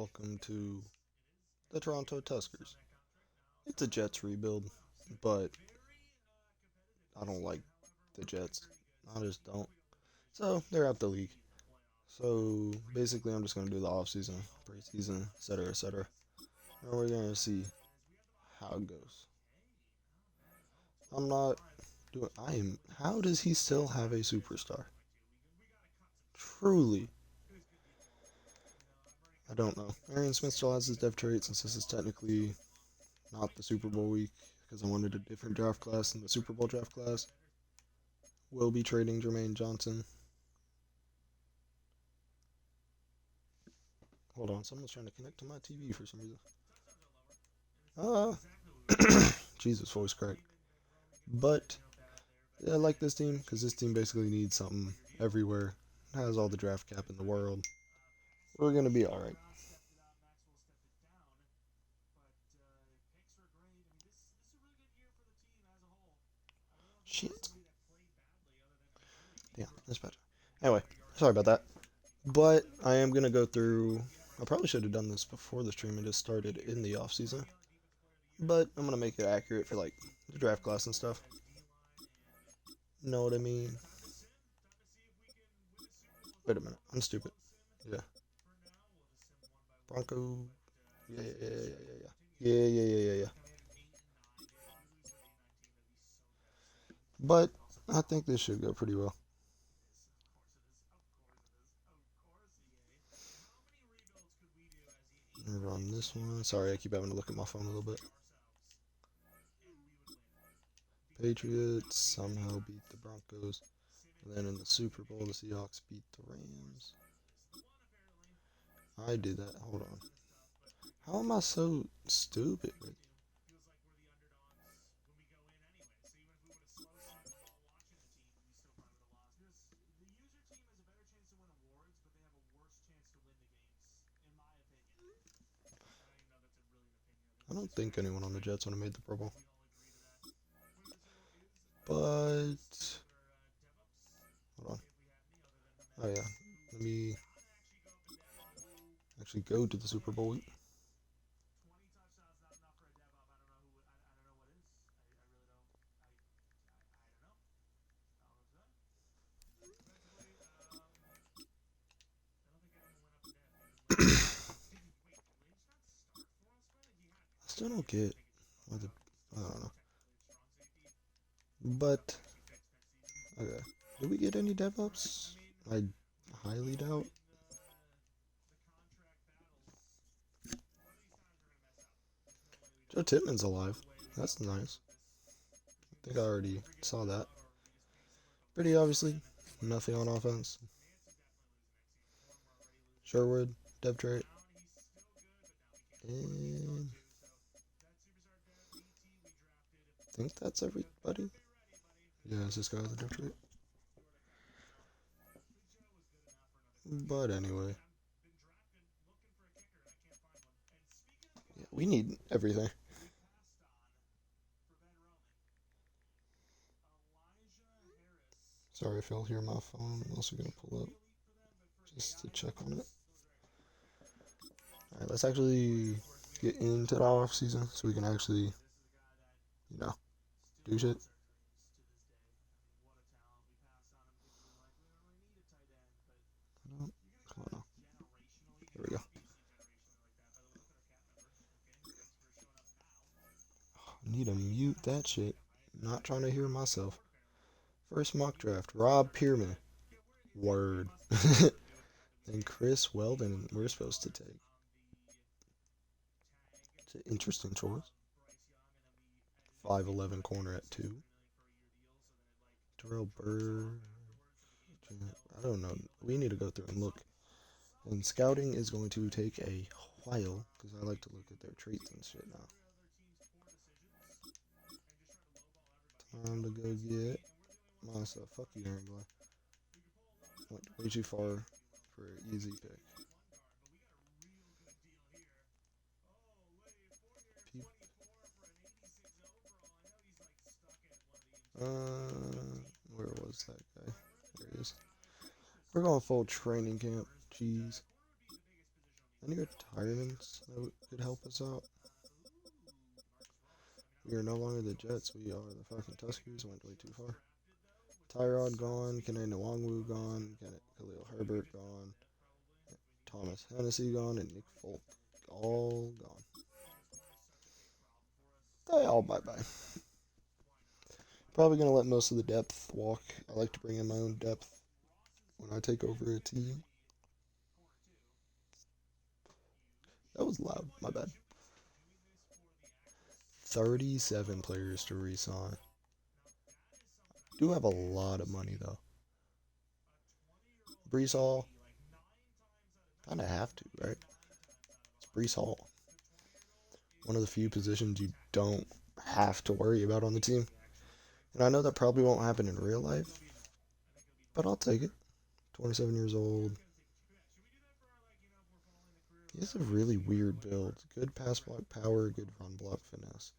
welcome to the Toronto Tuskers. It's a Jets rebuild, but I don't like the Jets. I just don't. So they're out the league. So basically, I'm just gonna do the offseason, preseason, etc., etc. And we're gonna see how it goes. I'm not doing. I am. How does he still have a superstar? Truly, I don't know. Arian Smith still has his dev trait since this is technically not the Super Bowl week because I wanted a different draft class than the Super Bowl draft class. Will be trading Jermaine Johnson. Hold on, someone's trying to connect to my TV for some reason. Ah, Jesus, voice crack. But yeah, I like this team because this team basically needs something everywhere. It has all the draft cap in the world. We're gonna be all right. Shit. Yeah, that's better. Anyway, sorry about that. But I am gonna go through. I probably should have done this before the stream and just started in the off season. But I'm gonna make it accurate for like the draft class and stuff. Know what I mean? Wait a minute, I'm stupid. Yeah, Bronco. Yeah, yeah, yeah, yeah, yeah, yeah, yeah, yeah, yeah, yeah, yeah. But I think this should go pretty well. Run this one. Sorry, I keep having to look at my phone a little bit. Patriots somehow beat the Broncos. And then in the Super Bowl, the Seahawks beat the Rams. I did that. Hold on. How am I so stupid? I don't think anyone on the Jets would have made the Pro Bowl. But hold on. Oh yeah. Let me actually go to the Super Bowl week. I still don't get what the. I don't know. But okay. Did we get any DevOps? I highly doubt. Joe Tittman's alive. That's nice. I think I already saw that. Pretty obviously, nothing on offense. Sherwood, dev trait, and I think that's everybody. Yeah, it's this guy with the dev trait. But anyway, yeah, we need everything. Sorry if y'all hear my phone. I'm also gonna pull up just to check on it. All right, let's actually get into the off season so we can actually, you know, do shit. No, come on now. There we go. Need to mute that shit. Not trying to hear myself. First mock draft, Rob Pearman. Word. Then Chris Weldon, we're supposed to take. It's an interesting choice. 5'11 corner at 2. Terrell Burr. I don't know. We need to go through and look. And scouting is going to take a while because I like to look at their traits and shit now. Time to go get myself. Fuck you, Aaron Glenn. Went way too far for an easy pick. Where was that guy? There he is. We're going full training camp. Jeez. Any retirements that could help us out? We are no longer the Jets. We are the fucking Tuskers. Went way too far. Tyrod gone. Kene Nwangwu gone. Khalil Herbert gone. Thomas Hennessy gone. And Nick Folk all gone. They all bye-bye. Probably going to let most of the depth walk. I like to bring in my own depth when I take over a team. That was loud. My bad. 37 players to re-sign. Do have a lot of money, though. Brees Hall. Kind of have to, right? It's Brees Hall. One of the few positions you don't have to worry about on the team. And I know that probably won't happen in real life, but I'll take it. 27 years old. He has a really weird build. Good pass block power, good run block finesse.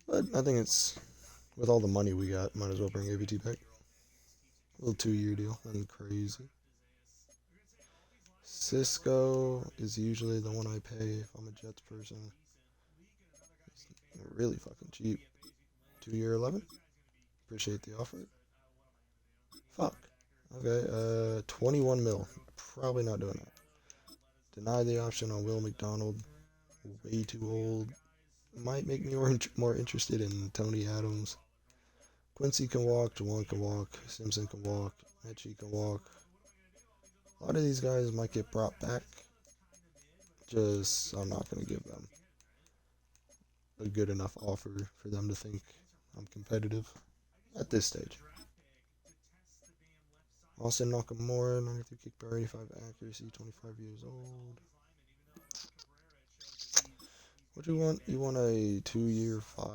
But I think it's, with all the money we got, might as well bring ABT back. A little 2-year deal. Nothing crazy. Cisco is usually the one I pay if I'm a Jets person. He's really fucking cheap. 2-year 11. Appreciate the offer. Fuck. Okay, 21 mil. Probably not doing that. Deny the option on Will McDonald. Way too old. Might make me more interested in Tony Adams. Quincy can walk. Jawan can walk. Simpson can walk. Mechie can walk. A lot of these guys might get brought back. Just, I'm not going to give them a good enough offer for them to think I'm competitive at this stage. Austin Nakamura, 93 kick power, 85 accuracy, 25 years old. What do you want? You want a 2-year 5?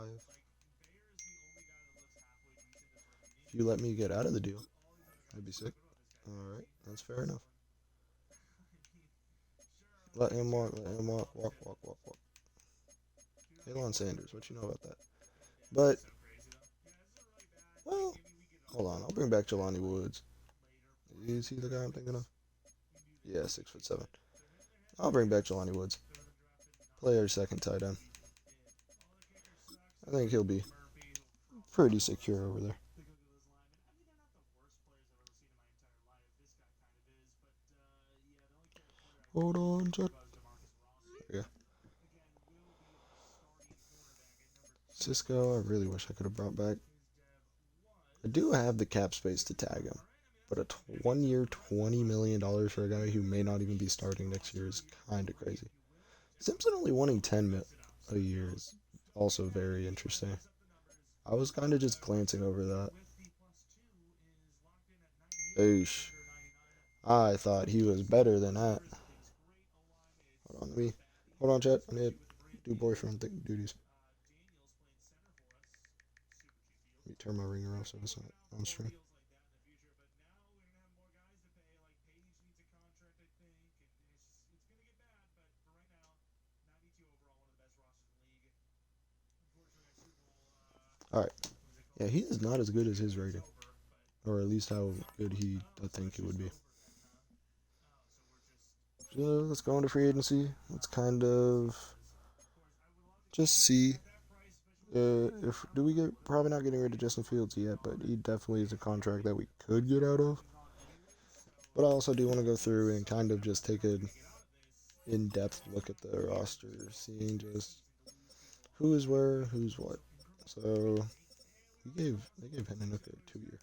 If you let me get out of the deal, I'd be sick. Alright, that's fair enough. Let him walk, walk. Elon Sanders, what you know about that? But, well, hold on, I'll bring back Jelani Woods. Is he the guy I'm thinking of? Yeah, 6'7". I'll bring back Jelani Woods. Play our second tight end. I think he'll be pretty secure over there. Hold on, Chuck. Yeah. Cisco, I really wish I could have brought back. I do have the cap space to tag him, but a 1-year, $20 million for a guy who may not even be starting next year is kind of crazy. Simpson only wanting 10 mil a year is also very interesting. I was kind of just glancing over that. Oosh. I thought he was better than that. Hold on, chat. I need to do boyfriend duties. Let me turn my ringer off so it's not on stream. Alright. Yeah, he is not as good as his rating. Or at least how good I think it would be. So let's go into free agency. Let's kind of just see if we get probably not getting rid of Justin Fields yet, but he definitely is a contract that we could get out of. But I also do want to go through and kind of just take an in-depth look at the roster, seeing just who is where, who's what. So they gave Hendon a 2-year.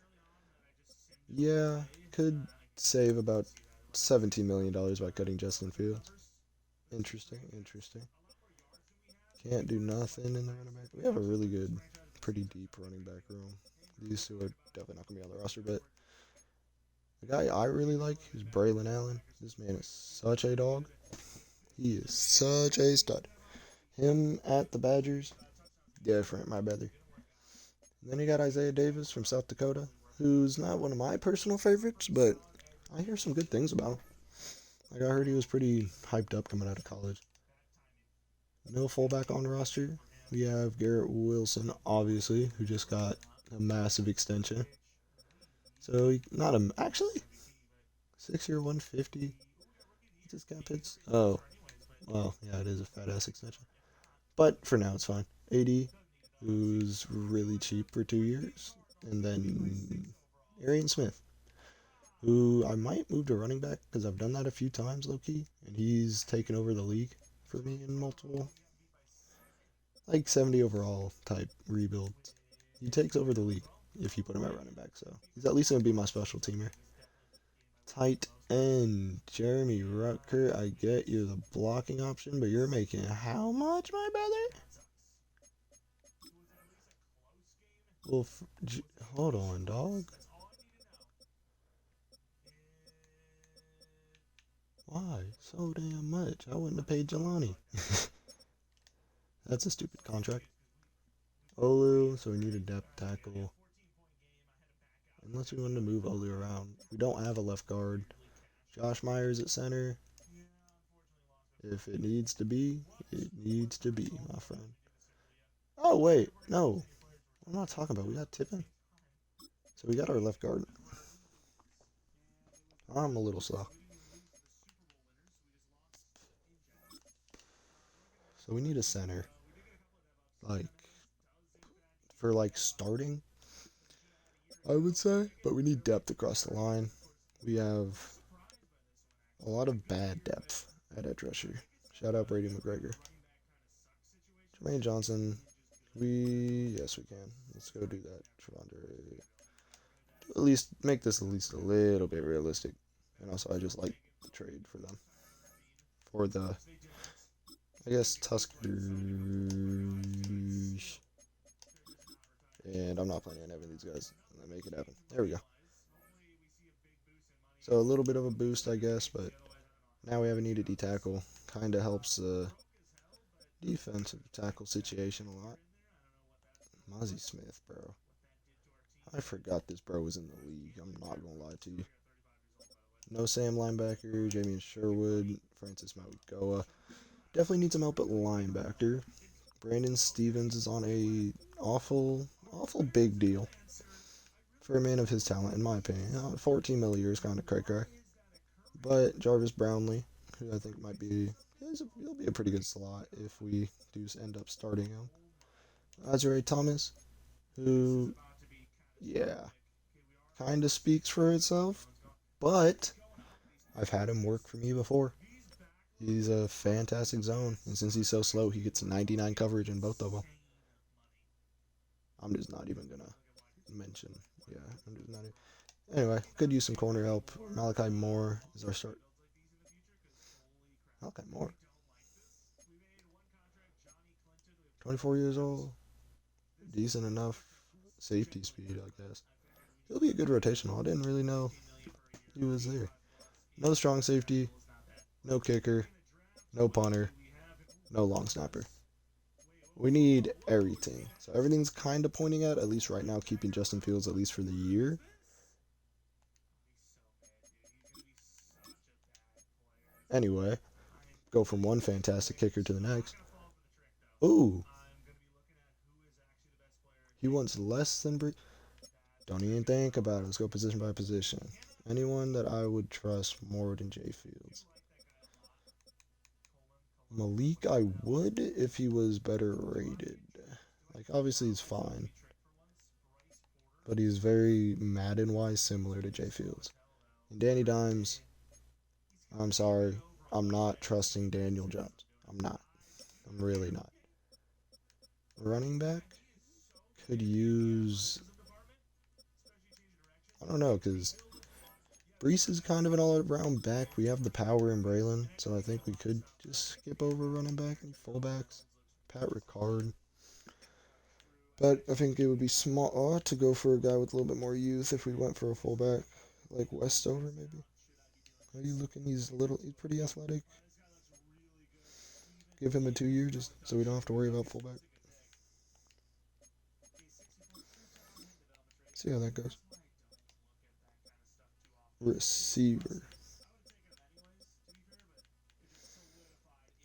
Yeah, could save about $17 million by cutting Justin Fields. Interesting. Can't do nothing in the running back. We have a really good, pretty deep running back room. These two are definitely not going to be on the roster, but the guy I really like is Braylon Allen. This man is such a dog. He is such a stud. Him at the Badgers, different, my brother. And then you got Isaiah Davis from South Dakota, who's not one of my personal favorites, but I hear some good things about him. Like, I heard he was pretty hyped up coming out of college. No fullback on the roster. We have Garrett Wilson, obviously, who just got a massive extension. So, not a... Actually, 6-year, 150. This cap hits. Oh, well, yeah, it is a fat ass extension. But for now, it's fine. 80, who's really cheap for 2 years. And then Arian Smith, who I might move to running back because I've done that a few times, low key. And he's taken over the league for me in multiple, like 70 overall type rebuilds. He takes over the league if you put him at running back. So he's at least going to be my special teamer. Tight end, Jeremy Rucker. I get you're the blocking option, but you're making how much, my brother? Well, hold on, dog. Why so damn much? I wouldn't have paid Jelani. That's a stupid contract. Olu, so we need a depth tackle. Unless we wanted to move Olu around. We don't have a left guard. Josh Myers at center. If it needs to be, it needs to be, my friend. Oh, wait. No. I'm not talking about. We got Tippin. So we got our left guard. I'm a little slow. So we need a center. Like, for like starting, I would say. But we need depth across the line. We have a lot of bad depth at edge rusher. Shout out Brady McGregor. Jermaine Johnson. Yes, we can. Let's go do that. Trevondre. At least make this at least a little bit realistic. And also, I just like the trade for them. For the, I guess, Tuskers. And I'm not planning on having these guys make it happen. There we go. So a little bit of a boost, I guess, but now we have a needed D-tackle. Kind of helps the defensive tackle situation a lot. Mozzie Smith, bro. I forgot this bro was in the league. I'm not going to lie to you. No Sam linebacker, Jamie Sherwood, Francis Mauigoa. Definitely need some help at linebacker. Brandon Stevens is on a awful big deal for a man of his talent, in my opinion. 14 mil a year is kind of cray-cray. But Jarvis Brownlee, who I think might be, he'll be a pretty good slot if we do end up starting him. Azure Thomas, who, yeah, kind of speaks for itself, but I've had him work for me before. He's a fantastic zone, and since he's so slow, he gets 99 coverage in both of them. I'm just not even gonna mention. Yeah, I'm just not even. Anyway, could use some corner help. Malachi Moore is our start. Malachi Moore, 24 years old, decent enough safety speed, I guess. He'll be a good rotational. I didn't really know he was there. No strong safety, no kicker, no punter, no long snapper. We need everything. So everything's kind of pointing at least right now, keeping Justin Fields at least for the year. Anyway, go from one fantastic kicker to the next. Ooh. He wants less than Don't even think about it. Let's go position by position. Anyone that I would trust more than Jay Fields. Malik, I would if he was better rated. Like, obviously, he's fine. But he's very Madden-wise similar to Jay Fields. And Danny Dimes, I'm sorry. I'm not trusting Daniel Jones. I'm not. I'm really not. Running back could use, I don't know, because Brees is kind of an all-around back. We have the power in Braylon, so I think we could just skip over running back and fullbacks. Pat Ricard. But I think it would be smart to go for a guy with a little bit more youth if we went for a fullback, like Westover maybe. Are you looking? He's pretty athletic. Give him a 2 year just so we don't have to worry about fullback. See how that goes. Receiver.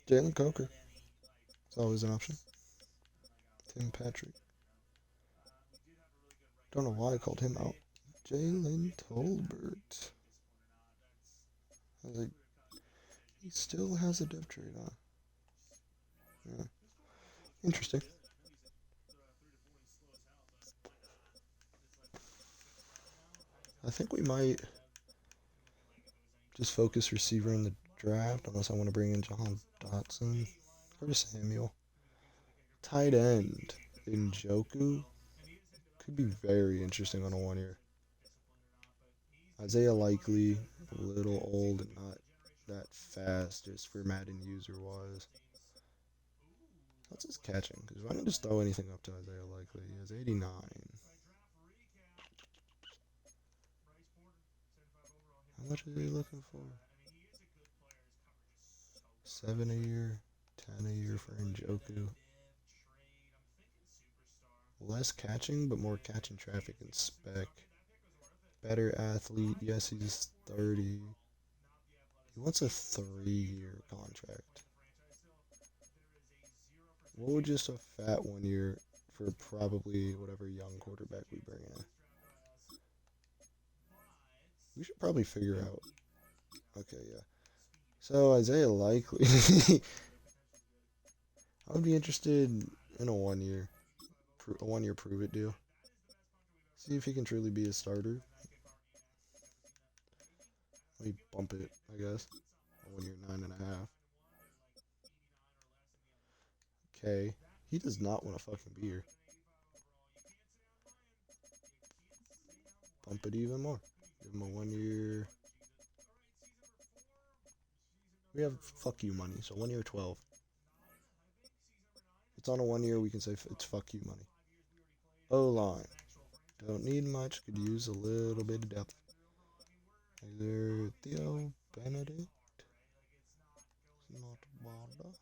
Jalen Coker. It's always an option. Tim Patrick. Don't know why I called him out. Jalen Tolbert. He still has a depth trade on. Yeah. Interesting. I think we might just focus receiver in the draft, unless I want to bring in John Dotson. Curtis Samuel. Tight end. Njoku. Could be very interesting on a 1 year. Isaiah Likely. A little old and not that fast, just for Madden user wise. What's his catching? Because if I can just throw anything up to Isaiah Likely, he has 89. How much is he looking for? 7 a year, 10 a year for Njoku. Less catching, but more catching traffic and spec. Better athlete. Yes, he's 30. He wants a 3 year contract. What would just a fat 1 year for probably whatever young quarterback we bring in? We should probably figure out. Okay, yeah. So Isaiah Likely. I would be interested in a 1 year prove it deal. See if he can truly be a starter. Let me bump it, I guess. 1 year, 9.5. Okay. He does not want to fucking be here. Bump it even more. Give him a 1 year. We have fuck you money, so 1 year, 12. If it's on a 1 year, we can say it's fuck you money. O-line. Don't need much, could use a little bit of depth. Either Theo Benedict. Not bad.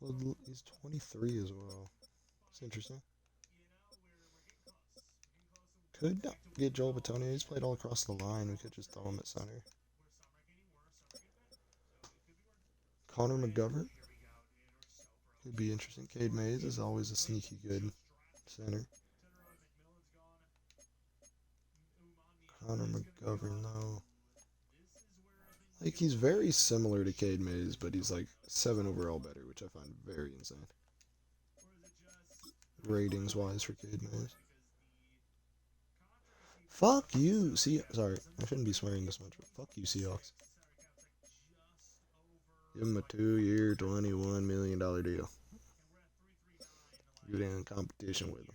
Well, he's 23 as well. It's interesting. Could get Joel Batonio. He's played all across the line. We could just throw him at center. Connor McGovern. Could be interesting. Cade Mays is always a sneaky good center. Connor McGovern, though. Like, he's very similar to Cade Mays, but he's like 7 overall better, which I find very insane. Ratings-wise for Cade Mays. Fuck you, sorry, I shouldn't be swearing this much, but fuck you, Seahawks. Give him a 2 year, $21 million deal. You're in competition with him.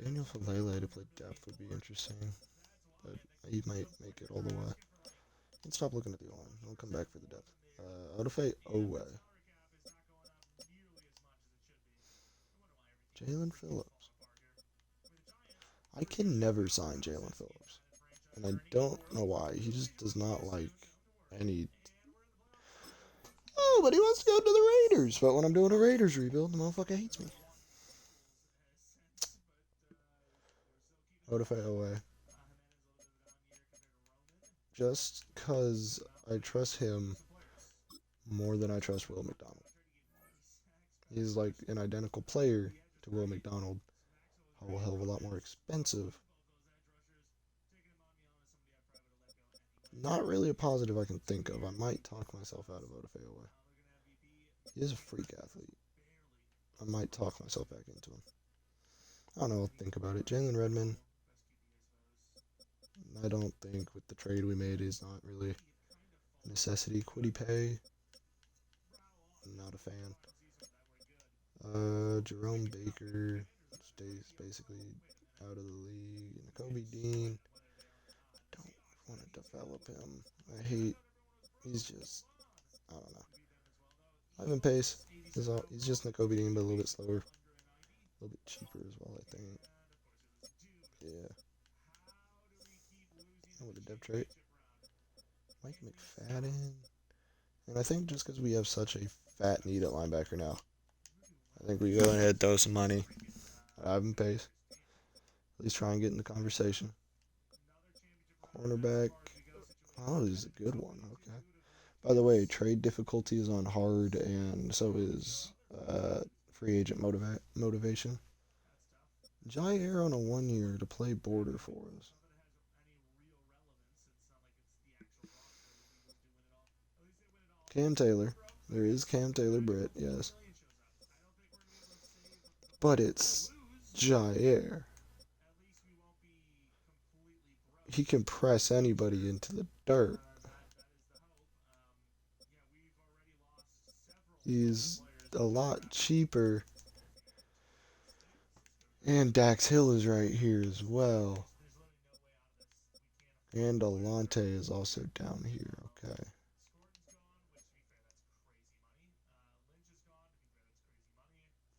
Daniel Falele to play depth would be interesting, but he might make it all the way. Let's stop looking at the line. We'll come back for the depth. Odafe Owe. Jalen Phillips. I can never sign Jalen Phillips. And I don't know why. He just does not like any... Oh, but he wants to go to the Raiders. But when I'm doing a Raiders rebuild, the motherfucker hates me. Odafe Owe. Just because I trust him more than I trust Will McDonald. He's like an identical player to Will McDonald. A hell of a lot more expensive. Not really a positive I can think of. I might talk myself out of Odafe Owe. He is a freak athlete. I might talk myself back into him. I don't know. I'll think about it. Jalen Redmond. I don't think with the trade we made, he's not really a necessity. Quiddy Pay. Not a fan. Jerome Baker stays basically out of the league. And Kobe Dean. I don't want to develop him. He's just, I don't know. Ivan Pace. He's just Kobe Dean, but a little bit slower. A little bit cheaper as well, I think. Yeah. And with a depth trait. Mike McFadden. And I think just because we have such a fat need at linebacker now, I think we go ahead, throw some money at Ivan Pace. At least try and get in the conversation. Cornerback. Oh, this is a good one. Okay. By the way, trade difficulty is on hard, and so is free agent motivation. Jair on a 1 year to play border for us. Cam Taylor. There is Cam Taylor Britt, yes. But it's Jair. He can press anybody into the dirt. He's a lot cheaper. And Dax Hill is right here as well. And Alante is also down here. Okay.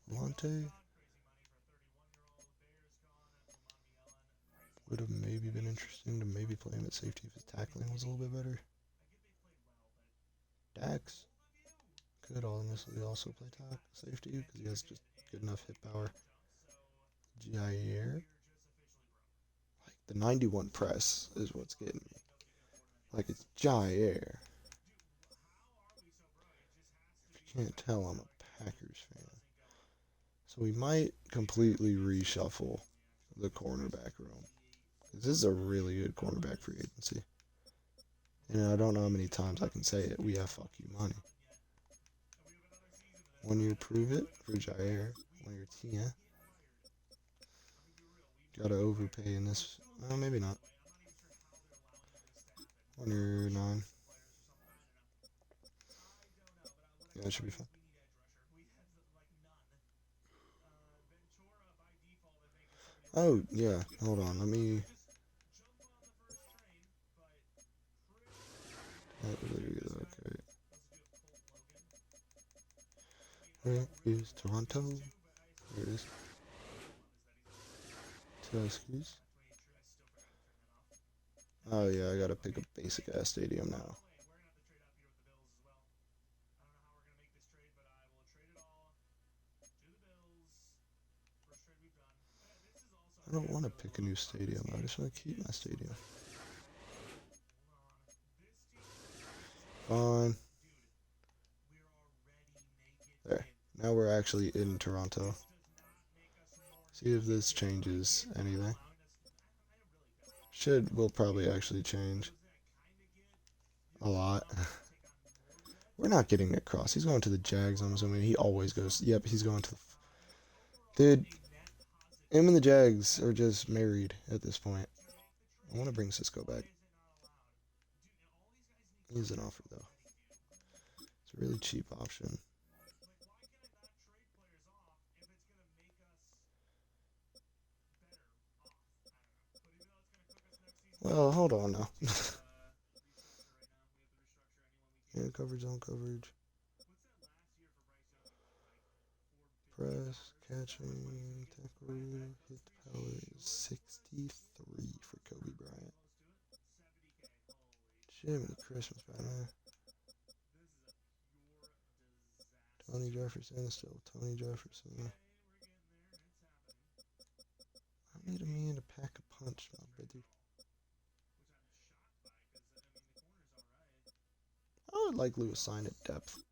Alante would have maybe been interesting to maybe play him at safety if his tackling was a little bit better. Dax could honestly also play safety because he has just good enough hit power. Jair. Like the 91 press is what's getting me. Like it's Jair. If you can't tell, I'm a Packers fan. So we might completely reshuffle the cornerback room. This is a really good cornerback free agency. And I don't know how many times I can say it. We have fuck you money. 1 year prove it for Jair. 1 year Tia. Gotta overpay in this. Maybe not. 1 year 9. Yeah, that should be fine. Oh, yeah. Hold on. Let me. Okay. Where is Toronto? There it is. Tuskers. Oh, yeah. I gotta pick a basic ass stadium now. I don't want to pick a new stadium. I just want to keep my stadium. Fine. There. Now we're actually in Toronto. See if this changes anything. Will probably actually change. A lot. We're not getting Nick Cross. He's going to the Jags, I'm assuming. He always goes. Yep, he's going to the... Dude, him and the Jags are just married at this point. I want to bring Cisco back. He's an offer, though. It's a really cheap option. Well, hold on now. Yeah, coverage on coverage. Press, catching, tackle, hit power is 63 for Kobe Bryant. Jiminy Christmas, man. Tony Jefferson, still Tony Jefferson. I need a man to pack a punch, my brother. I would like Lewis sign at depth.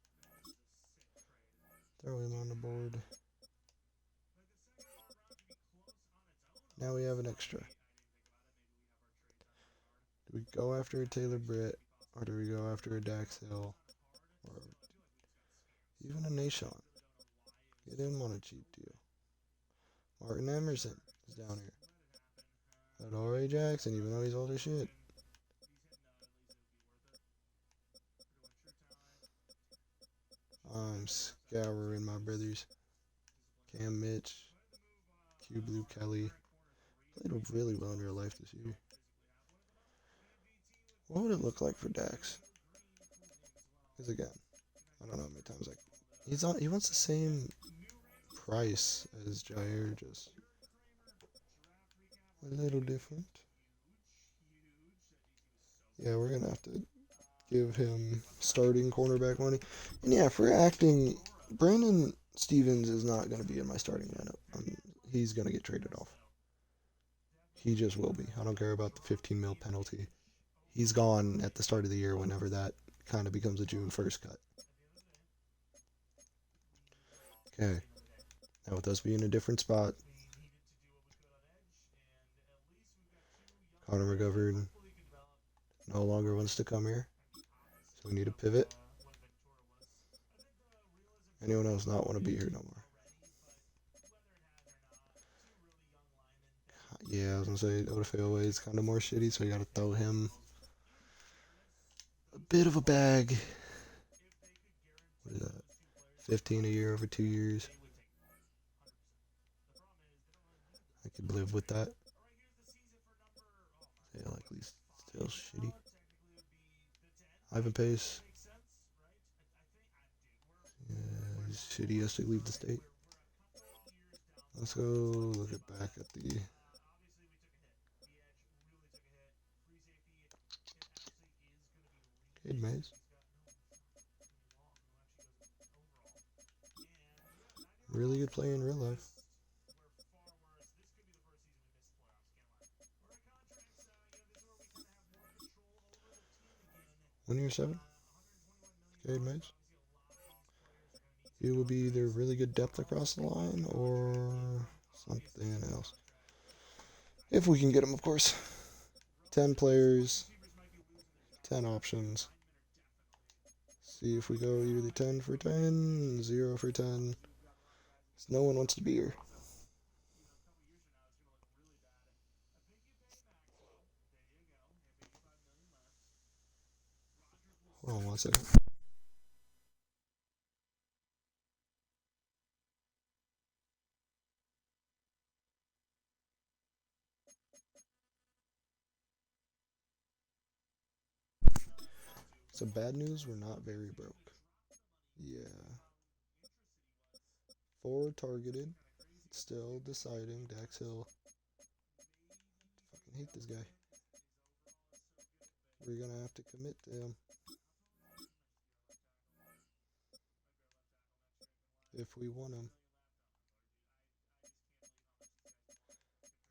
Throw him on the board. Now we have an extra. Do we go after a Taylor Britt, or do we go after a Dax Hill, or even a Nashon? Get him on a cheap deal. Martin Emerson is down here. Adoree Jackson, even though he's old as shit. I'm scouring my brothers. Cam Mitch, Q Blue Kelly. Played really well in real life this year. What would it look like for Dax? Because again, I don't know how many times he wants the same price as Jair, just a little different. Yeah, we're gonna have to give him starting cornerback money. And yeah, for acting, Brandon Stevens is not gonna be in my starting lineup. He's gonna get traded off. He just will be. I don't care about the 15 mil penalty. He's gone at the start of the year whenever that kind of becomes a June 1st cut. Okay. Now with us being in a different spot, Connor McGovern no longer wants to come here. So we need a pivot. Anyone else not want to be here no more? Yeah, I was gonna say Odafe is kind of more shitty, so you gotta throw him a bit of a bag. What is that? 15 a year over 2 years. I could live with that. Yeah, like he's still shitty. Ivan Pace. Yeah, he's shitty. He has to leave the state. Let's go look back at the Cade Mays. Really good player in real life. 1 year 7. Cade Mays. He will be either really good depth across the line or something else. If we can get him, of course. 10 players, 10 options. See if we go either 10 for 10, 0 for 10. No one wants to be here. Hold on 1 second. So bad news, we're not very broke. Yeah. Forward targeted. Still deciding. Dax Hill. Fucking hate this guy. We're gonna have to commit to him. If we want him.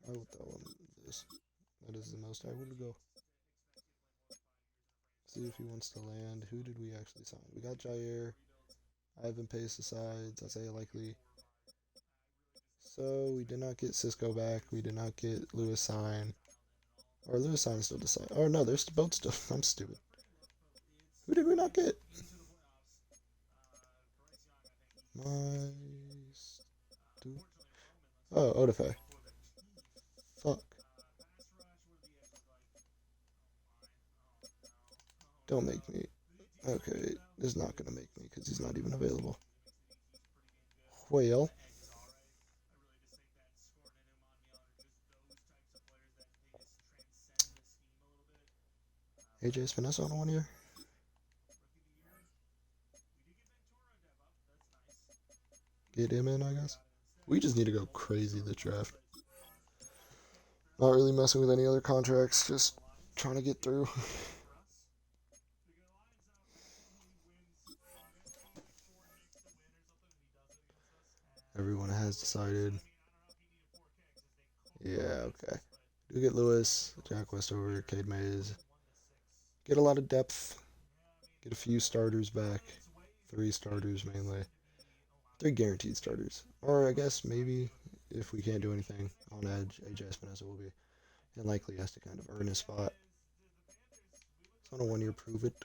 I will tell him this. That is the most I would go. See if he wants to land. Who did we actually sign? We got Jair. Ivan Pace aside. Isaiah Likely. So we did not get Cisco back. We did not get Lewis Sign. Or Lewis Sign still decided. Oh no, they're both still. I'm stupid. Who did we not get? My. Oh, Odafe. Fuck. Don't make me. Okay, this is not gonna make me because he's not even available. Whale. AJ Espinosa on 1 year. Get him in, I guess. We just need to go crazy the draft. Not really messing with any other contracts, just trying to get through. Everyone has decided. Yeah, okay. Do get Lewis, Jack Westover, Cade Mays. Get a lot of depth. Get a few starters back. 3 starters mainly. 3 guaranteed starters. Or I guess maybe if we can't do anything on edge, AJ Espinosa will be. And likely has to kind of earn his spot. It's on a 1 year prove it.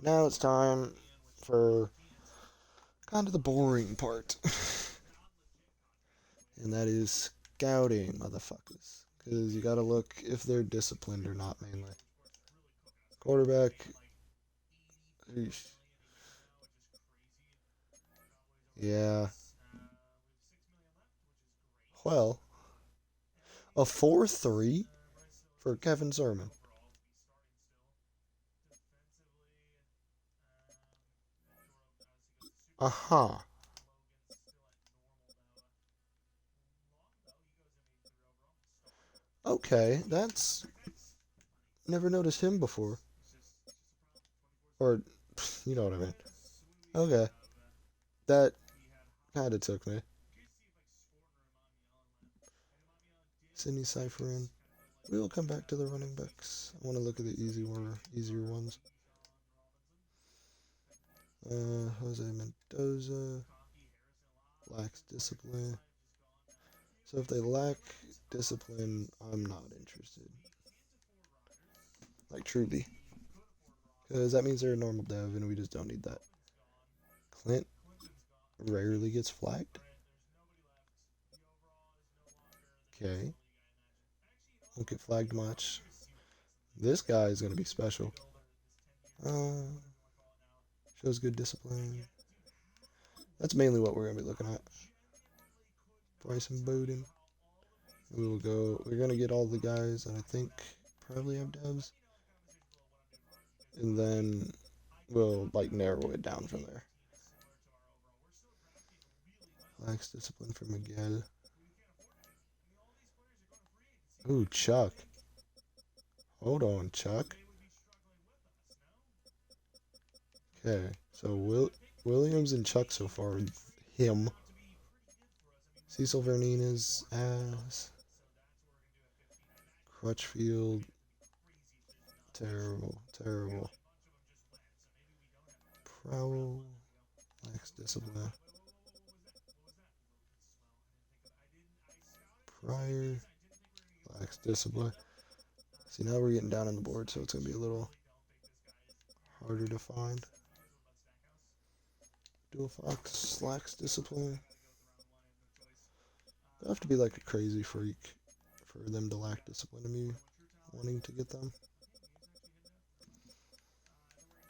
Now it's time for kind of the boring part. And that is scouting, motherfuckers. Because you gotta look if they're disciplined or not, mainly. Quarterback. Eesh. Yeah. Well, a 4-3 for Kevin Sermon. Uh-huh. Okay, that's... Never noticed him before. Or, you know what I mean. Okay. That kind of took me. Sydney Cypherin. We will come back to the running backs. I want to look at the easier ones. Jose Mendoza lacks discipline. So if they lack discipline, I'm not interested. Like truly, because that means they're a normal dev, and we just don't need that. Clint rarely gets flagged. Okay. Won't get flagged much. This guy is going to be special. Shows good discipline. That's mainly what we're going to be looking at. Bryson Bowden. We will go. We're going to get all the guys that I think probably have devs. And then we'll like narrow it down from there. Lax discipline for Miguel. Ooh, Chuck. Hold on, Chuck. Okay, so Williams and Chuck so far. Him. Cecil Vernina's ass. Crutchfield. Terrible, terrible. Prowell. Lax discipline. Pryor. Lax discipline. See, now we're getting down on the board, so it's going to be a little harder to find. Dual Fox. Lax discipline. They have to be like a crazy freak for them to lack discipline to me wanting to get them.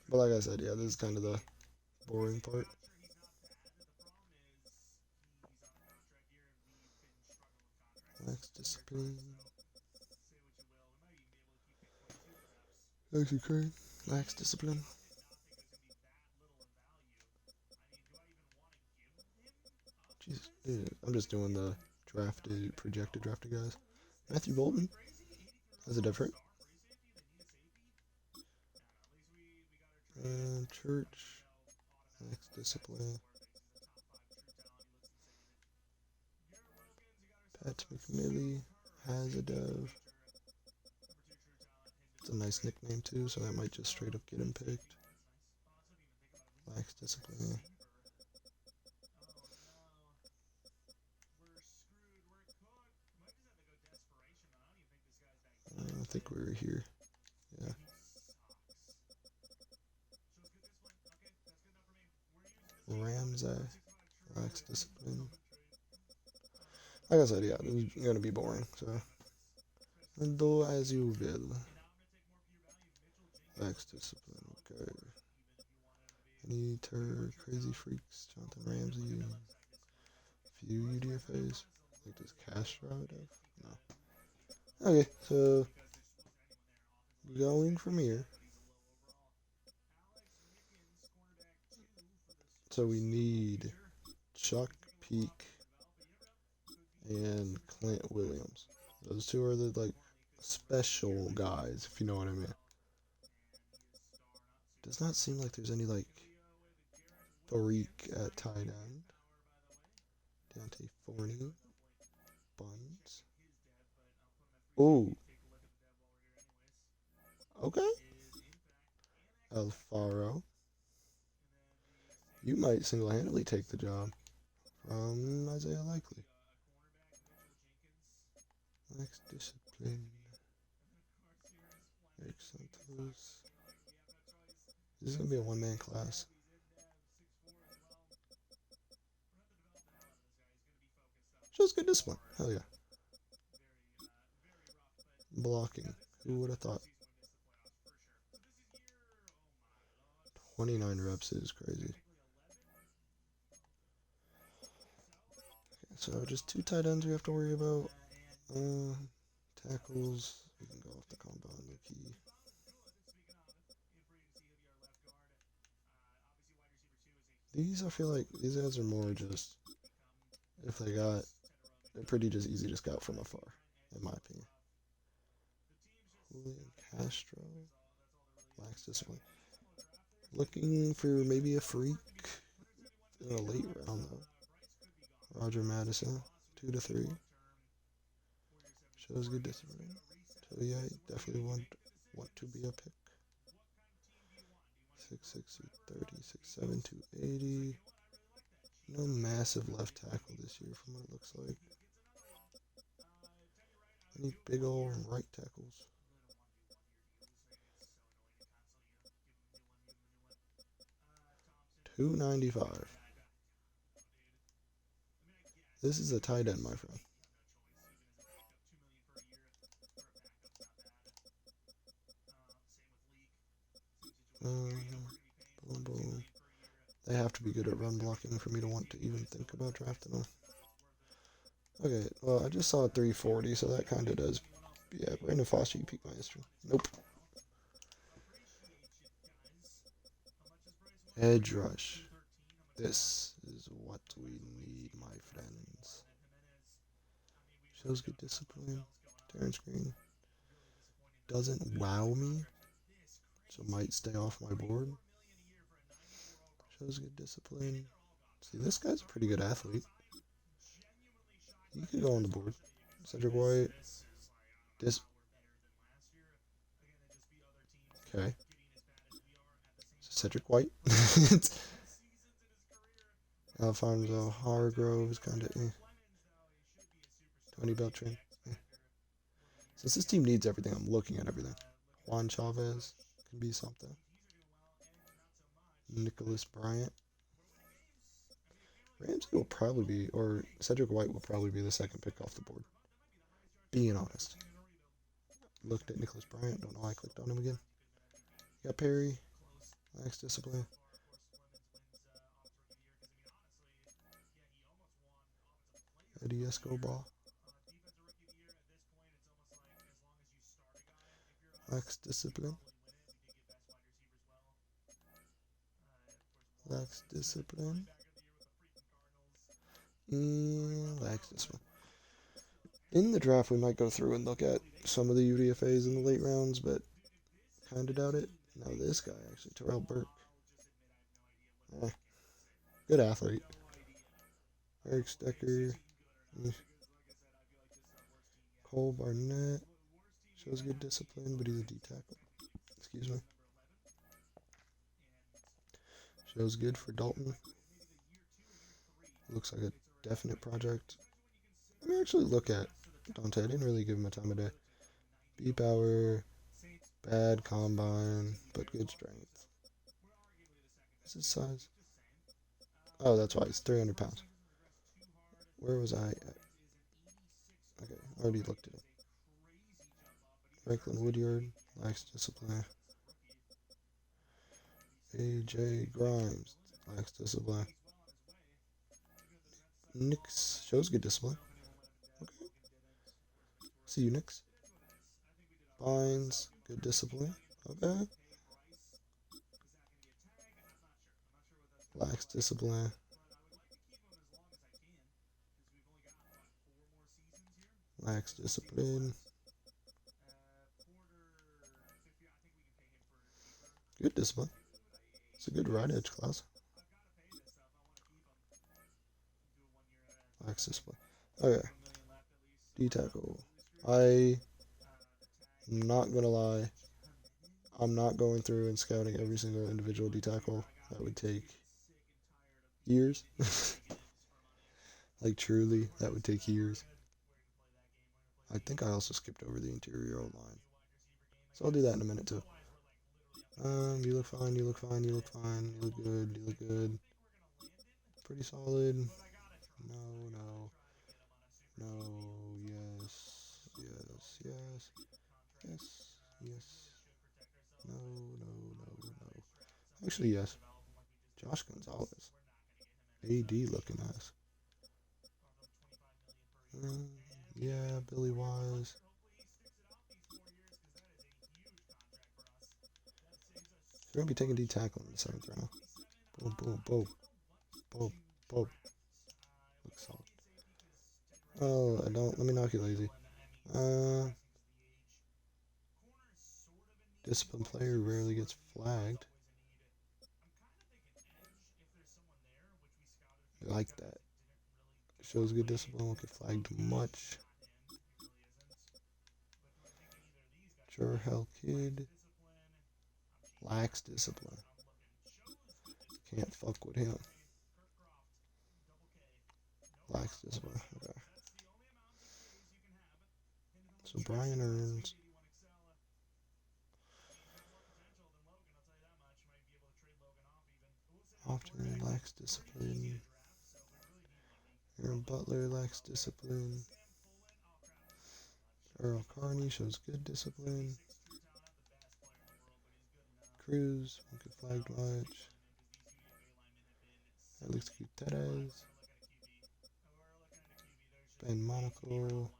But like I said, yeah, this is kind of the boring part. Lax discipline. Actually, Crane. Lax discipline. Jesus, dude, I'm just doing the projected drafted guys. Matthew Bolton. That's a different. Church. Lax discipline. Pat McMillie has a dev. It's a nice nickname too, so that might just straight up get him picked. Lax discipline. I think we were here. Yeah. Ramsey. Lax discipline. Like I said, yeah, this is going to be boring, so. Do as you will. Lax discipline, okay. Any crazy freaks? Jonathan Ramsey. Few UDFAs. Like this Castro have? No. Okay, so going from here. So we need Chuck Peak and Clint Williams. Those two are the like special guys, if you know what I mean. Does not seem like there's any like Tariq at tight end. Dante Forney. Buns. Ooh. Okay. Alfaro. You might single-handedly take the job from Isaiah Likely. Next discipline. Eric Santos. This is going to be a one-man class. Shows good discipline. Hell yeah. Blocking. Who would have thought? 29 reps is crazy. Okay, so just two tight ends we have to worry about. Tackles. We can go off the compound. The key. These, I feel like, these guys are more just, if they're pretty just easy to scout from afar, in my opinion. Julian Castro. Lax discipline. Looking for maybe a freak in a late round, though. Roger Madison, 2 to 3. Shows good discipline. So, yeah, definitely want to be a pick. 6'6", 230, 6'7", 280. No massive left tackle this year from what it looks like. Any big old right tackles? 295. This is a tight end, my friend. Boom, boom. They have to be good at run blocking for me to want to even think about drafting them. Okay, well, I just saw a 340, so that kind of does. Yeah, Brandon Foster, you piqued my history. Nope. Edge rush. This is what we need, my friends. Shows good discipline. Terrence Green doesn't wow me, so might stay off my board. Shows good discipline. See, this guy's a pretty good athlete. He could go on the board. Cedric White. Okay. Cedric White. Alfonso Hargrove is kind of Tony Beltran. Since this team needs everything, I'm looking at everything. Juan Chavez can be something. Nicholas Bryant. Ramsey will probably be, or Cedric White will probably be the second pick off the board. Being honest. Looked at Nicholas Bryant. Don't know why I clicked on him again. Got Perry. Lacks discipline. Eddie Escobar. Lacks discipline. Lacks discipline. Lacks discipline. In the draft, we might go through and look at some of the UDFAs in the late rounds, but kind of doubt it. Now this guy, actually, Terrell Burke. Good athlete. Eric Stecker. Cole Barnett. Shows good discipline, but he's a D tackle. Excuse me. Shows good for Dalton. Looks like a definite project. Let me actually look at Dante. I didn't really give him a time of day. B-Power. Bad combine, but good strength. What's his size? Oh, that's why. He's 300 pounds. Where was I at? Okay, already looked at it. Franklin Woodyard. Lacks discipline. AJ Grimes. Lacks discipline. Nix. Shows good discipline. Okay. See you, Nix. Bynes. Good discipline. Okay. Lacks discipline. Lacks discipline. Good discipline. It's a good right edge class. Lacks discipline. Okay. D tackle. I'm not gonna lie. I'm not going through and scouting every single individual D tackle. That would take years. Like truly, that would take years. I think I also skipped over the interior line. So I'll do that in a minute too. You look fine, you look fine, you look fine, you look good, you look good. Pretty solid. No, no. No, yes, yes, yes, yes, yes. No, no, no, no. Actually, yes. Josh Gonzalez. AD looking ass. Yeah, Billy Wise. We're going to be taking D tackle in the 7th round. Boom, boom, boom. Boom, boom. Looks solid. Oh, let me knock you lazy. Discipline player rarely gets flagged. I like that. Shows good discipline, won't get flagged much. Sure, hell kid. Lacks discipline. Can't fuck with him. Lacks discipline. Okay. So Brian earns. Often lacks discipline. Aaron Butler lacks discipline. Earl Carney shows good discipline. Cruz, won't get flagged much. Alex Gutierrez. Ben Monaco.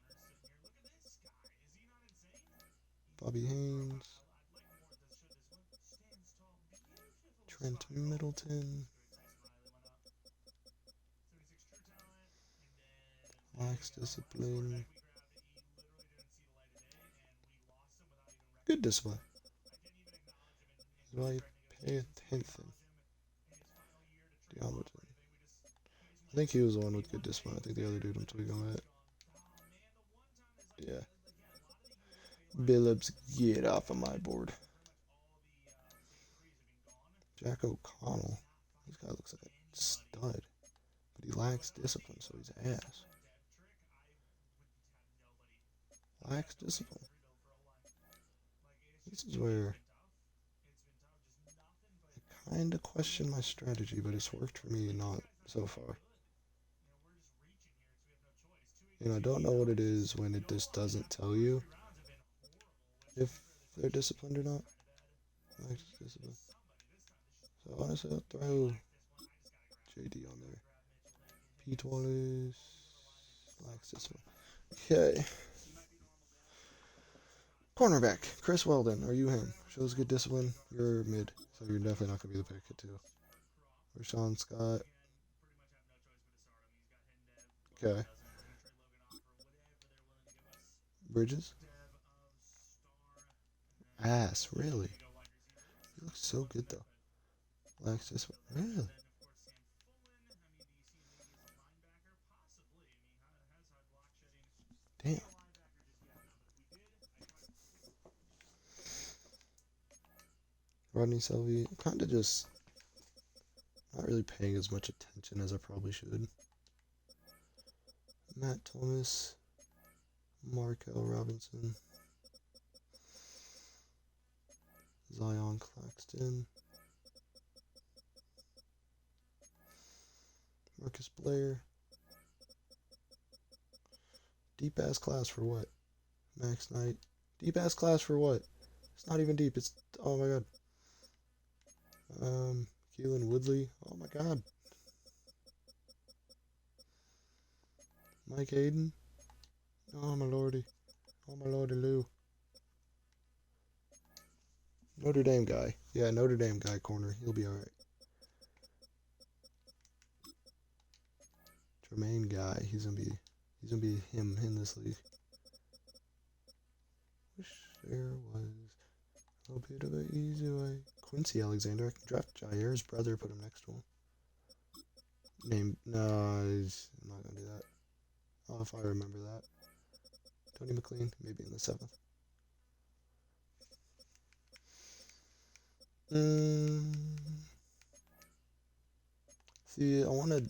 Bobby Haynes. Trent Middleton. Lacks discipline. Good discipline. Why pay attention? Diamoton. I think he was the one with good discipline. I think the other dude I'm tweaking with. Yeah. Billups, get off of my board. Jack O'Connell. This guy looks like a stud. But he lacks discipline, so he's ass. Lacks discipline. This is where I kind of question my strategy, but it's worked for me not so far. And I don't know what it is when it just doesn't tell you if they're disciplined or not. Lacks discipline. So honestly, I'll throw JD on there. Pete Wallace. Lacks discipline. Okay. Cornerback, Chris Weldon. Are you him? Shows good discipline. You're mid, so you're definitely not going to be the pick at 2. Rashawn Scott. Okay. Bridges. Ass, really? He looks so good, though. Lacks discipline. Really? Damn. Rodney Selvey. Kind of just not really paying as much attention as I probably should. Matt Thomas. Markel Robinson. Zion Claxton. Marcus Blair. Deep ass class for what? Max Knight. Deep ass class for what? It's not even deep. It's, oh my god. Keelan Woodley. Oh my god. Mike Hayden. Oh my lordy. Oh my lordy Lou. Notre Dame guy. Yeah, Notre Dame guy corner. He'll be alright. Tremaine guy. He's gonna be him in this league. Wish there was a bit of an easy way. Quincy Alexander. I can draft Jair's brother, put him next to him. No, I'm not gonna do that. Oh, if I remember that. Tony McLean, maybe in the 7th. See, I want to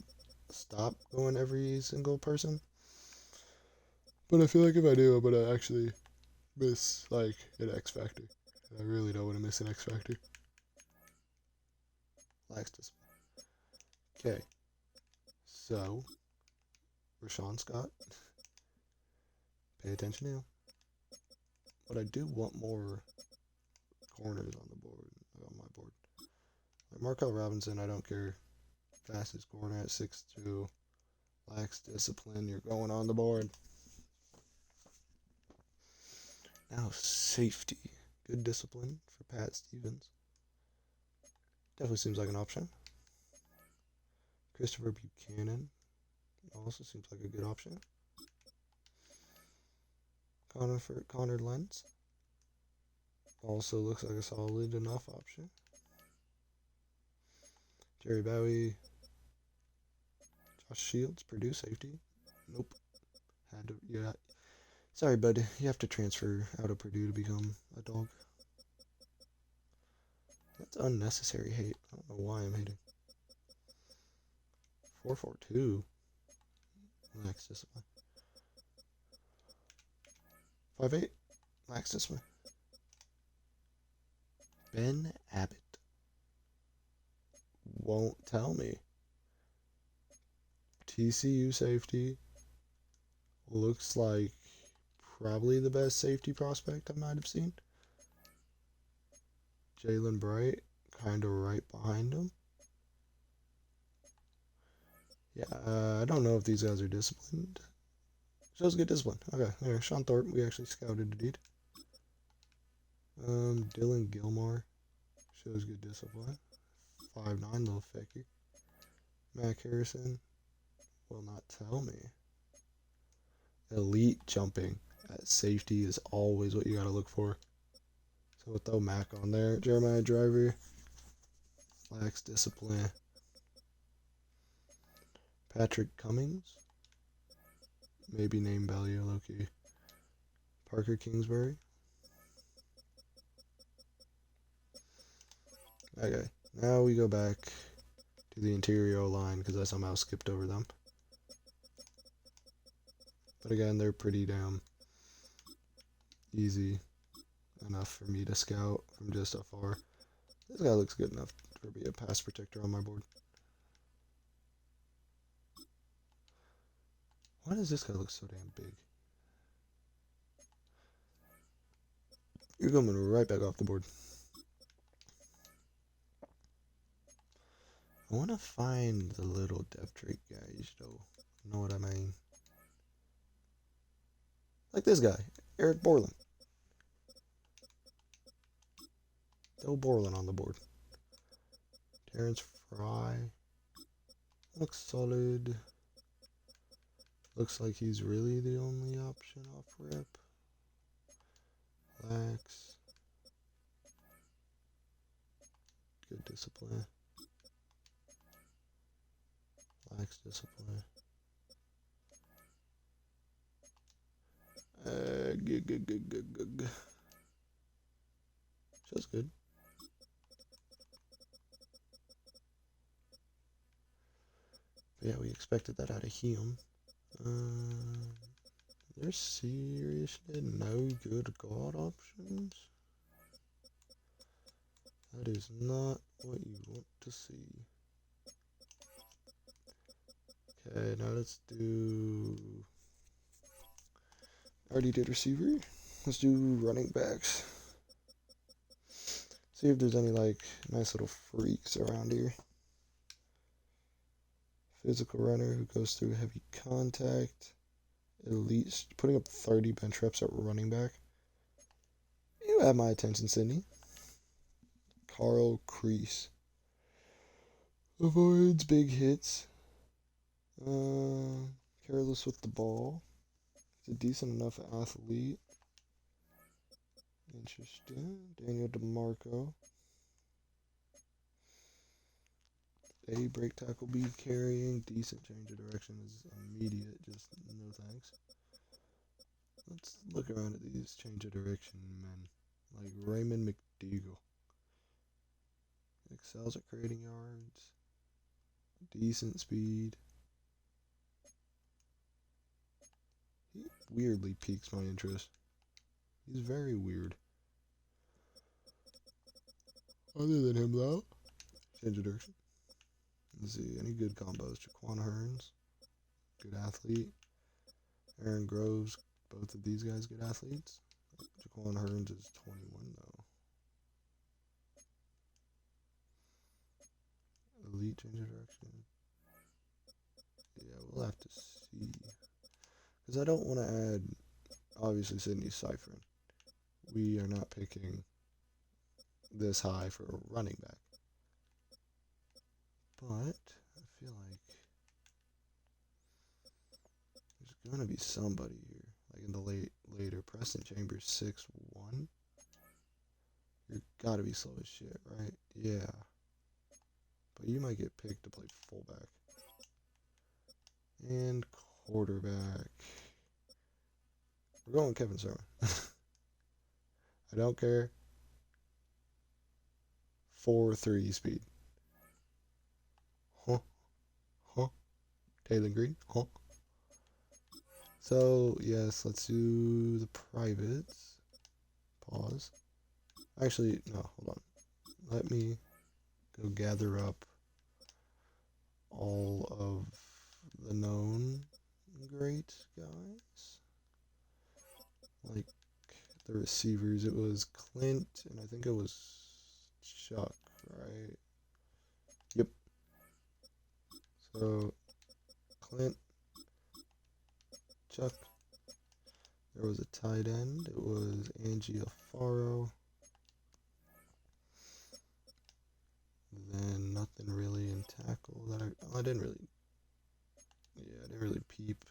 stop going every single person, but I feel like if I do, I'm gonna actually miss like an X Factor. And I really don't want to miss an X Factor. Lax discipline. Okay. So, Rashawn Scott. Pay attention to him. But I do want more corners on the board, on my board. Like Markel Robinson, I don't care. Fastest corner at 6'2". Lacks discipline. You're going on the board. Now safety. Good discipline for Pat Stevens. Definitely seems like an option. Christopher Buchanan. Also seems like a good option. Connor Lentz. Also looks like a solid enough option. Jerry Bowie. Josh Shields, Purdue safety. Nope. Had to, yeah. Sorry, bud. You have to transfer out of Purdue to become a dog. That's unnecessary hate. I don't know why I'm hating. 442. Max discipline. 5'8". Max discipline. Ben Abbott. Won't tell me. TCU safety. Looks like probably the best safety prospect I might have seen. Jalen Bright, kind of right behind him. Yeah, I don't know if these guys are disciplined. Shows good discipline. Okay, there, Sean Thorpe, we actually scouted a dude. Dylan Gilmore, shows good discipline. 5'9", little fecky. Mac Harrison, will not tell me. Elite jumping at safety is always what you gotta look for. So we'll throw Mac on there. Jeremiah Driver, lacks discipline. Patrick Cummings, maybe name value, low-key. Parker Kingsbury. Okay, now we go back to the interior line because I somehow skipped over them. But again, they're pretty damn easy enough for me to scout from just afar. This guy looks good enough to be a pass protector on my board. Why does this guy look so damn big? You're coming right back off the board. I want to find the little depth trait guys, though. You know what I mean? Like this guy, Eric Borland. Throw Borland on the board. Terrence Fry. Looks solid. Looks like he's really the only option off rip. Lax. Good discipline. Lax discipline. Good. Just good. But yeah, we expected that out of him. There's seriously no good guard options. That is not what you want to see. Okay, now let's do... Already did receiver. Let's do running backs. See if there's any like nice little freaks around here. Physical runner who goes through heavy contact. Elite, putting up 30 bench reps at running back. You have my attention, Sydney. Carl Kreese. Avoids big hits. Careless with the ball. He's a decent enough athlete. Interesting. Daniel DeMarco. A break tackle, B carrying. Decent change of direction is immediate. Just no thanks. Let's look around at these change of direction men. Like Raymond McDougall. Excels at creating yards. Decent speed. He weirdly piques my interest. He's very weird. Other than him, though, change of direction. Let's see, any good combos? Jaquan Hearns, good athlete. Aaron Groves, both of these guys good athletes. Jaquan Hearns is 21, though. Elite change of direction. Yeah, we'll have to see. Because I don't want to add, obviously, Sydney Cyphrin. We are not picking this high for a running back. But I feel like there's going to be somebody here. Like in the later. Preston Chambers 6'1". You're got to be slow as shit, right? Yeah. But you might get picked to play fullback. And quarterback. We're going Kevin Sermon. I don't care. 4.3 speed. Huh? Taylor Green? Huh? So, yes, let's do the privates. Pause. Actually, no, hold on. Let me go gather up all of the known great guys. Like the receivers, it was Clint and I think it was Chuck, right? Yep. So Clint, Chuck. There was a tight end. It was Angie Alfaro. Then nothing really in tackle that I didn't really, yeah, I didn't really peep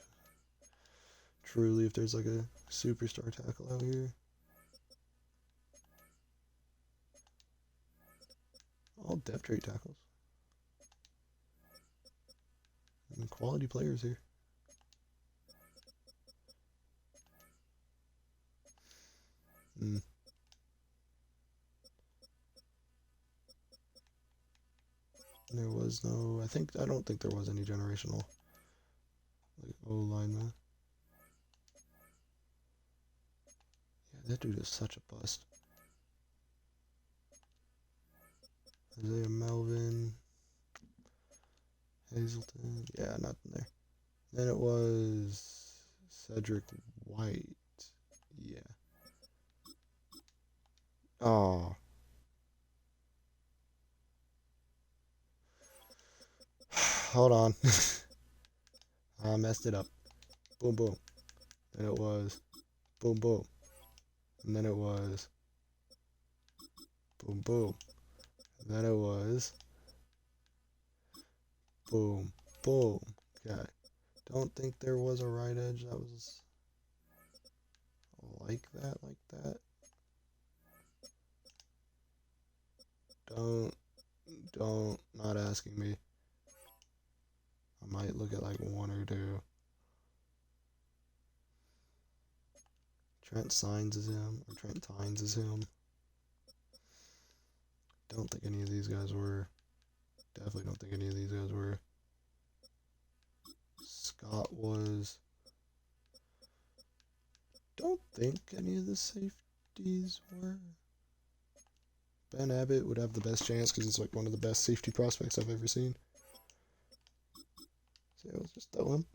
truly if there's like a superstar tackle out here. All depth rate tackles. And quality players here. Mm. There was no, I don't think there was any generational like O lineman. Yeah, that dude is such a bust. Isaiah Melvin, Hazelton, yeah, nothing there. Then it was Cedric White, yeah. Oh, hold on. I messed it up. Boom, boom. Then it was boom, boom. And then it was boom, boom. And then it was boom, boom. Okay. Don't think there was a right edge that was like that, like that. Not asking me. I might look at like one or two. Trent Signs is him, or Trent Tynes is him. Don't think any of these guys were. Definitely don't think any of these guys were. Scott was. Don't think any of the safeties were. Ben Abbott would have the best chance because he's like one of the best safety prospects I've ever seen. So yeah, let's just throw him.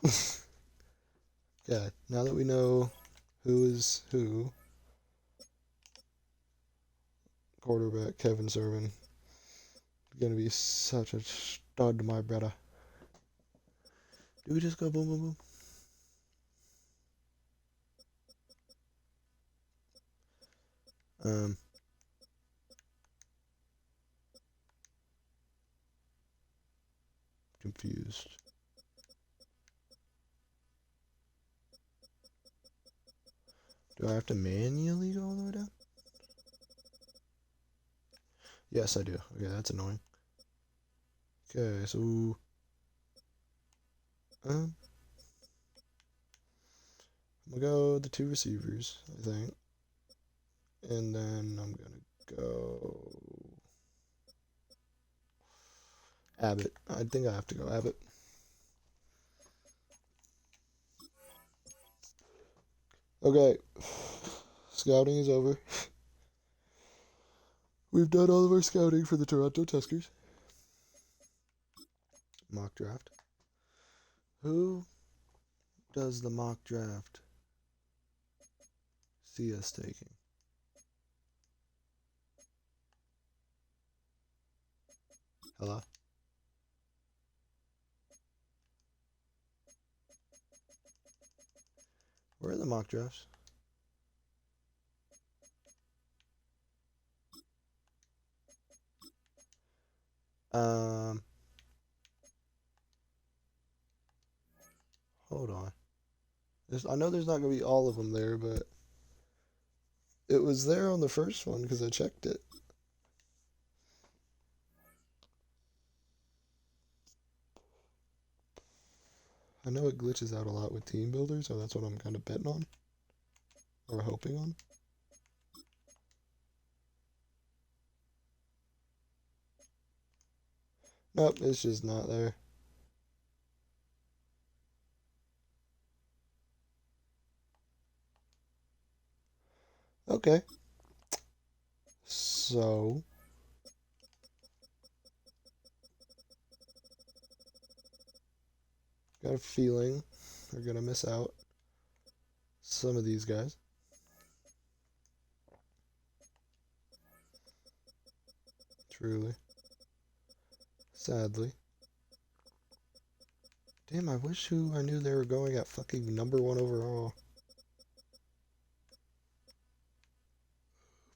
Okay, now that we know who is who, quarterback Kevin Sermon, gonna be such a stud, my brother. Do we just go boom, boom, boom? Confused. Do I have to manually go all the way down? Yes, I do. Okay, that's annoying. Okay, so I'm gonna go the two receivers, I think, and then I'm gonna go Abbott. I think I have to go Abbott. Okay, scouting is over. We've done all of our scouting for the Toronto Tuskers. Mock draft. Who does the mock draft see us taking? Hello? Where are the mock drafts? Hold on. I know there's not going to be all of them there, but it was there on the first one because I checked it. I know it glitches out a lot with team builders, so that's what I'm kind of betting on. Or hoping on. Nope, it's just not there. Okay. So Got a feeling they're going to miss out. Some of these guys. Truly. Sadly. Damn, I wish who I knew they were going at fucking #1 overall.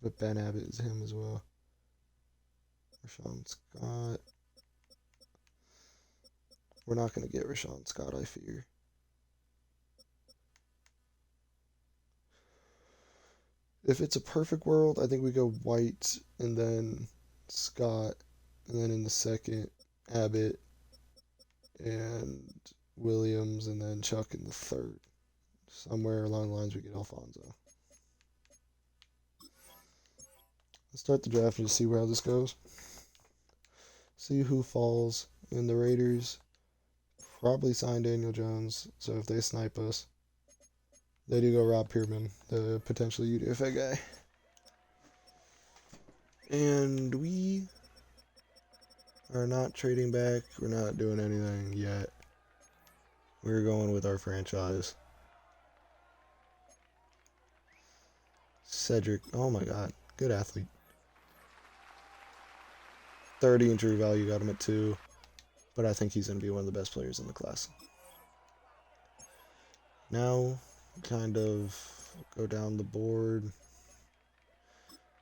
But Ben Abbott is him as well. Rashawn Scott. We're not going to get Rashawn Scott, I fear. If it's a perfect world, I think we go White and then Scott, and then in the second, Abbott and Williams, and then Chuck in the third. Somewhere along the lines we get Alfonso. Let's start the draft and just see where this goes. See who falls. And the Raiders probably sign Daniel Jones, so if they snipe us, they do go Rob Pearman, the potential UDFA guy. And we are not trading back. We're not doing anything yet. We're going with our franchise. Cedric. Oh my god. Good athlete. 30 in true value. Got him at 2. But I think he's going to be one of the best players in the class. Now, kind of go down the board.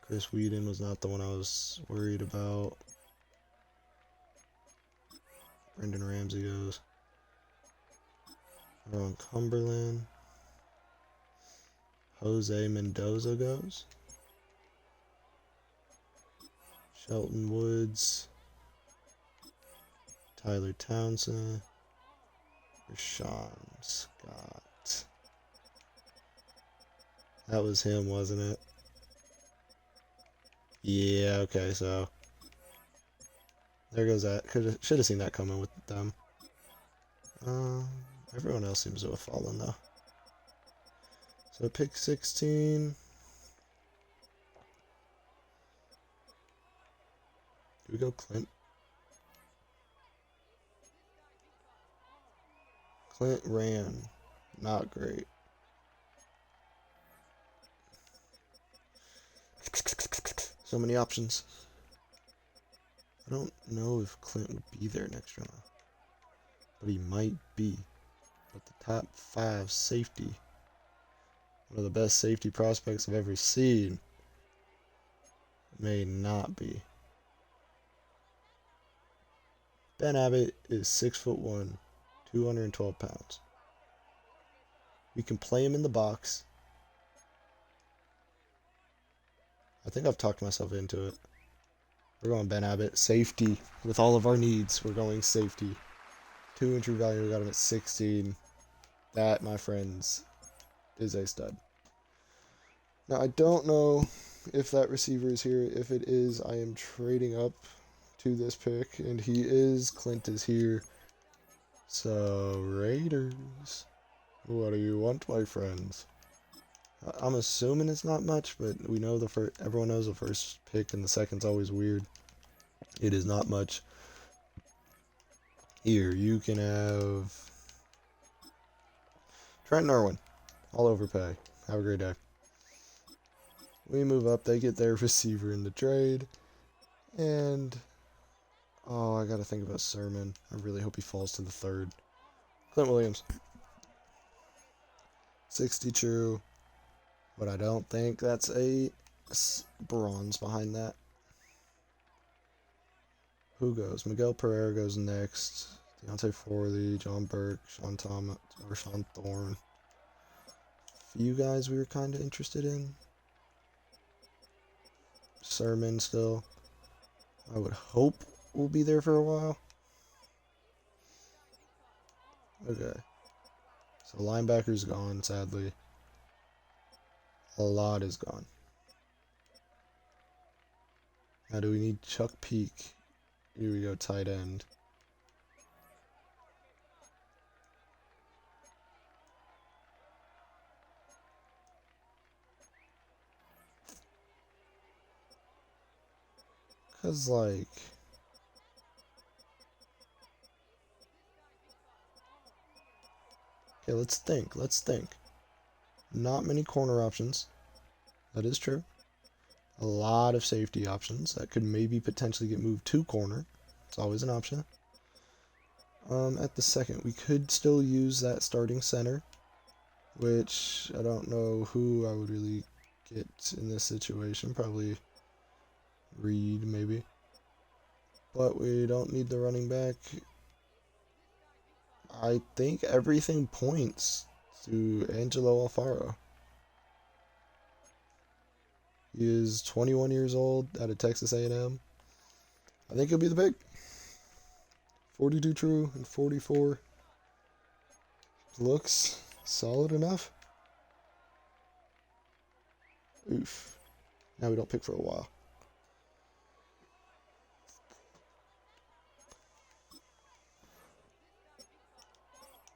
Chris Whedon was not the one I was worried about. Brendan Ramsey goes. Ron Cumberland. Jose Mendoza goes. Shelton Woods. Tyler Townsend. Rashawn Scott. That was him, wasn't it? Yeah, okay, so there goes that. Should have seen that coming with them. Everyone else seems to have fallen though. So pick 16. Do we go Clint? Clint ran. Not great. So many options. I don't know if Clint would be there next round. But he might be. But the top 5 safety. One of the best safety prospects I've ever seen. May not be. Ben Abbott is 6'1", 212 pounds. We can play him in the box. I think I've talked myself into it. We're going Ben Abbott. Safety. With all of our needs, we're going safety. 2 in true value. We got him at 16. That, my friends, is a stud. Now, I don't know if that receiver is here. If it is, I am trading up to this pick. And he is. Clint is here. So, Raiders. What do you want, my friends? I'm assuming it's not much, but we know everyone knows the first pick and the second's always weird. It is not much. Here, you can have Trent Irwin. I'll overpay. Have a great day. We move up. They get their receiver in the trade. And, oh, I got to think about Sermon. I really hope he falls to the 3rd. Clint Williams. 60 true. But I don't think that's a bronze behind that. Who goes? Miguel Pereira goes next. Deontay Forley, John Burke, Sean Thomas, or Sean Thorne. Few guys we were kind of interested in. Sermon still. I would hope we'll be there for a while. Okay. So linebacker's gone, sadly. A lot is gone. Now do we need Chuck Peak? Here we go, tight end. Cause like Okay, let's think. Let's think. Not many corner options. That is true. A lot of safety options that could maybe potentially get moved to corner. It's always an option. At the second, we could still use that starting center, which I don't know who I would really get in this situation. Probably Reed, maybe. But we don't need the running back. I think everything points to Angelo Alfaro. He is 21 years old out of Texas A&M. I think he'll be the pick. 42 true and 44 looks solid enough. Oof. Now we don't pick for a while.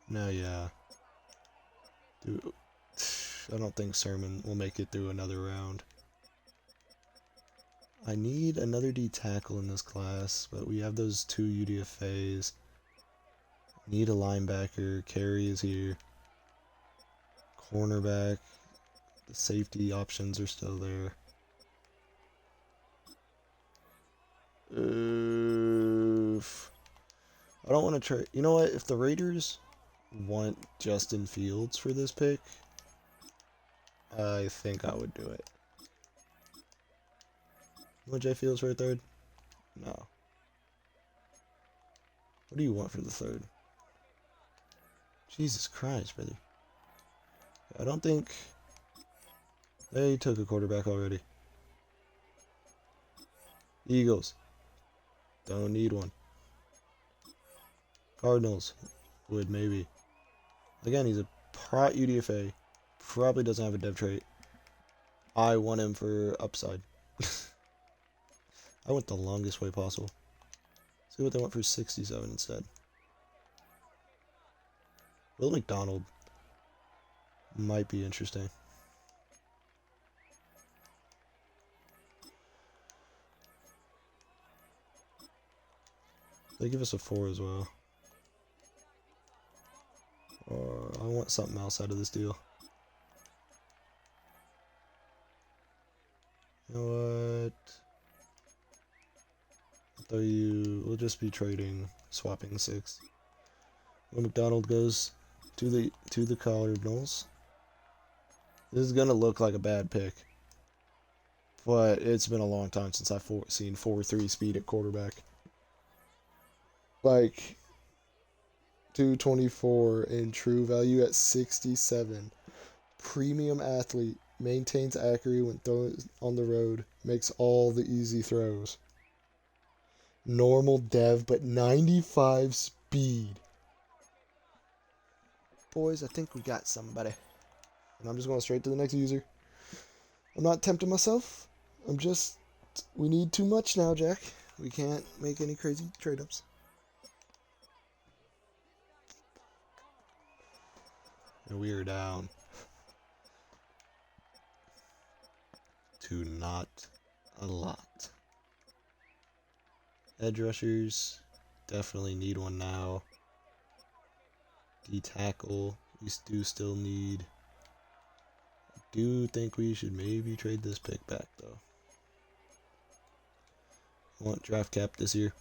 Now, yeah. Dude, I don't think Sermon will make it through another round. I need another D tackle in this class, but we have those 2 UDFAs. Need a linebacker. Carey is here. Cornerback. The safety options are still there. Oof. I don't want to trade. You know what? If the Raiders want Justin Fields for this pick, I think I would do it. You want Jay Fields for a third? No. What do you want for the third? Jesus Christ, brother. I don't think they took a quarterback already. Eagles. Don't need one. Cardinals. Would maybe. Again, he's a prot UDFA. Probably doesn't have a dev trait. I want him for upside. I went the longest way possible. See what they want for 67 instead. Will McDonald might be interesting. They give us a 4 as well. Or I want something else out of this deal. You know what? We'll just be trading, swapping 6. Will McDonald goes to the Cardinals. This is gonna look like a bad pick, but it's been a long time since I've seen 4.3 speed at quarterback. Like 224 in true value at 67. Premium athlete, maintains accuracy when thrown on the road, makes all the easy throws. Normal dev, but 95 speed. Boys, I think we got somebody. And I'm just going straight to the next user. I'm not tempting myself. We need too much now, Jack. We can't make any crazy trade-ups. And we are down to not a lot. Edge rushers, definitely need one now. D tackle, we do still need. I do think we should maybe trade this pick back though. I want draft cap this year.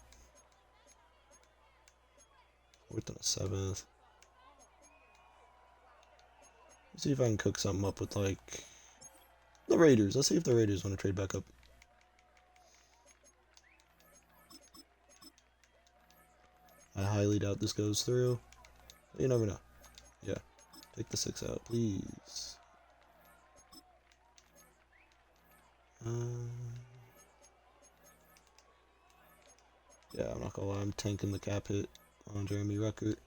4th and a 7th. Let's see if I can cook something up with like the Raiders. Let's see if the Raiders want to trade back up. I highly doubt this goes through. You never know. Yeah. Take the 6 out, please. Yeah, I'm not gonna lie. I'm tanking the cap hit on Jeremy Ruckert.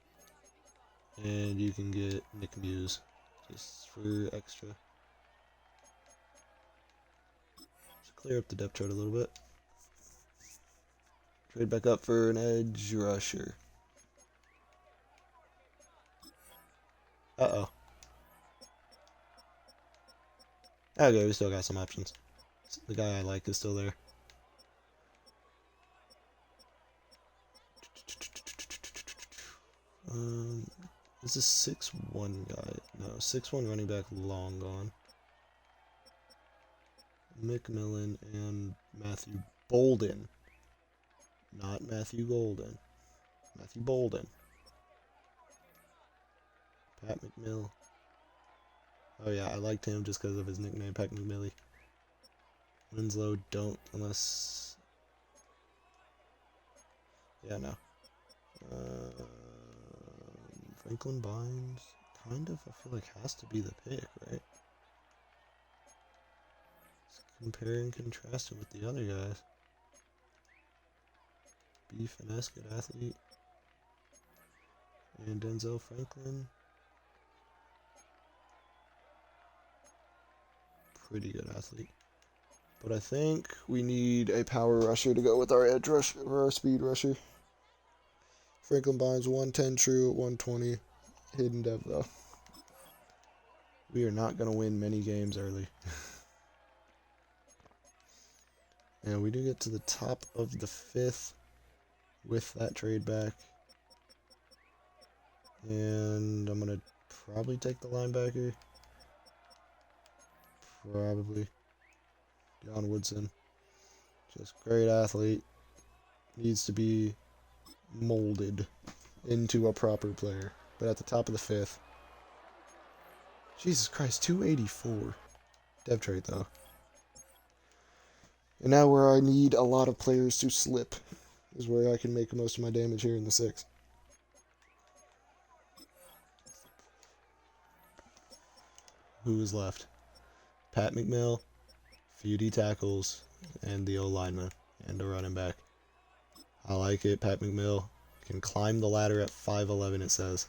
And you can get Nick Muse just for extra. Just clear up the depth chart a little bit. Trade back up for an edge rusher. Uh-oh. Okay, we still got some options. The guy I like is still there. This is 6'1" guy. No, 6'1" running back long gone. McMillan and Matthew Bolden. Not Matthew Golden. Matthew Bolden. Pat McMill. Oh yeah, I liked him just because of his nickname, Pat McMillie. Winslow, don't, unless... Yeah, no. Franklin Bynes, kind of, I feel like has to be the pick, right? Let's compare and contrast it with the other guys. B finesse, good athlete. And Denzel Franklin. Pretty good athlete. But I think we need a power rusher to go with our edge rusher, or our speed rusher. Franklin Bynes, 110 true at 120. Hidden dev, though. We are not going to win many games early. And we do get to the top of the 5th with that trade back. And I'm going to probably take the linebacker. Probably. John Woodson. Just great athlete. Needs to be molded into a proper player. But at the top of the 5th. Jesus Christ, 284. Dev trait, though. And now where I need a lot of players to slip is where I can make most of my damage here in the 6th. Who is left? Pat McMill, few D tackles, and the O-lineman, and a running back. I like it. Pat McMill can climb the ladder at 5'11", it says.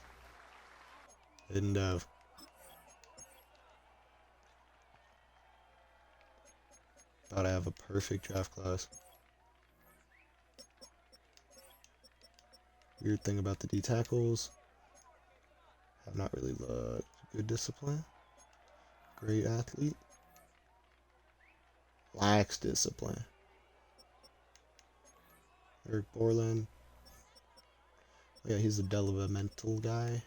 Hidden dev. Thought I have a perfect draft class. Weird thing about the D tackles. Have not really looked. Good discipline. Great athlete. Lacks discipline. Eric Borland. Oh yeah, he's a developmental guy.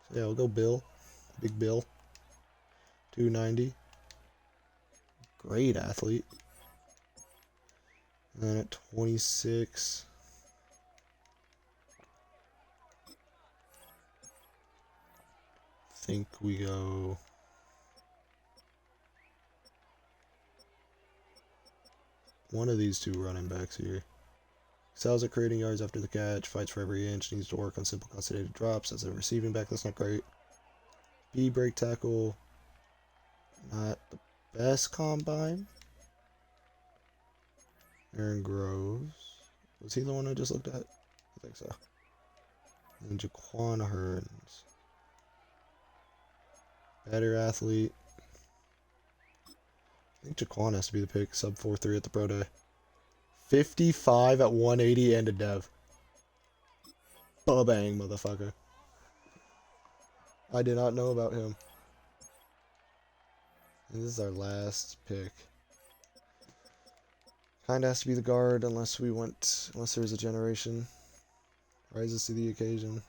So yeah, we'll go Bill. Big Bill. 290. Great athlete. And then at 26. I think we go... one of these two running backs here. Excels at creating yards after the catch, fights for every inch, needs to work on simple concentrated drops. As a receiving back, that's not great. B break tackle, not the best combine. Aaron Groves. Was he the one I just looked at? I think so. And Jaquan Hearns. Better athlete. I think Jaquan has to be the pick. Sub 4.3 at the pro day. 55 at 180 and a dev. Ba-bang, motherfucker. I did not know about him. And this is our last pick. Kinda has to be the guard unless there's a generation. Rises to the occasion.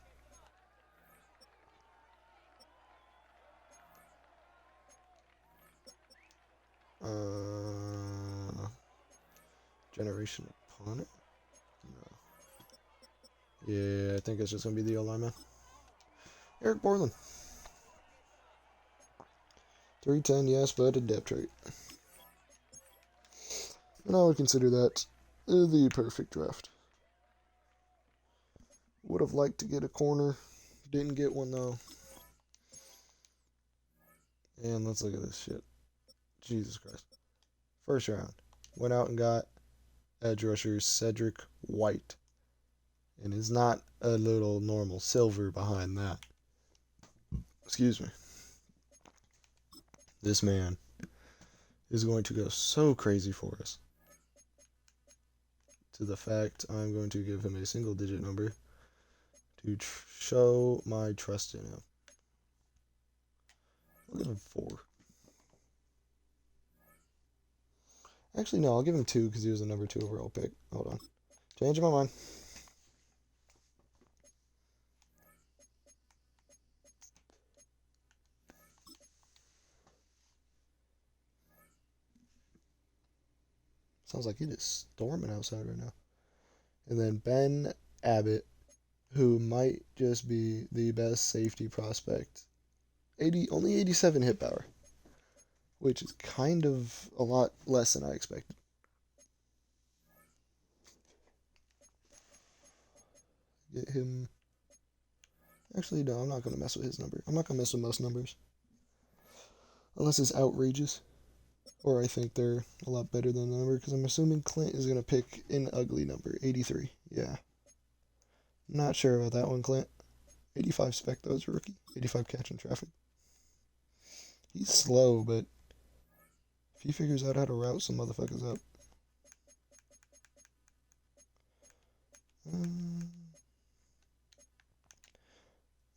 Generation opponent? No. Yeah, I think it's just gonna be the O-lineman. Eric Borland. 310, yes, but a depth trait. And I would consider that the perfect draft. Would have liked to get a corner. Didn't get one, though. And let's look at this shit. Jesus Christ. First round. Went out and got edge rusher Cedric White. And is not a little normal silver behind that. Excuse me. This man is going to go so crazy for us. To the fact I'm going to give him a single digit number to show my trust in him. I'll give him 4. Actually, no, I'll give him 2 because he was the number 2 overall pick. Hold on. Changing my mind. Sounds like it is storming outside right now. And then Ben Abbott, who might just be the best safety prospect. Only 87 hit power, which is kind of a lot less than I expected. Get him. Actually, no, I'm not going to mess with his number. I'm not going to mess with most numbers. Unless it's outrageous. Or I think they're a lot better than the number, because I'm assuming Clint is going to pick an ugly number. 83. Yeah. Not sure about that one, Clint. 85 spec, though, as a rookie. 85 catching traffic. He's slow, but if he figures out how to route some motherfuckers up.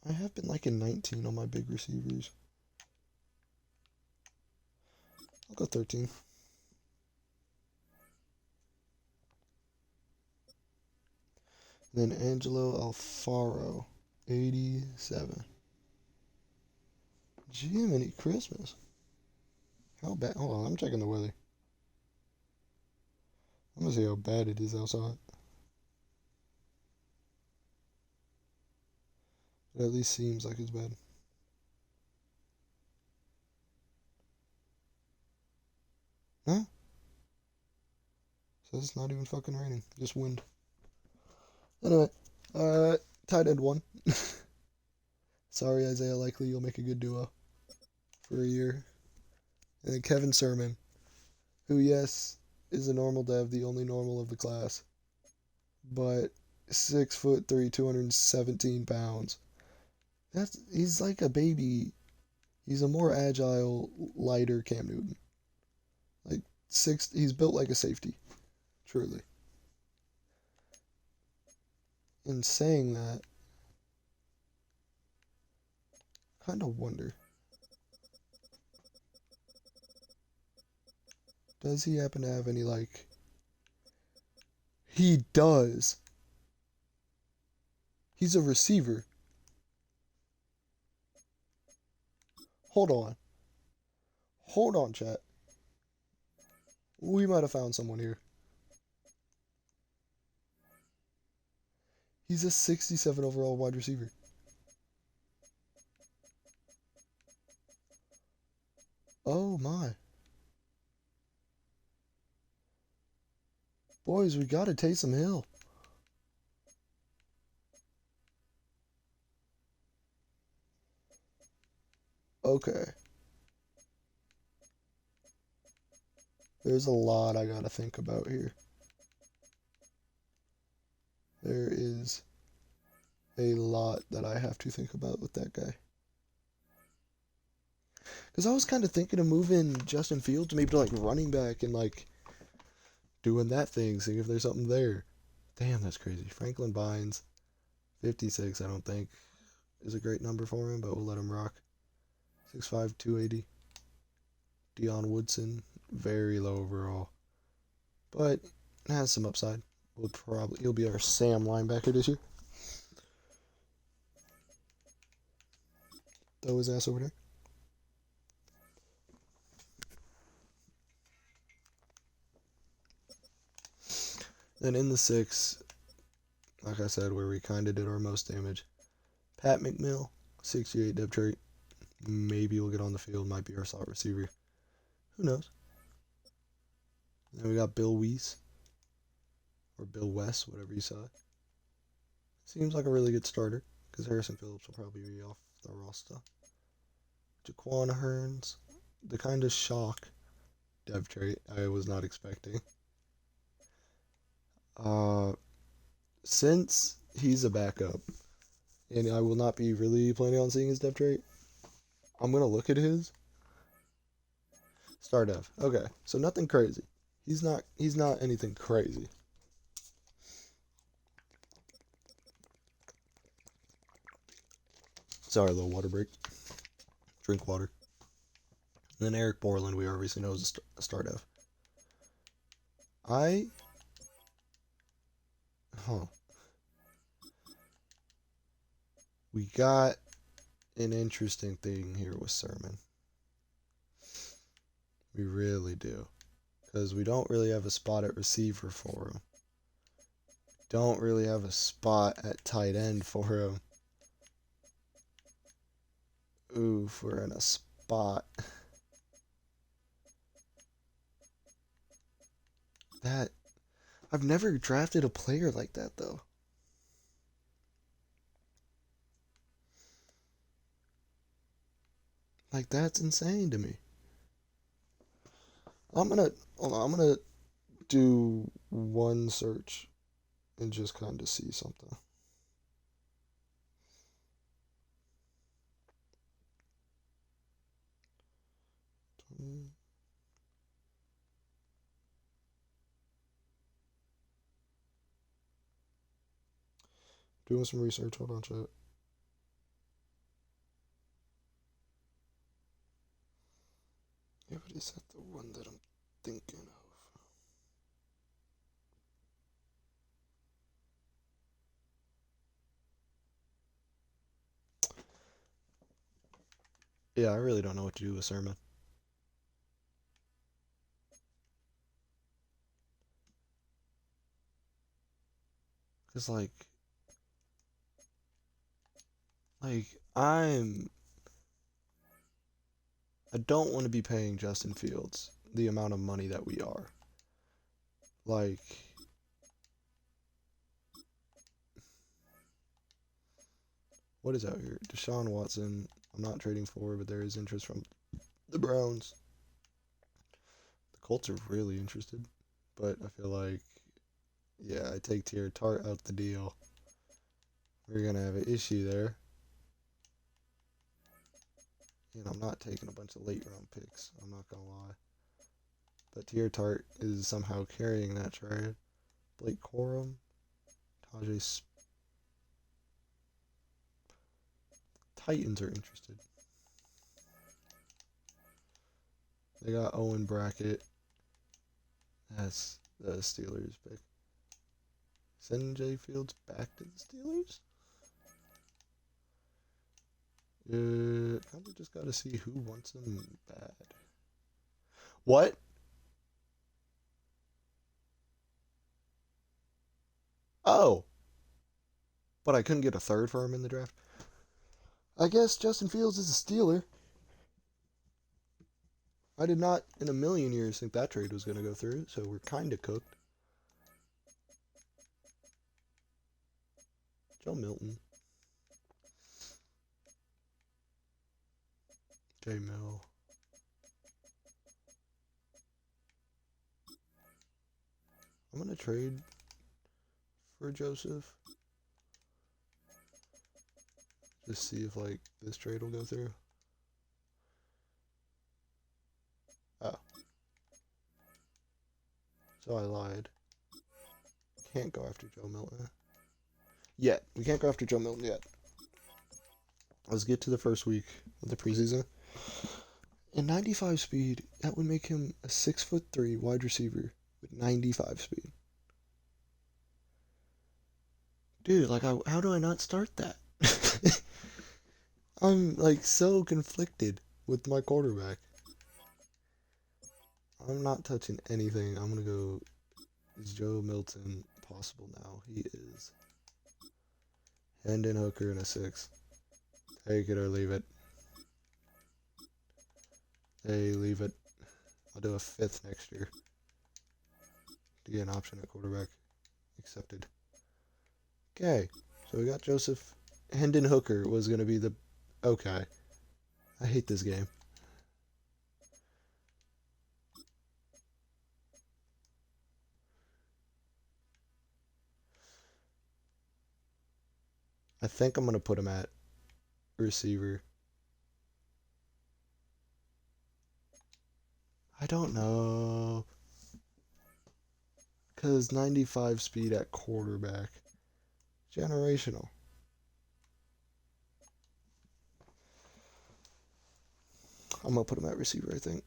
I have been liking 19 on my big receivers. I'll go 13. Then Angelo Alfaro, 87. Jiminy Christmas. How bad? Hold on, I'm checking the weather. I'm gonna see how bad it is outside. It at least seems like it's bad. Huh? Says it's not even fucking raining, just wind. Anyway, tight end 1. Sorry, Isaiah Likely, you'll make a good duo for a year. And then Kevin Sermon, who, yes, is a normal dev, the only normal of the class, but 6'3", 217 pounds. He's like a baby. He's a more agile, lighter Cam Newton. Like he's built like a safety, truly. In saying that, I kind of wonder, does he happen to have any, like... He does. He's a receiver. Hold on. Hold on, chat. We might have found someone here. He's a 67 overall wide receiver. Oh my. Boys, we gotta Taysom Hill. Okay. There's a lot I gotta think about here. There is a lot that I have to think about with that guy. Because I was kind of thinking of moving Justin Fields maybe to like running back and like doing that thing, seeing if there's something there. Damn, that's crazy. Franklin Bynes, 56, I don't think is a great number for him, but we'll let him rock. 6'5", 280. Deion Woodson, very low overall, but has some upside. He'll be our Sam linebacker this year. Throw his ass over there. Then in the 6, like I said, where we kind of did our most damage, Pat McMill, 68 depth trait. Maybe we'll get on the field. Might be our slot receiver. Who knows? Then we got Bill Weiss. Or Bill West, whatever you saw. Seems like a really good starter. Because Harrison Phillips will probably be off the roster. Jaquan Hearns. The kind of shock depth trait I was not expecting. Since he's a backup, and I will not be really planning on seeing his depth trait, I'm going to look at his star dev. Okay, so nothing crazy. He's not anything crazy. Sorry, a little water break. Drink water. And then Eric Borland, we obviously know is a star dev. We got an interesting thing here with Sermon. We really do. because we don't really have a spot at receiver for him. Don't really have a spot at tight end for him. Oof, we're in a spot. That I've never drafted a player like that though. Like that's insane to me. I'm gonna hold on, I'm gonna do one search and just kind of see something. Doing some research. Hold on, chat. Yeah, but is that the one that I'm thinking of? Yeah, I really don't know what to do with Sermon. Cause like I don't want to be paying Justin Fields the amount of money that we are. Like, what is out here? Deshaun Watson, I'm not trading for, but there is interest from the Browns. The Colts are really interested, but I feel like, yeah, I take Tier Tart out the deal. We're going to have an issue there. And I'm not taking a bunch of late round picks, I'm not going to lie. But Tier Tart is somehow carrying that trade. Blake Corum, Tajay Titans are interested. They got Owen Brackett. That's the Steelers pick. Send Jay Fields back to the Steelers? Probably just gotta see who wants him bad. What? Oh. But I couldn't get a third for him in the draft. I guess Justin Fields is a Steeler. I did not in a million years think that trade was going to go through, so we're kind of cooked. Joe Milton. J Mill. I'm going to trade for Joseph. Just see if, like, this trade will go through. Oh. So I lied. Can't go after Joe Milton. Yet. We can't go after Joe Milton yet. Let's get to the first week of the preseason. In 95 speed, that would make him a 6'3" wide receiver with 95 speed. Dude, like, how do I not start that? I'm, like, so conflicted with my quarterback. I'm not touching anything. I'm going to go, is Joe Milton possible now? He is. Hendon Hooker in a 6. Take it or leave it. Hey, leave it. I'll do a 5th next year. To get an option at quarterback. Accepted. Okay, so we got Joseph. Hendon Hooker was going to be the... Okay. I hate this game. I think I'm going to put him at receiver. I don't know. Because 95 speed at quarterback. Generational. I'm going to put him at receiver, I think.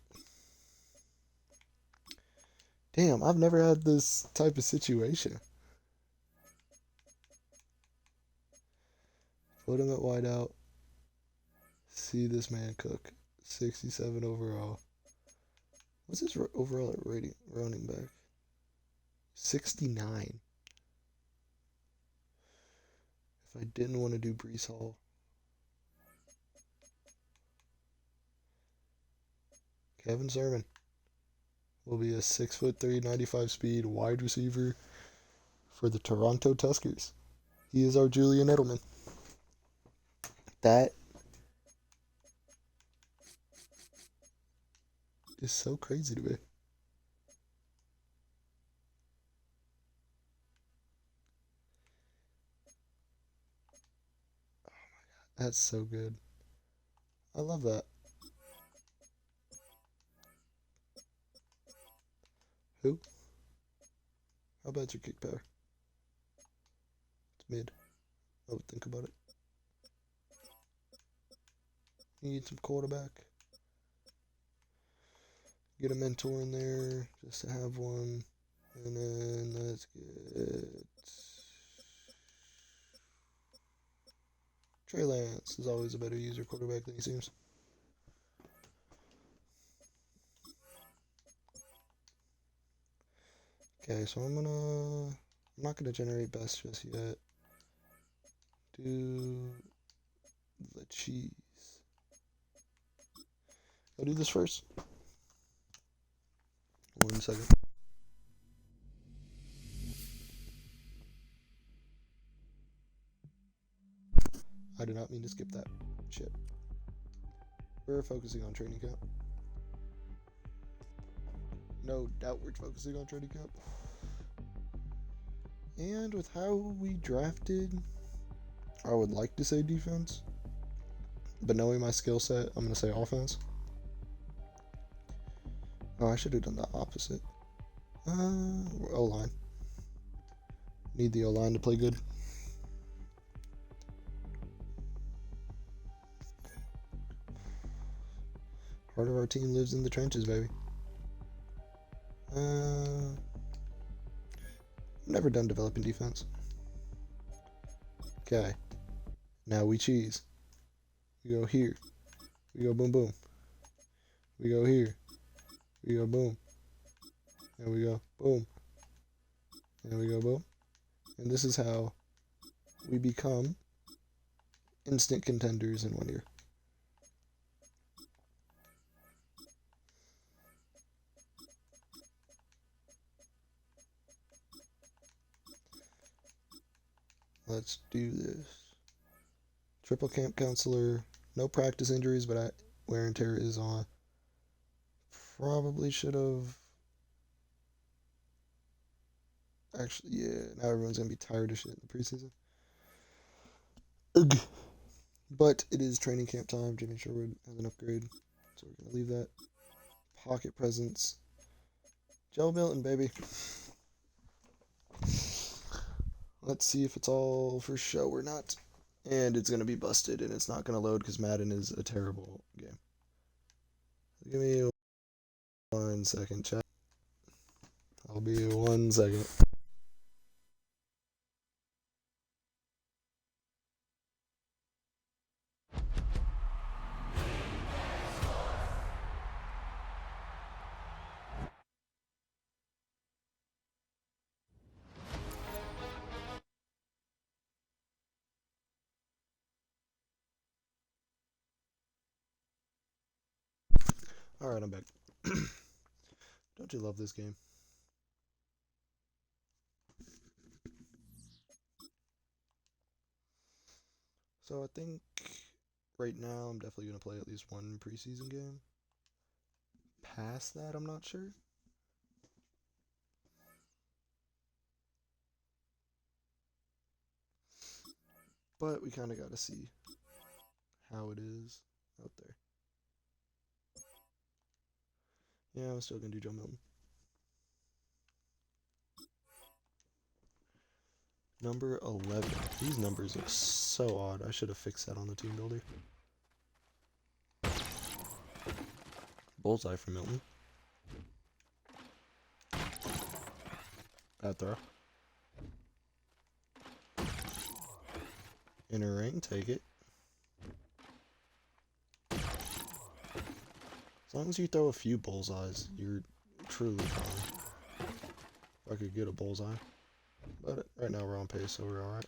Damn, I've never had this type of situation. Put him at wideout. See this man cook. 67 overall. What's his overall rating? Running back 69. If I didn't want to do Brees Hall, Kevin Sermon will be a 6'3", 95 speed wide receiver for the Toronto Tuskers. He is our Julian Edelman. That is so crazy to me. That's so good. I love that. Who? How about your kick power? It's mid. I would think about it. You need some quarterback. Get a mentor in there just to have one. And then let's get Trey Lance is always a better user quarterback than he seems. Okay, so I'm not gonna generate best just yet. Do the cheese. I'll do this first. 1 second. I did not mean to skip that. Shit. We're focusing on training camp. No doubt we're focusing on training camp. And with how we drafted, I would like to say defense. But knowing my skill set, I'm going to say offense. Oh, I should have done the opposite. O-line. Need the O-line to play good. Part of our team lives in the trenches, baby. I'm never done developing defense. Okay. Now we cheese. We go here. We go boom boom. We go here. We go boom. And we go boom. And we go boom. And this is how we become instant contenders in 1 year. Let's do this. Triple camp counselor. No practice injuries, but wear and tear is on. Probably should have. Actually, yeah. Now everyone's gonna be tired of shit in the preseason. Ugh. But it is training camp time. Jimmy Sherwood has an upgrade, so we're gonna leave that. Pocket presence. Joe Milton, baby. Let's see if it's all for show or not. And it's going to be busted, and it's not going to load because Madden is a terrible game. Give me 1 second, chat. I'll be 1 second. Alright, I'm back. Don't you love this game? So I think right now I'm definitely going to play at least one preseason game. Past that, I'm not sure. But we kind of got to see how it is out there. Yeah, I'm still going to do Joe Milton. Number 11. These numbers look so odd. I should have fixed that on the team builder. Bullseye for Milton. Bad throw. Inner ring, take it. As long as you throw a few bullseyes, you're truly fine. If I could get a bullseye. But right now we're on pace, so we're alright.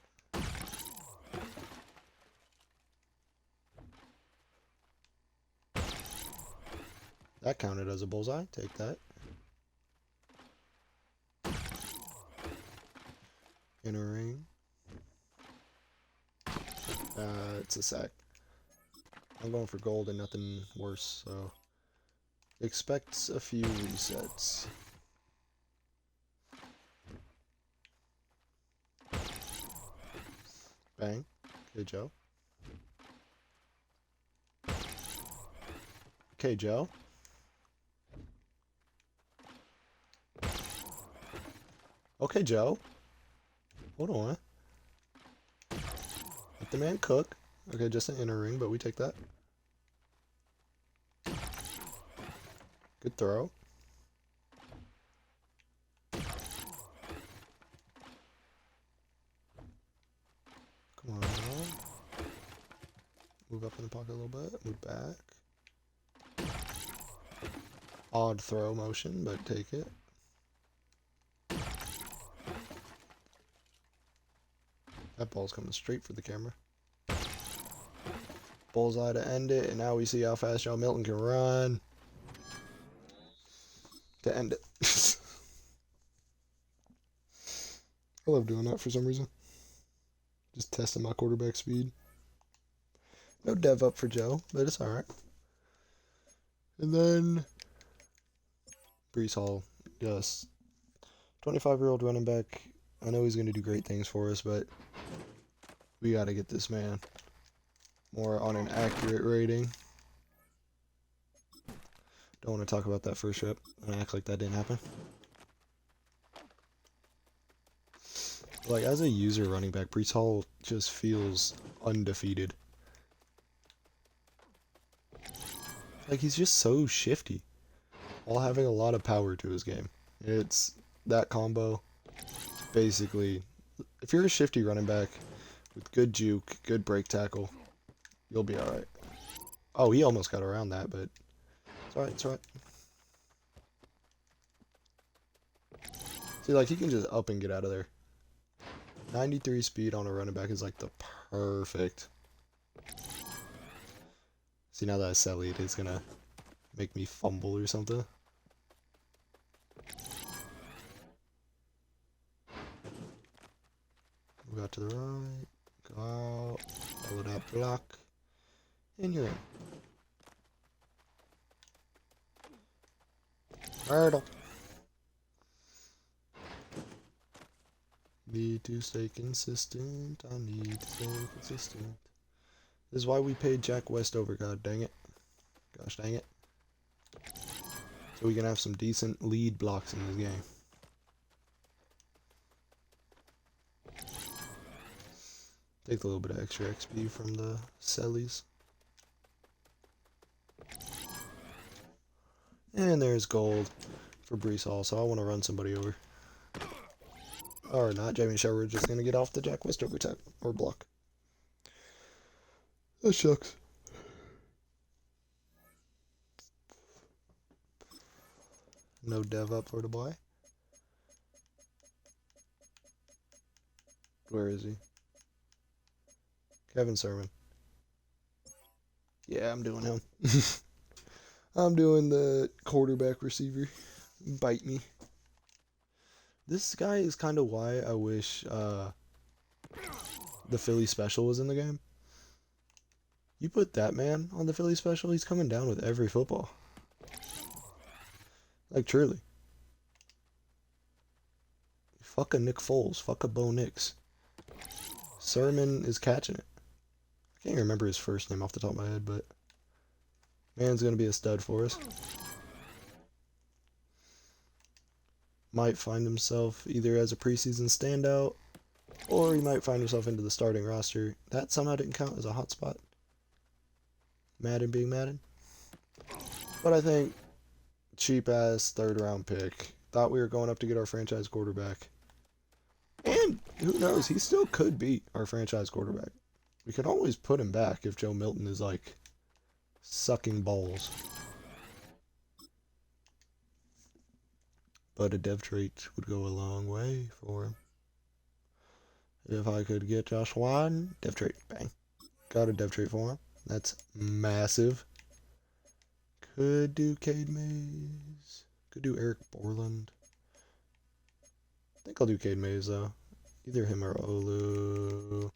That counted as a bullseye. Take that. Inner ring. It's a sack. I'm going for gold and nothing worse, so expect a few resets. Bang. Okay, Joe. Okay, Joe. Okay, Joe. Hold on. Let the man cook. Okay, just an inner ring, but we take that. Good throw. Come on now. Move up in the pocket a little bit. Move back. Odd throw motion, but take it. That ball's coming straight for the camera. Bullseye to end it, and now we see how fast Joe Milton can run to end it. I love doing that for some reason. Just testing my quarterback speed. No dev up for Joe, but it's alright. And then Breece Hall, yes. 25-year-old running back. I know he's going to do great things for us, but we got to get this man more on an accurate rating. Don't want to talk about that first rep and act like that didn't happen. Like, as a user running back, Breece Hall just feels undefeated. Like, he's just so shifty, while having a lot of power to his game. It's that combo. Basically, if you're a shifty running back with good juke, good break tackle, you'll be alright. Oh, he almost got around that, but it's alright, it's alright. See, like, he can just up and get out of there. 93 speed on a running back is like the perfect. See, now that I sell it, it's gonna make me fumble or something. Move out to the right, go out, follow that block, and you're in. Myrtle. Need to stay consistent. I need to stay consistent. This is why we paid Jack Westover, god dang it. Gosh dang it. So we can have some decent lead blocks in this game. Take a little bit of extra XP from the Sellies. And there's gold for Breece Hall, so I want to run somebody over. Or not, Jamie Sherwood's just going to get off the Jack Westover tech or block. That shucks. No dev up for the boy. Where is he? Kevin Sermon. Yeah, I'm doing him. I'm doing the quarterback receiver. Bite me. This guy is kind of why I wish the Philly special was in the game. You put that man on the Philly special, he's coming down with every football. Like, truly. Fuck a Nick Foles. Fuck a Bo Nix. Sermon is catching it. I can't remember his first name off the top of my head, but man's going to be a stud for us. Might find himself either as a preseason standout, or he might find himself into the starting roster. That somehow didn't count as a hot spot. Madden being Madden. But I think cheap-ass third-round pick. Thought we were going up to get our franchise quarterback. And who knows, he still could be our franchise quarterback. We could always put him back if Joe Milton is, like, sucking balls. but a dev trait would go a long way for him. If I could get Josh one, dev trait, bang. Got a dev trait for him. That's massive. Could do Cade Mays. Could do Eric Borland. I think I'll do Cade Mays though. Either him or Olu. I'm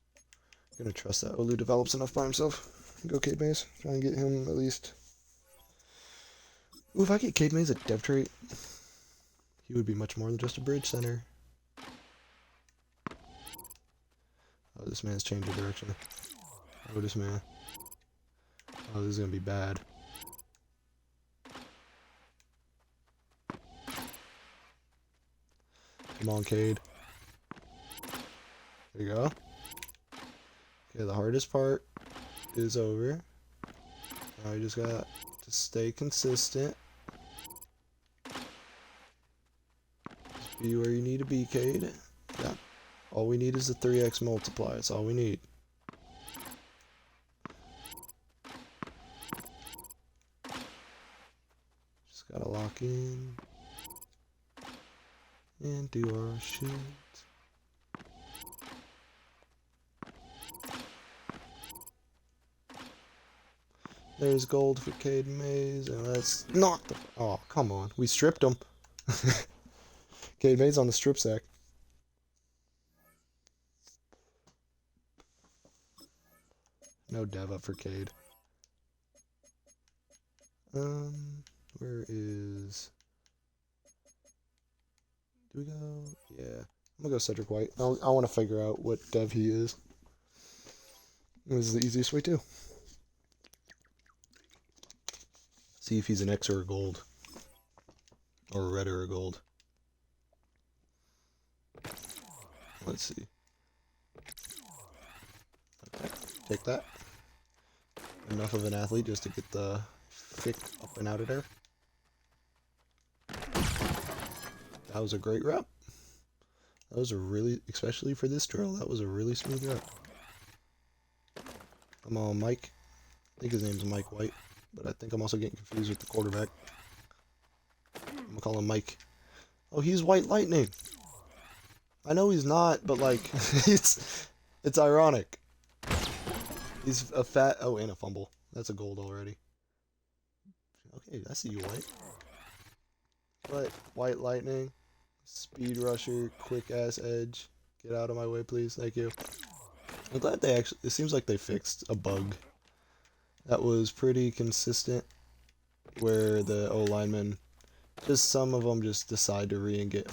gonna trust that Olu develops enough by himself. Go Cade Mays. Try and get him at least. Ooh, if I get Cade Mays a dev trait, he would be much more than just a bridge center. Oh, this man's changed the direction. Oh, this man. Oh, this is gonna be bad. Come on, Cade. There you go. Okay, the hardest part is over. Now you just got to stay consistent. Just be where you need to be, Cade. Yeah. All we need is a 3x multiply. That's all we need. Just gotta lock in. And do our shit. There's gold for Cade Mays, and let's knock the... Oh, come on. We stripped him. Cade Mays on the strip sack. No dev up for Cade. Where is... Do we go? Yeah. I'm gonna go Cedric White. I want to figure out what dev he is. This is the easiest way too. See if he's an X or a gold. Or a red or a gold. Let's see. Okay, take that. Enough of an athlete just to get the fick up and out of there. That was a great rep. That was a really, especially for this drill, that was a really smooth rep. Come on, Mike. I think his name's Mike White, but I think I'm also getting confused with the quarterback. I'm gonna call him Mike. Oh, he's White Lightning. I know he's not, but like, it's ironic. He's a fat, oh, and a fumble. That's a gold already. Okay, I see you, White. But White Lightning, speed rusher, quick ass edge. Get out of my way, please. Thank you. I'm glad they actually, it seems like they fixed a bug that was pretty consistent where the O-linemen, just some of them just decide to re-engage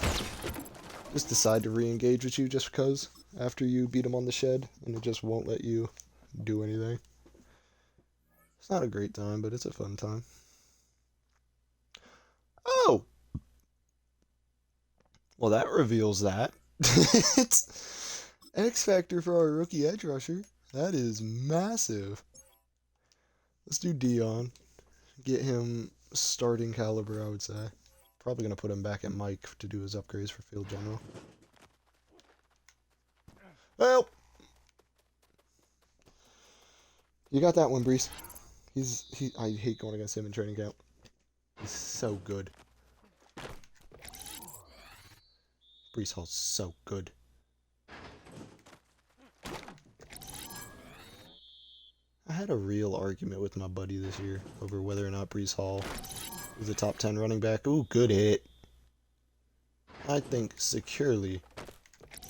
with you just because after you beat them on the shed, and it just won't let you do anything. It's not a great time, but it's a fun time. Oh! Well, that reveals that. It's X Factor for our rookie edge rusher. That is massive. Let's do Dion. Get him starting caliber, I would say. Probably going to put him back at Mike to do his upgrades for field general. Help! You got that one, Brees. I hate going against him in training camp. He's so good. Brees Hall's so good. I had a real argument with my buddy this year over whether or not Brees Hall is a top 10 running back. Ooh, good hit. I think securely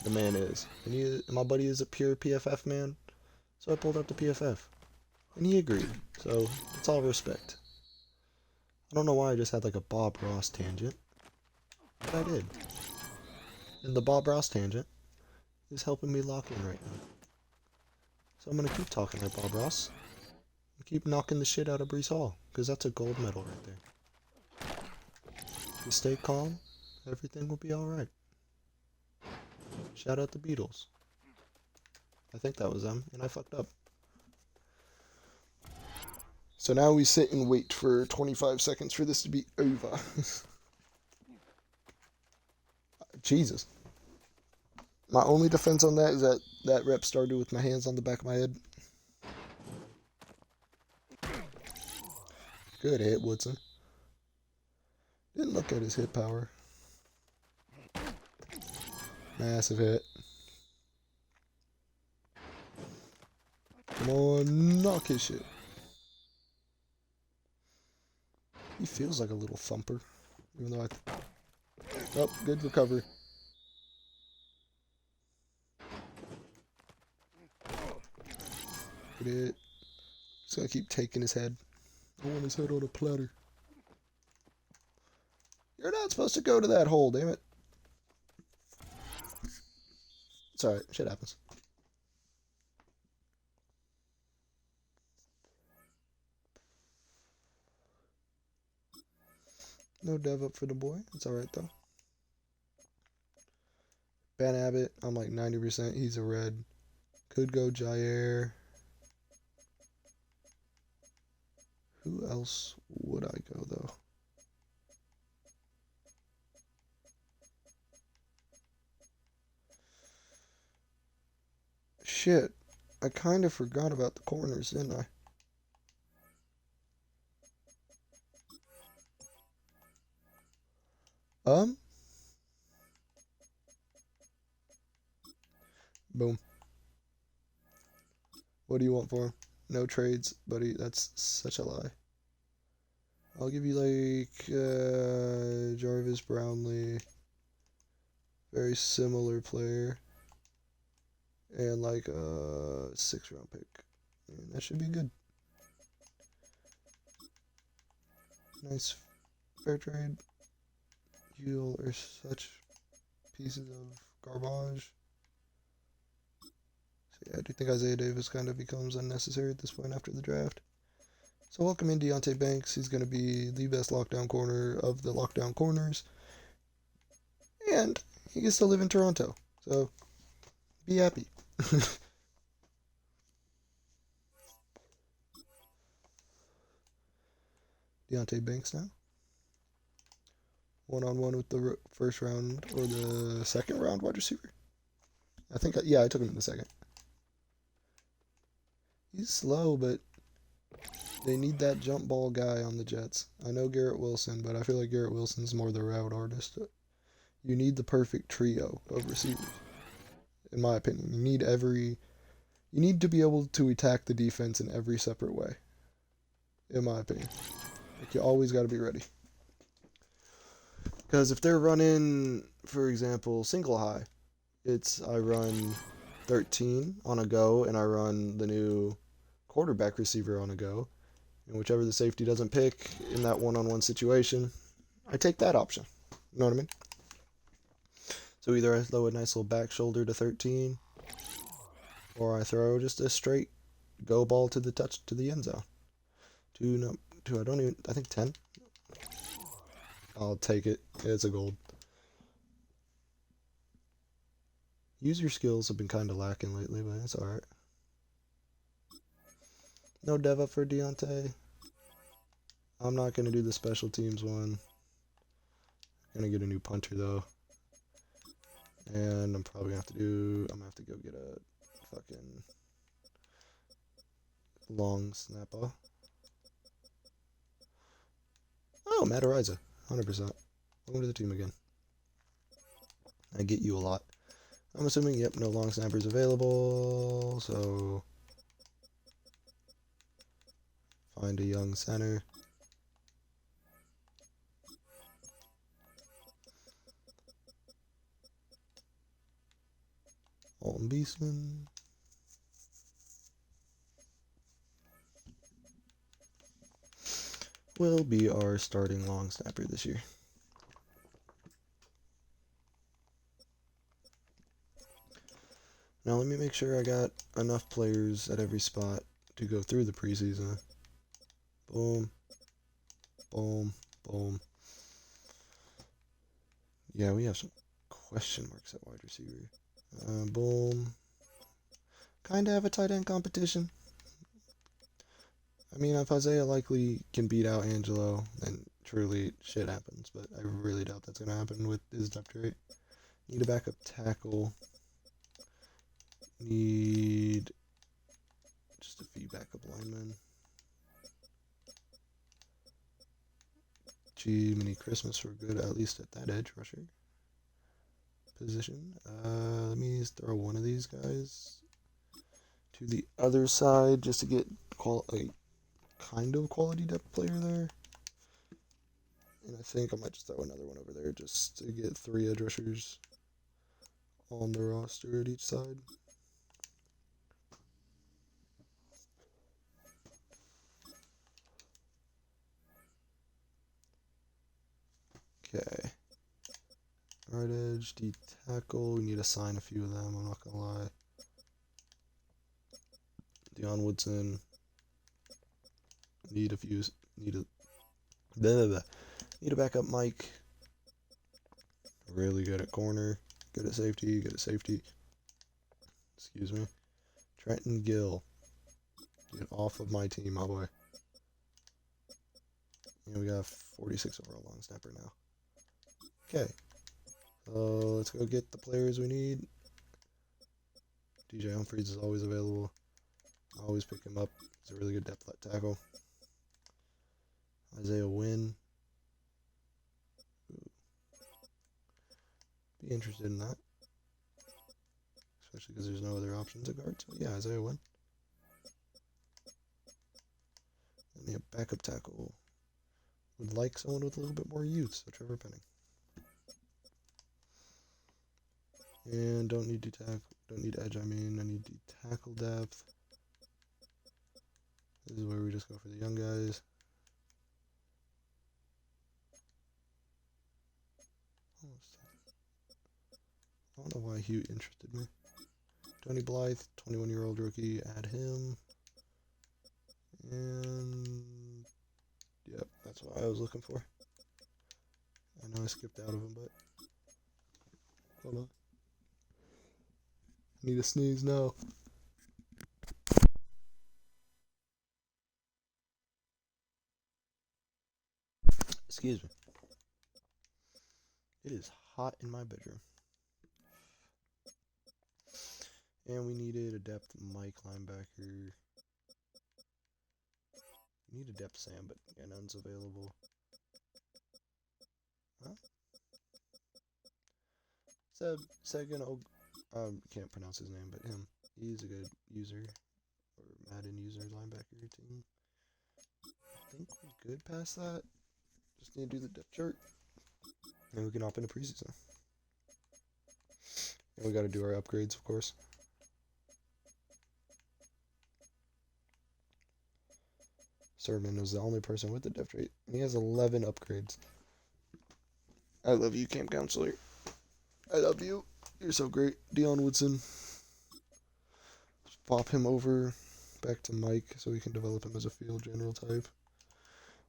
the man is. And my buddy is a pure PFF man. So I pulled up the PFF. And he agreed. So it's all respect. I don't know why I just had like a Bob Ross tangent. But I did. And the Bob Ross tangent is helping me lock in right now. So I'm going to keep talking like Bob Ross. And keep knocking the shit out of Brees Hall. Because that's a gold medal right there. If you stay calm, everything will be alright. Shout out the Beatles. I think that was them, and I fucked up. So now we sit and wait for 25 seconds for this to be over. Jesus. My only defense on that is that rep started with my hands on the back of my head. Good hit, Woodson. Didn't look at his hit power. Massive hit. Come on, knock his shit. He feels like a little thumper. Even though oh, good recovery. Get it. Just gotta keep taking his head. I want his head on a platter. You're not supposed to go to that hole, damn it. It's alright, shit happens. No dev up for the boy. It's alright though. Ben Abbott, I'm like 90%. He's a red. Could go Jair. Who else would I go though? Shit. I kind of forgot about the corners, didn't I? Boom. What do you want for him? No trades, buddy. That's such a lie. I'll give you like Jarvis Brownlee. Very similar player. And like a 6th-round pick. And that should be good. Nice fair trade. You are such pieces of garbage. So yeah, I do think Isaiah Davis kind of becomes unnecessary at this point after the draft. So welcome in Deonte Banks. He's going to be the best lockdown corner of the lockdown corners. And he gets to live in Toronto. So be happy. Deonte Banks now. One-on-one with the first round or the second round wide receiver. I think, yeah, I took him in the second. He's slow, but they need that jump ball guy on the Jets. I know Garrett Wilson, but I feel like Garrett Wilson's more the route artist. You need the perfect trio of receivers, in my opinion. You need to be able to attack the defense in every separate way, in my opinion. Like, you always got to be ready. Because if they're running, for example, single high, I run 13 on a go, and I run the new quarterback receiver on a go. And whichever the safety doesn't pick in that one-on-one situation, I take that option. You know what I mean? So either I throw a nice little back shoulder to 13, or I throw just a straight go ball to the end zone. I think 10. I'll take it. It's a gold. User skills have been kind of lacking lately, but it's alright. No dev up for Deonte. I'm not going to do the special teams one. I'm going to get a new punter, though. And I'm probably going to have to go get a fucking long snapper. Oh, Matt Ariza. 100%. Welcome to the team again. I get you a lot. I'm assuming, yep, no long snappers available, so find a young center. Alton Beastman. Will be our starting long snapper this year. Now let me make sure I got enough players at every spot to go through the preseason. Boom. Boom. Boom. Yeah, we have some question marks at wide receiver. Boom. Kind of have a tight end competition. I mean, if Isaiah likely can beat out Angelo, then truly shit happens. But I really doubt that's going to happen with his depth rate. Need a backup tackle. Need just a few backup linemen. Gee, mini Christmas for good, at least at that edge rusher position. Let me throw one of these guys to the other side just to get a kind of quality depth player there. And I think I might just throw another one over there just to get 3 edge rushers on the roster at each side. Okay. Right edge, D tackle. We need to sign a few of them, I'm not gonna lie. Deion Woodson. Need a backup Mike. Really good at corner. Good at safety. Excuse me. Trenton Gill. Get off of my team, my boy. And we got 46 overall long snapper now. Okay. So let's go get the players we need. DJ Humphries is always available. I always pick him up. He's a really good depth left tackle. Isaiah Wynn. Ooh. Be interested in that. Especially because there's no other options at guard. So yeah, Isaiah Wynn. I need a backup tackle. Would like someone with a little bit more youth, so Trevor Penning. And don't need edge, I need tackle depth. This is where we just go for the young guys. I don't know why Hugh interested me. Tony Blythe, 21-year-old rookie, add him. And yep, that's what I was looking for. I know I skipped out of him, but hold on. I need a sneeze now. Excuse me. It is hot in my bedroom. And we needed a depth Mike linebacker. We need a depth Sam, but yeah, none's available. Huh? Segan, can't pronounce his name, but him. He's a good user, or Madden user linebacker team. I think we're good past that. Just need to do the depth chart, and we can hop into preseason. And we got to do our upgrades, of course. Sermon was the only person with the depth rate, and he has 11 upgrades. I love you, camp counselor. I love you. You're so great. Deion Woodson. Pop him over back to Mike so we can develop him as a field general type.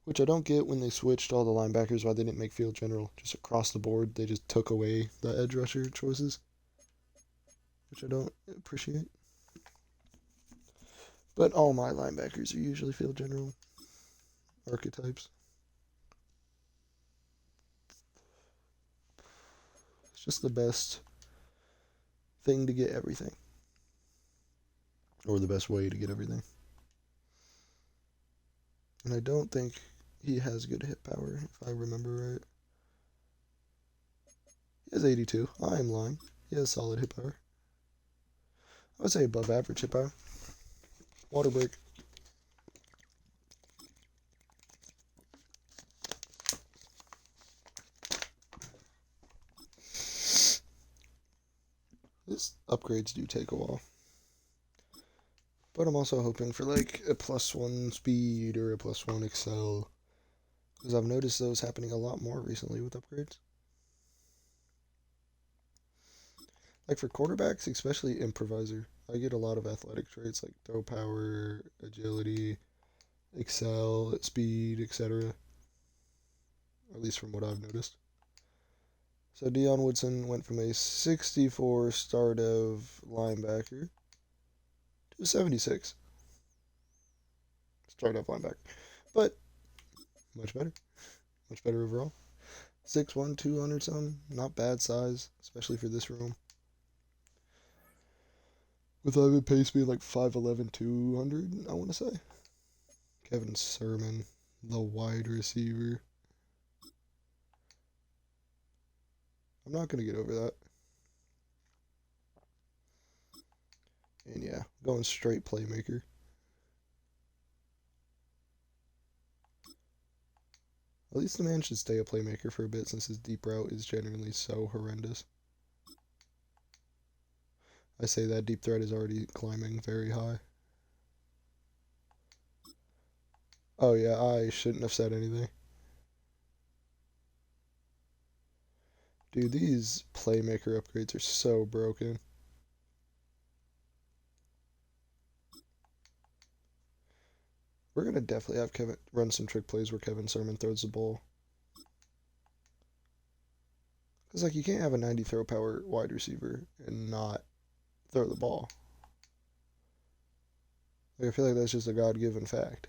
Which I don't get when they switched all the linebackers, why they didn't make field general. Just across the board, they just took away the edge rusher choices. Which I don't appreciate. But all my linebackers are usually field general archetypes. It's just the best thing to get everything. Or the best way to get everything. And I don't think he has good hit power, if I remember right. He has 82. I am lying. He has solid hit power. I would say above average hit power. Water break. These upgrades do take a while. But I'm also hoping for like a +1 speed or a +1 excel. Because I've noticed those happening a lot more recently with upgrades. Like for quarterbacks, especially improviser, I get a lot of athletic traits like throw power, agility, excel, speed, etc. At least from what I've noticed. So Deion Woodson went from a 64 start of linebacker to a 76 start of linebacker. But much better. Much better overall. 6'1", 200 something. Not bad size, especially for this room. With Ivan Pace being like 5'11", 200, I want to say. Kevin Sermon, the wide receiver. I'm not going to get over that. And yeah, going straight playmaker. At least the man should stay a playmaker for a bit since his deep route is genuinely so horrendous. I say that deep threat is already climbing very high. Oh yeah, I shouldn't have said anything. Dude, these playmaker upgrades are so broken. We're gonna definitely have Kevin run some trick plays where Kevin Sermon throws the ball. Cause like you can't have a 90 throw power wide receiver and not throw the ball. Like, I feel like that's just a God-given fact.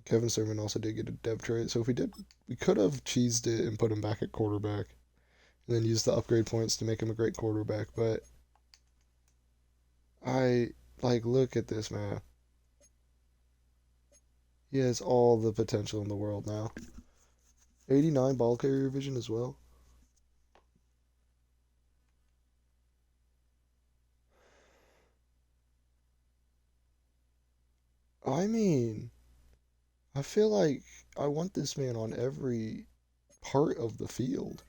Kevin Sermon also did get a dev trade, so if we could have cheesed it and put him back at quarterback, and then used the upgrade points to make him a great quarterback. But I like look at this man. He has all the potential in the world now. 89 ball carrier vision as well. I mean, I feel like I want this man on every part of the field.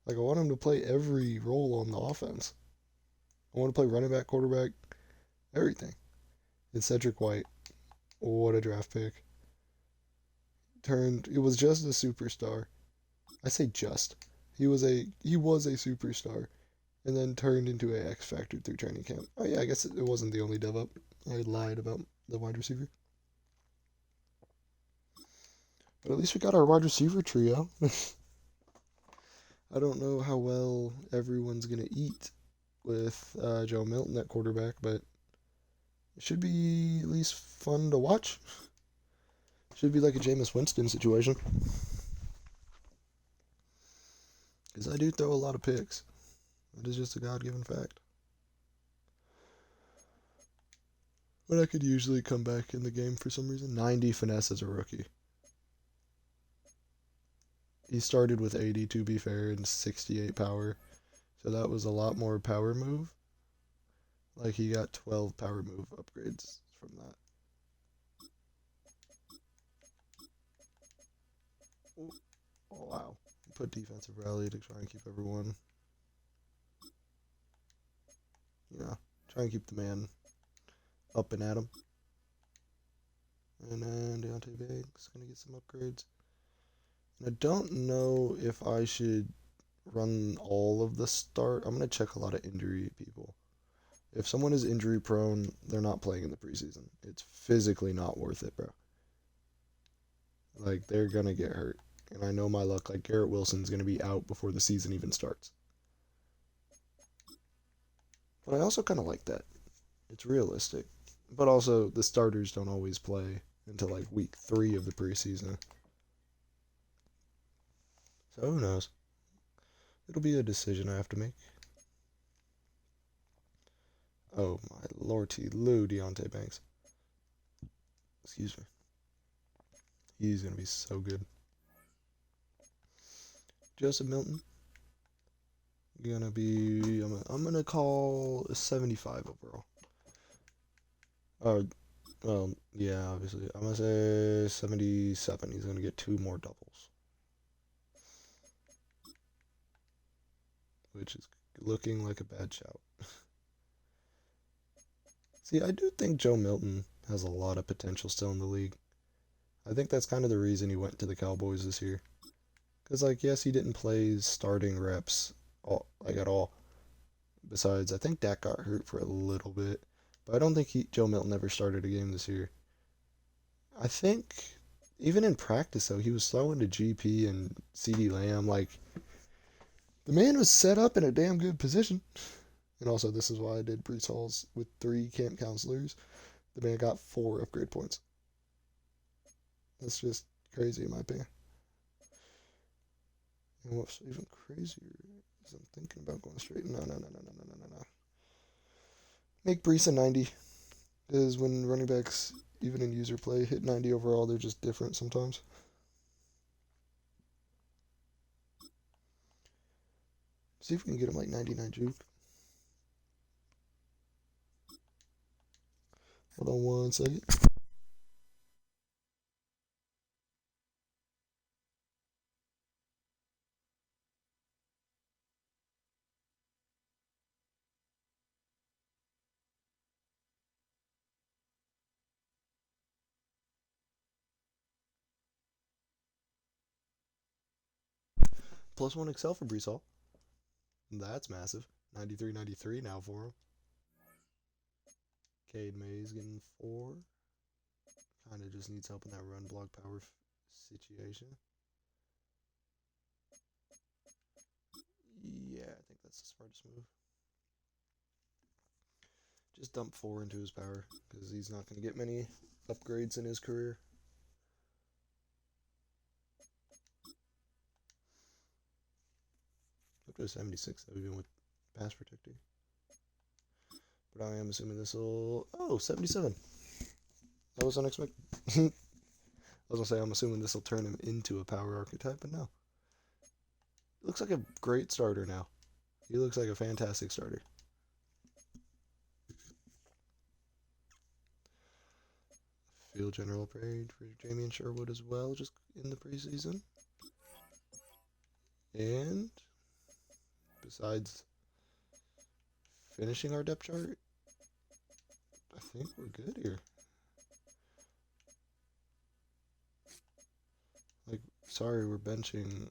Like I want him to play every role on the offense. I want to play running back, quarterback, everything. And Cedric White, what a draft pick. It was just a superstar. I say just. He was a superstar and then turned into a X Factor through training camp. Oh yeah, I guess it wasn't the only dev up. I lied about the wide receiver. But at least we got our wide receiver trio. I don't know how well everyone's gonna eat with Joe Milton at quarterback, but it should be at least fun to watch. Should be like a Jameis Winston situation. Because I do throw a lot of picks. It is just a God-given fact. But I could usually come back in the game for some reason. 90 finesse as a rookie. He started with 80 to be fair and 68 power. So that was a lot more power move. Like he got 12 power move upgrades from that. Oh, wow. Put defensive rally to try and keep everyone, try and keep the man up and at him. And then Deontay Banks gonna get some upgrades. And I don't know if I should run all of the start. I'm gonna check a lot of injury people. If someone is injury prone, they're not playing in the preseason. It's physically not worth it, bro. Like they're gonna get hurt. And I know my luck, like Garrett Wilson's gonna be out before the season even starts. But I also kinda like that. It's realistic. But also the starters don't always play until like week 3 of the preseason. So who knows? It'll be a decision I have to make. Oh my lordy Lou Deontay Banks. Excuse me. He's gonna be so good. Joseph Milton. Gonna be I'm gonna call a 75 overall. Well, yeah, obviously. I'm gonna say 77. He's gonna get 2 more doubles. Which is looking like a bad shout. See, I do think Joe Milton has a lot of potential still in the league. I think that's kind of the reason he went to the Cowboys this year. Because, like, yes, he didn't play starting reps at all. Besides, I think Dak got hurt for a little bit. But I don't think Joe Milton ever started a game this year. I think, even in practice, though, he was throwing to GP and CeeDee Lamb. Like, the man was set up in a damn good position. And also, this is why I did Brees Halls with 3 camp counselors. The man got 4 upgrade points. That's just crazy, in my opinion. And what's even crazier is I'm thinking about going straight. No. Make Brees a 90. Because when running backs, even in user play, hit 90 overall, they're just different sometimes. See if we can get him like 99 juke. Hold on 1 second. +1 Excel for Brees. That's massive. 93-93 now for him. Cade Mays getting 4. Kind of just needs help in that run block power situation. Yeah, I think that's the smartest move. Just dump 4 into his power because he's not going to get many upgrades in his career. Up to a 76, that even with pass protector. But I am assuming this will... Oh, 77. That was unexpected. I was going to say, I'm assuming this will turn him into a power archetype, but no. He looks like a great starter now. He looks like a fantastic starter. Field general upgrade for Jamie Sherwood as well, just in the preseason. And besides finishing our depth chart, I think we're good here. Like, sorry, we're benching.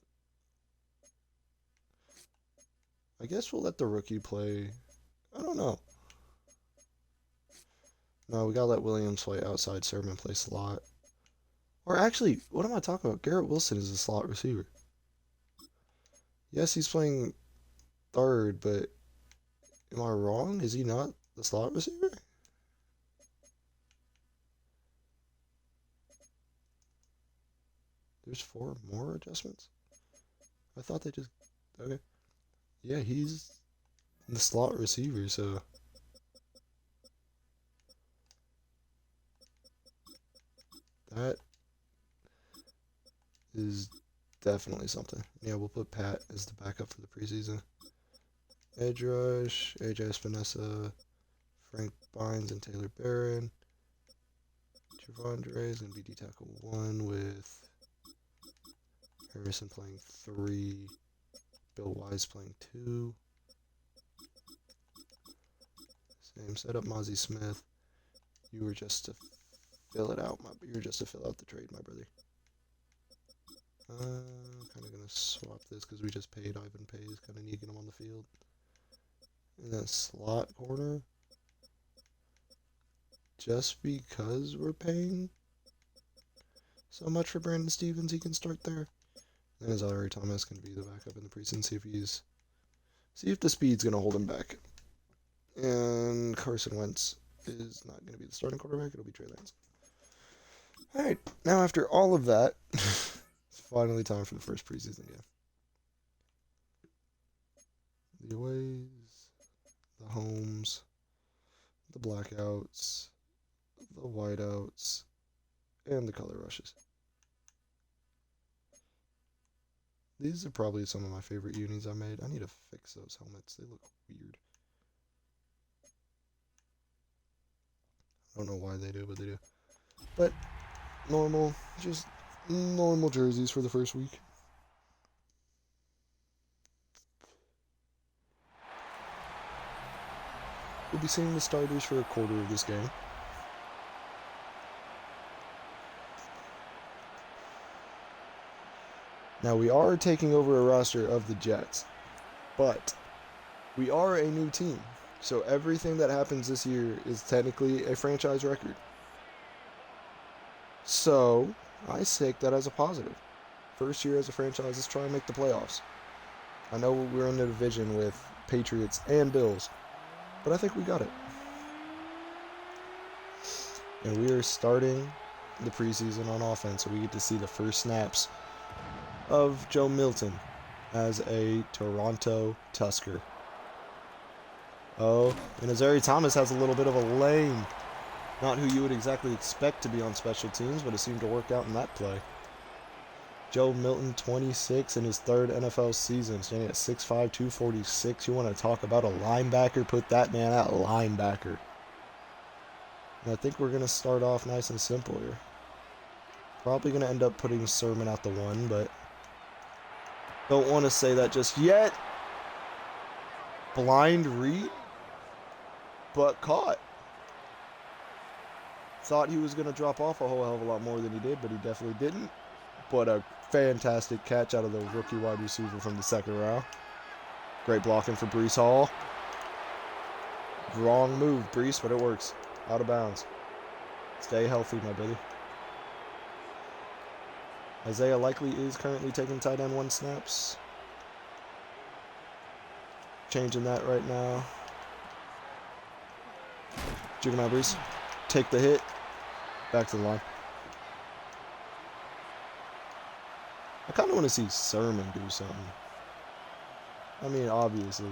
I guess we'll let the rookie play. I don't know. No, we gotta let Williams play outside, Sermon play slot. Or actually, what am I talking about? Garrett Wilson is a slot receiver. Yes, he's playing third, but am I wrong? Is he not the slot receiver? There's 4 more adjustments? I thought they just... Okay. Yeah, he's the slot receiver, so... That is definitely something. Yeah, we'll put Pat as the backup for the preseason. Edge rush, AJ Espinosa, Frank Bynes, and Taylor Barron. Javondre is going to be D tackle 1 with Harrison playing 3, Bill Wise playing 2. Same setup, Mozzie Smith. You were just to fill it out, you were just to fill out the trade, my brother. Kind of gonna swap this because we just paid Ivan Pays. Kind of need to get him on the field. And then slot corner. Just because we're paying so much for Brandon Stevens, he can start there. Then Zaire Thomas can be the backup in the preseason. See if the speed's gonna hold him back. And Carson Wentz is not gonna be the starting quarterback. It'll be Trey Lance. All right, now after all of that, it's finally time for the first preseason game. The aways, the homes, the blackouts, the whiteouts, and the color rushes. These are probably some of my favorite unis I made. I need to fix those helmets. They look weird. I don't know why they do, but they do. But just normal jerseys for the first week. We'll be seeing the starters for a quarter of this game. Now, we are taking over a roster of the Jets, but we are a new team. So everything that happens this year is technically a franchise record. So I take that as a positive. First year as a franchise, let's try and make the playoffs. I know we're in the division with Patriots and Bills, but I think we got it. And we are starting the preseason on offense, so we get to see the first snaps of Joe Milton as a Toronto Tusker. Oh, and Azari Thomas has a little bit of a lane. Not who you would exactly expect to be on special teams, but it seemed to work out in that play. Joe Milton, 26 in his third NFL season, standing at 6'5", 246. You want to talk about a linebacker? Put that man at linebacker. And I think we're going to start off nice and simple here. Probably going to end up putting Sermon at the 1, but don't want to say that just yet. Blind read, but caught. Thought he was going to drop off a whole hell of a lot more than he did, but he definitely didn't. But a fantastic catch out of the rookie wide receiver from the second round. Great blocking for Breece Hall. Wrong move, Breece, but it works. Out of bounds. Stay healthy, my brother. Isaiah Likely is currently taking tight end 1 snaps. Changing that right now. Juvenile Breece. Take the hit. Back to the line. I kind of want to see Sermon do something. I mean, obviously.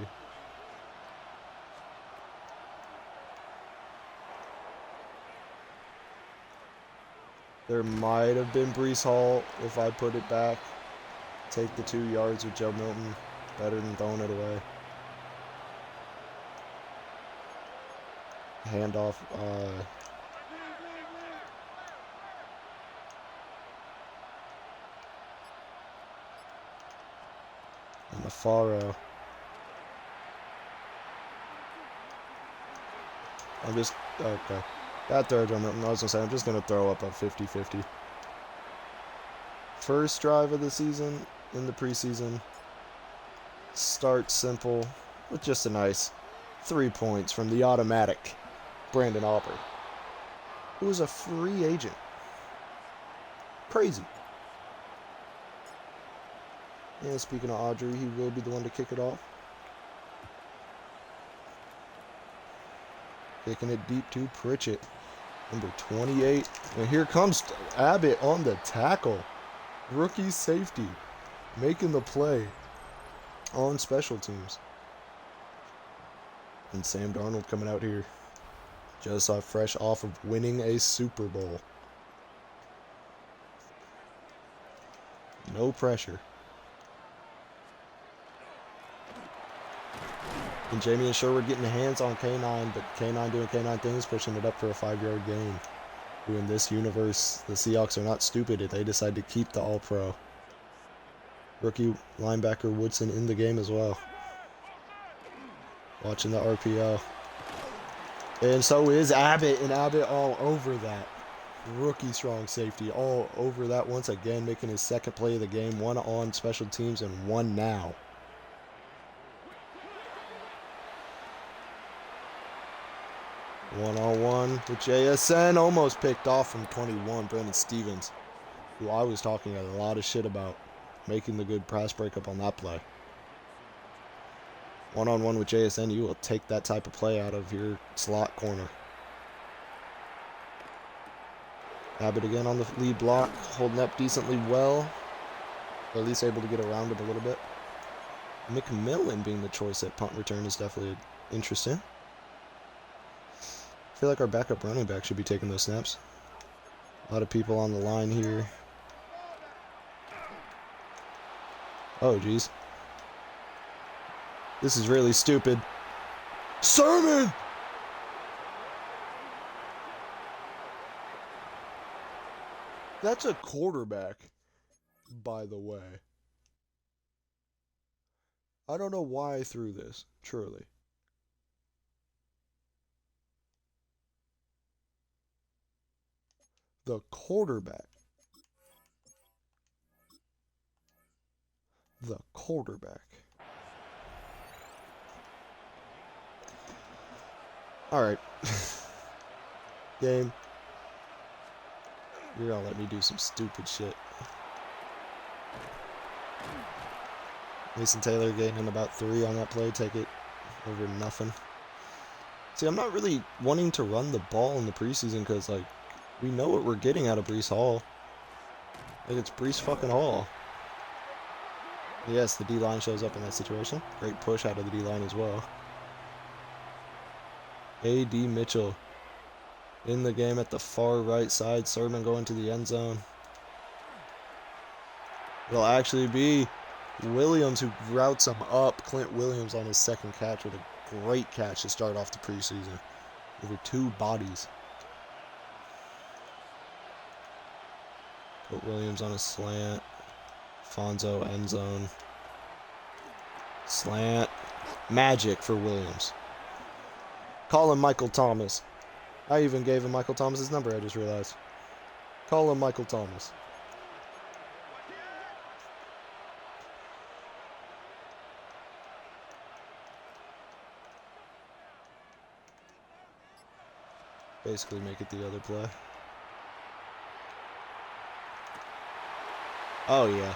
There might have been Breece Hall if I put it back. Take the 2 yards with Joe Milton. Better than throwing it away. Handoff. And the Faro. I'm just, okay. Bad throw, Joe Milton. I was going to say, I'm just going to throw up a 50-50. First drive of the season in the preseason. Start simple with just a nice 3 points from the automatic Brandon Aubrey, who is a free agent. Crazy. And speaking of Audrey, he will be the one to kick it off. Kicking it deep to Pritchett, number 28. And here comes Abbott on the tackle. Rookie safety making the play on special teams. And Sam Darnold coming out here just fresh off of winning a Super Bowl. No pressure. And Jamie and Sherwood getting hands on K9, but K9 doing K9 things, pushing it up for a 5-yard gain. Who in this universe, the Seahawks are not stupid if they decide to keep the All-Pro. Rookie linebacker Woodson in the game as well. Watching the RPO. And so is Abbott, and Abbott all over that. Rookie strong safety all over that once again, making his second play of the game. 1 on special teams and 1 now. One-on-one with JSN, almost picked off from 21, Brandon Stevens, who I was talking a lot of shit about, making the good pass breakup on that play. One-on-one with JSN, you will take that type of play out of your slot corner. Abbott again on the lead block, holding up decently well, or at least able to get around it a little bit. McMillan being the choice at punt return is definitely interesting. I feel like our backup running back should be taking those snaps. A lot of people on the line here. Oh, geez. This is really stupid. Sermon! That's a quarterback, by the way. I don't know why I threw this, truly. The quarterback. The quarterback. Alright. Game. You're gonna let me do some stupid shit. Mason Taylor gaining about 3 on that play. Take it over nothing. See, I'm not really wanting to run the ball in the preseason because, like, we know what we're getting out of Breece Hall. Like, it's Breece fucking Hall. Yes, the D-line shows up in that situation. Great push out of the D-line as well. A.D. Mitchell in the game at the far right side. Sermon going to the end zone. It'll actually be Williams who routes him up. Clint Williams on his second catch with a great catch to start off the preseason. Over 2 bodies. Put Williams on a slant. Fonzo end zone. Slant. Magic for Williams. Call him Michael Thomas. I even gave him Michael Thomas's number, I just realized. Call him Michael Thomas. Basically make it the other play. Oh yeah.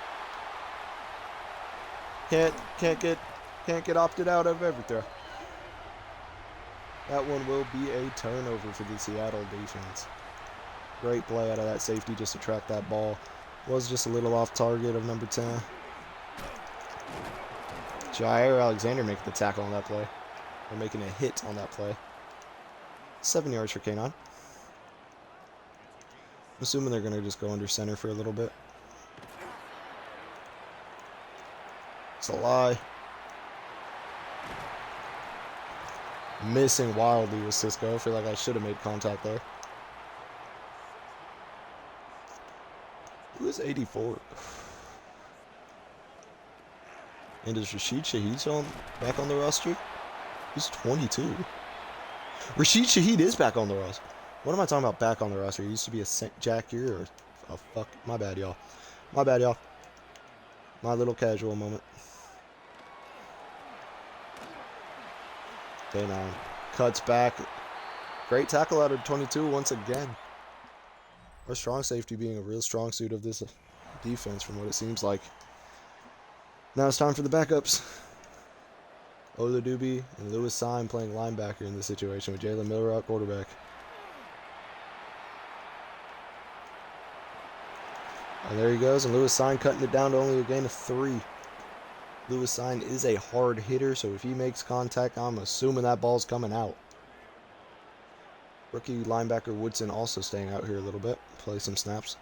Can't get opted out of every throw. That one will be a turnover for the Seattle defense. Great play out of that safety just to track that ball. Was just a little off target of number 10. Jair Alexander making the tackle on that play. Or making a hit on that play. 7 yards for K9. I'm assuming they're going to just go under center for a little bit. It's a lie. Missing wildly with Cisco. I feel like I should have made contact there. Who is 84? And is Rashid Shaheed back on the roster? He's 22. Rashid Shaheed is back on the roster. What am I talking about back on the roster? He used to be a Jack here or... Oh, fuck. My bad, y'all. My bad, y'all. My little casual moment. K9 cuts back. Great tackle out of 22 once again. Our strong safety being a real strong suit of this defense from what it seems like. Now it's time for the backups. Ola Doobie and Lewis Sine playing linebacker in this situation with Jalen Miller at quarterback. And there he goes, and Lewis Sine cutting it down to only a gain of 3. Lewis Sine is a hard hitter, so if he makes contact, I'm assuming that ball's coming out. Rookie linebacker Woodson also staying out here a little bit, play some snaps.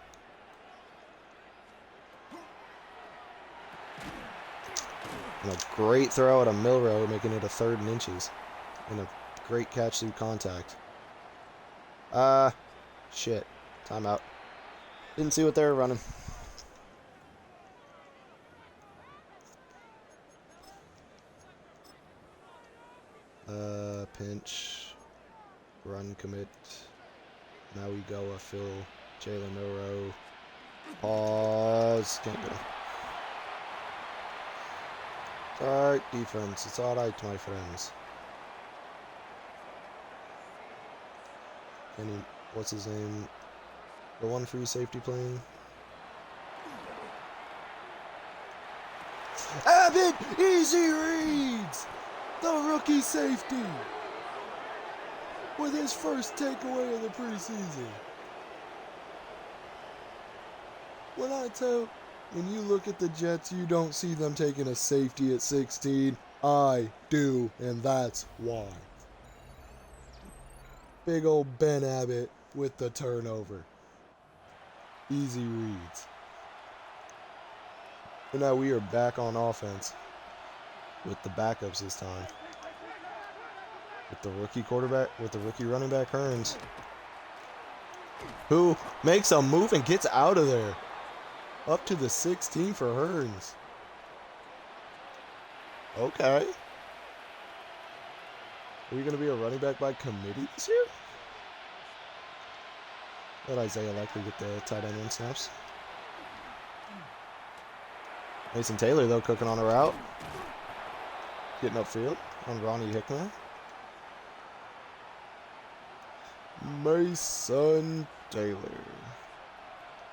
And a great throw out of Milrow, making it a 3rd and inches. And a great catch through contact. Shit. Timeout. Didn't see what they were running. Pinch. Run commit. Now we go a Phil. Jalen Milrow. Pause. Can't go. It's alright, defense. It's alright, my friends. What's his name? The one free safety playing. Abbott! Easy reads! The rookie safety! With his first takeaway of the preseason. When you look at the Jets, you don't see them taking a safety at 16. I do, and that's why. Big old Ben Abbott with the turnover. Easy reads. And now we are back on offense with the backups this time. With the rookie quarterback, with the rookie running back Hearns, who makes a move and gets out of there. Up to the 16 for Hearns. Okay. Are we going to be a running back by committee this year? Let Isaiah likely get the tight end one snaps. Mason Taylor, though, cooking on a route. Getting upfield on Ronnie Hickman. Mason Taylor.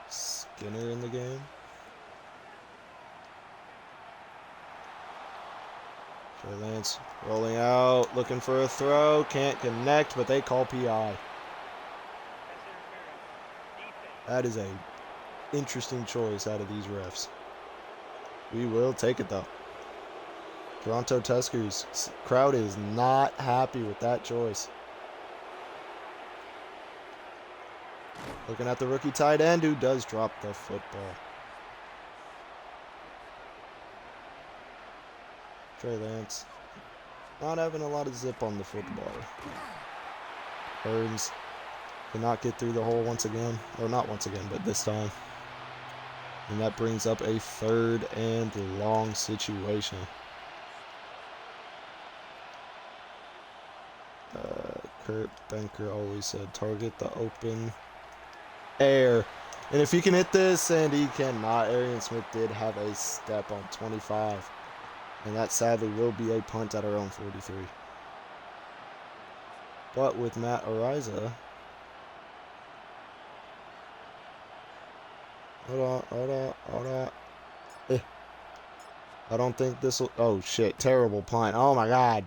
Skinner in the game. Trey Lance rolling out, looking for a throw. Can't connect, but they call PI. That is a interesting choice out of these refs. We will take it, though. Toronto Tuskers crowd is not happy with that choice. Looking at the rookie tight end who does drop the football. Trey Lance not having a lot of zip on the football. Burns cannot get through the hole once again. Or not once again, but this time. And that brings up a 3rd and long situation. Kurt Benker always said target the open air. And if he can hit this, and he cannot, Arian Smith did have a step on 25. And that sadly will be a punt at our own 43. But with Matt Ariza. Hold on. I don't think this will. Oh shit, terrible punt. Oh my god.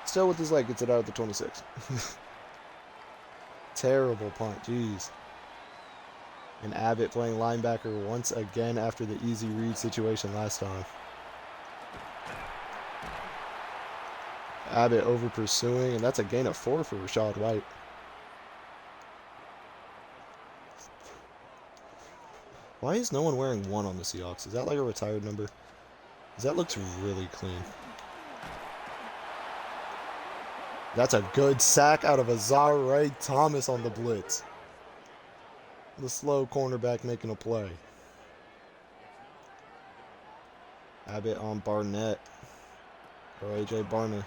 Still with his leg, gets it out of the 26. Terrible punt, jeez. And Abbott playing linebacker once again after the easy read situation last time. Abbott over pursuing, and that's a gain of 4 for Rashad White. Why is no one wearing 1 on the Seahawks? Is that like a retired number? Because that looks really clean. That's a good sack out of Azare Thomas on the blitz. The slow cornerback making a play. Abbott on Barnett. Or A.J. Barner.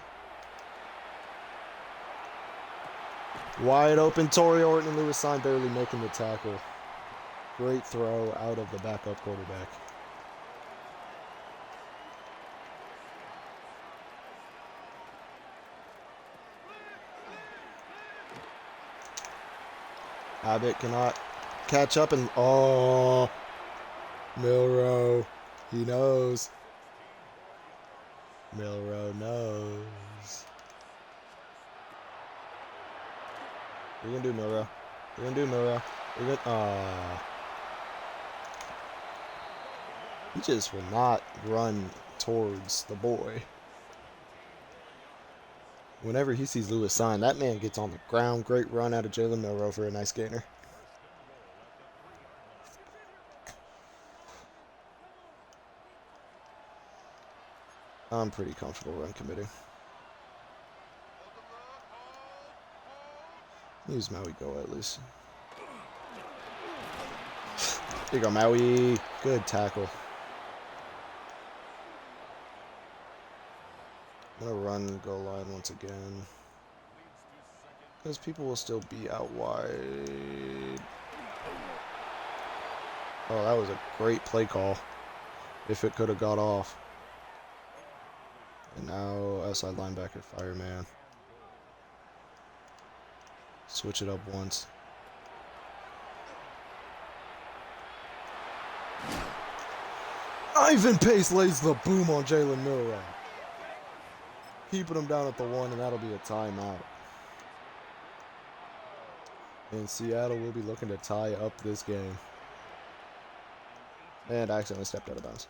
Wide open, Torrey Orton and Lewis Sign barely making the tackle. Great throw out of the backup quarterback. Abbott cannot catch up and oh, Milrow, he knows. Milrow knows. We're gonna do Milrow. We're gonna do Milrow. We're gonna he just will not run towards the boy. Whenever he sees Lewis Sign, that man gets on the ground. Great run out of Jalen Milrow for a nice gainer. I'm pretty comfortable run committing. Use Maui go at least. There you go, Maui. Good tackle. I'm going to run goal line once again. Because people will still be out wide. Oh, that was a great play call. If it could have got off. And now outside linebacker, fireman. Switch it up once. Ivan Pace lays the boom on Jalen Milrow. Keeping him down at the 1, and that'll be a timeout. And Seattle will be looking to tie up this game. And I accidentally stepped out of bounds.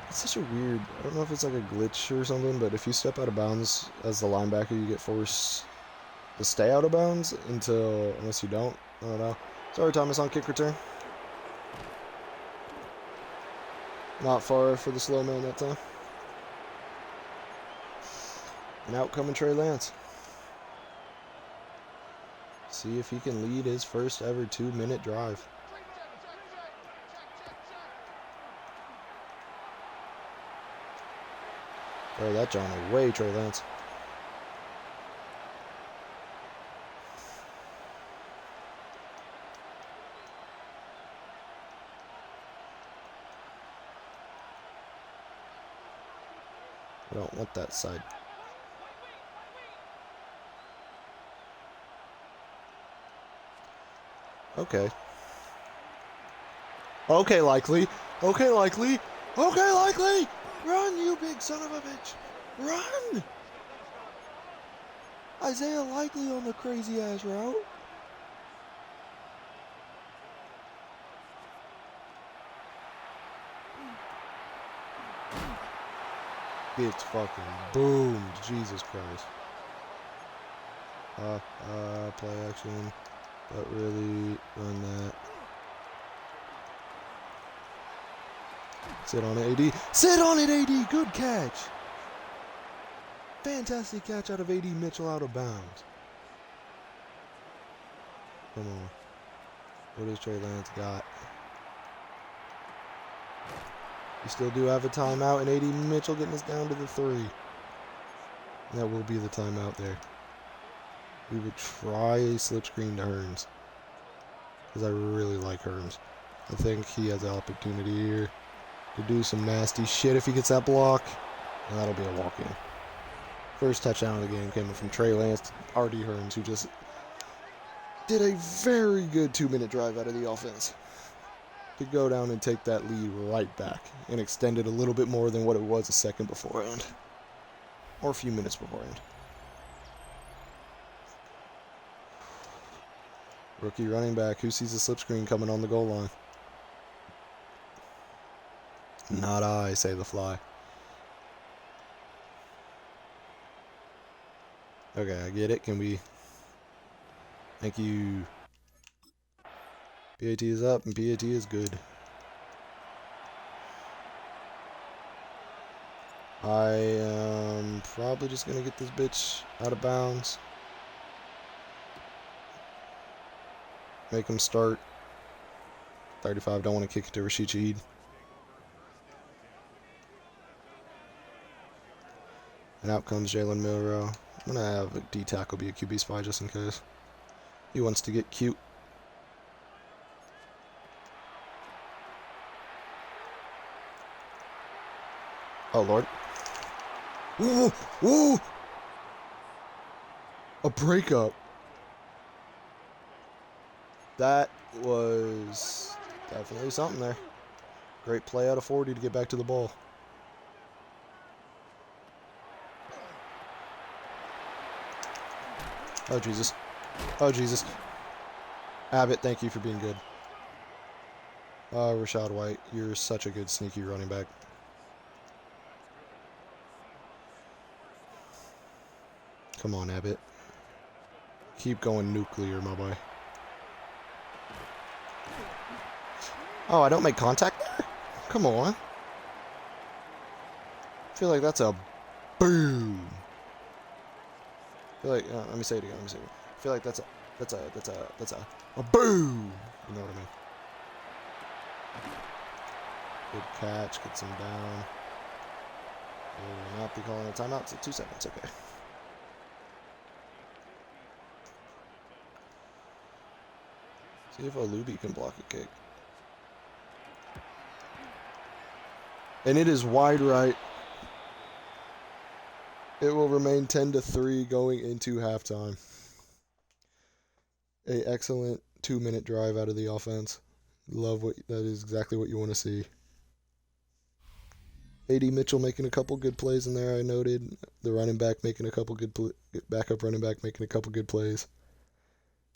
It's such a weird, I don't know if it's like a glitch or something, but if you step out of bounds as the linebacker, you get forced to stay out of bounds unless you don't. I don't know. Sorry, Thomas on kick return. Not far for the slow man that time. And out coming Trey Lance. See if he can lead his first ever 2-minute drive. Throw that John away, Trey Lance. I don't want that side. Okay. Okay, Likely. Okay, Likely. Okay, Likely! Run, you big son of a bitch! Run! Isaiah Likely on the crazy-ass route. Gets fucking boomed. Jesus Christ. Play action. but really run that. Sit on it, AD. Sit on it, AD. Good catch. Fantastic catch out of AD Mitchell out of bounds. Come on. What does Trey Lance got? We still do have a timeout, and AD Mitchell getting us down to the 3. And that will be the timeout there. We would try a slip screen to Hearns, because I really like Hearns. I think he has the opportunity here to do some nasty shit if he gets that block, and that'll be a walk-in. First touchdown of the game came from Trey Lance, R.D. Hearns, who just did a very good 2-minute drive out of the offense to go down and take that lead right back and extend it a little bit more than what it was a second beforehand, or a few minutes beforehand. Rookie running back, who sees a slip screen coming on the goal line? Not I, say the fly. Okay, I get it. Can we... Thank you. PAT is up, and PAT is good. I am probably just going to get this bitch out of bounds. Make him start. 35, don't want to kick it to Rashid Shaheed. And out comes Jalen Milrow. I'm going to have a D-tackle be a QB spy just in case. He wants to get cute. Oh, Lord. Ooh, ooh! A breakup. That was definitely something there. Great play out of 40 to get back to the ball. Oh, Jesus. Oh, Jesus. Abbott, thank you for being good. Rashad White, you're such a good sneaky running back. Come on, Abbott. Keep going nuclear, my boy. Oh, I don't make contact there? Come on. I feel like that's a boom. I feel like, let me say it again. I feel like that's a boom. You know what I mean? Good catch, gets him down. Will not be calling a timeout, so 2 seconds, okay. See if Olubi can block a kick. And it is wide right. It will remain 10-3 going into halftime. An excellent 2-minute drive out of the offense. Love what that is exactly what you want to see. AD Mitchell making a couple good plays in there. I noted the running back making a couple good backup running back making a couple good plays.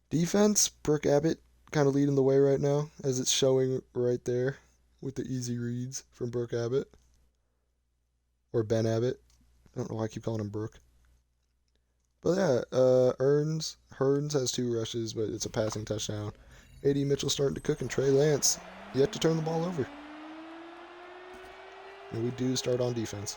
Defense, Brooke Abbott kind of leading the way right now, as it's showing right there with the easy reads from Brooke Abbott or Ben Abbott. I don't know why I keep calling him Brooke. But yeah, Hearns has 2 rushes, but it's a passing touchdown. AD Mitchell starting to cook, and Trey Lance yet to turn the ball over. And we do start on defense.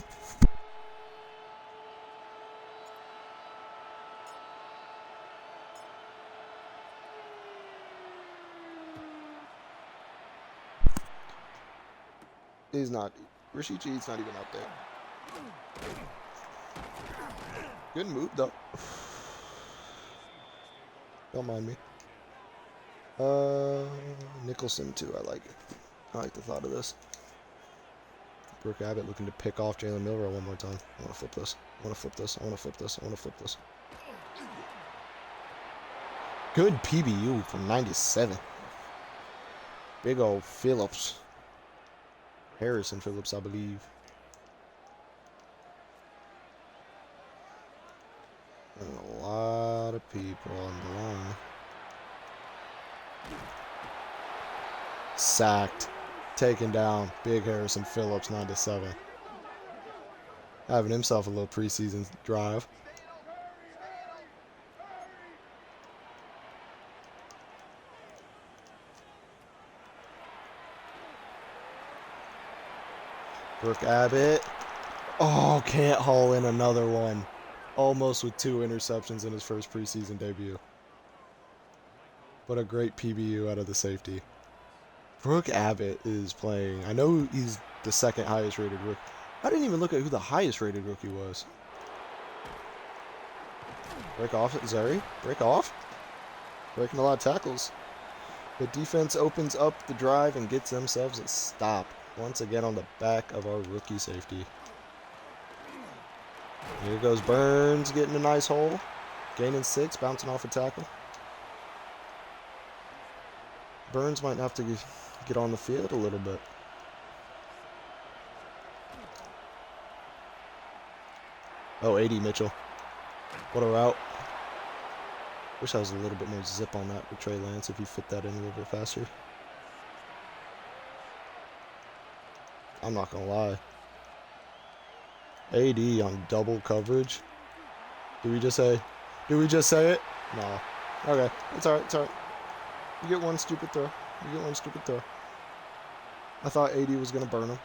He's not. Rashid Shaheed's not even up there. Good move, though. Don't mind me. Nicholson, too. I like it. I like the thought of this. Brooke Abbott looking to pick off Jalen Milrow one more time. I want to flip this. I want to flip this. I want to flip this. I want to flip this. Good PBU from 97. Big old Phillips. Harrison Phillips, I believe. And a lot of people on the line. Sacked. Taken down. Big Harrison Phillips, 9-7. Having himself a little preseason drive. Brooke Abbott. Oh, can't haul in another one. Almost with 2 interceptions in his first preseason debut. But a great PBU out of the safety. Brooke Abbott is playing. I know he's the 2nd highest rated rookie. I didn't even look at who the highest rated rookie was. Break off at Zuri. Break off. Breaking a lot of tackles. The defense opens up the drive and gets themselves a stop. Once again on the back of our rookie safety. Here goes Burns getting a nice hole. Gaining 6, bouncing off a tackle. Burns might have to get on the field a little bit. Oh, 80 Mitchell. What a route. Wish I was a little bit more zip on that with Trey Lance if he fit that in a little bit faster. I'm not going to lie. AD on double coverage. Did we just say it? No. Okay. It's alright. It's alright. You get one stupid throw. I thought AD was going to burn him.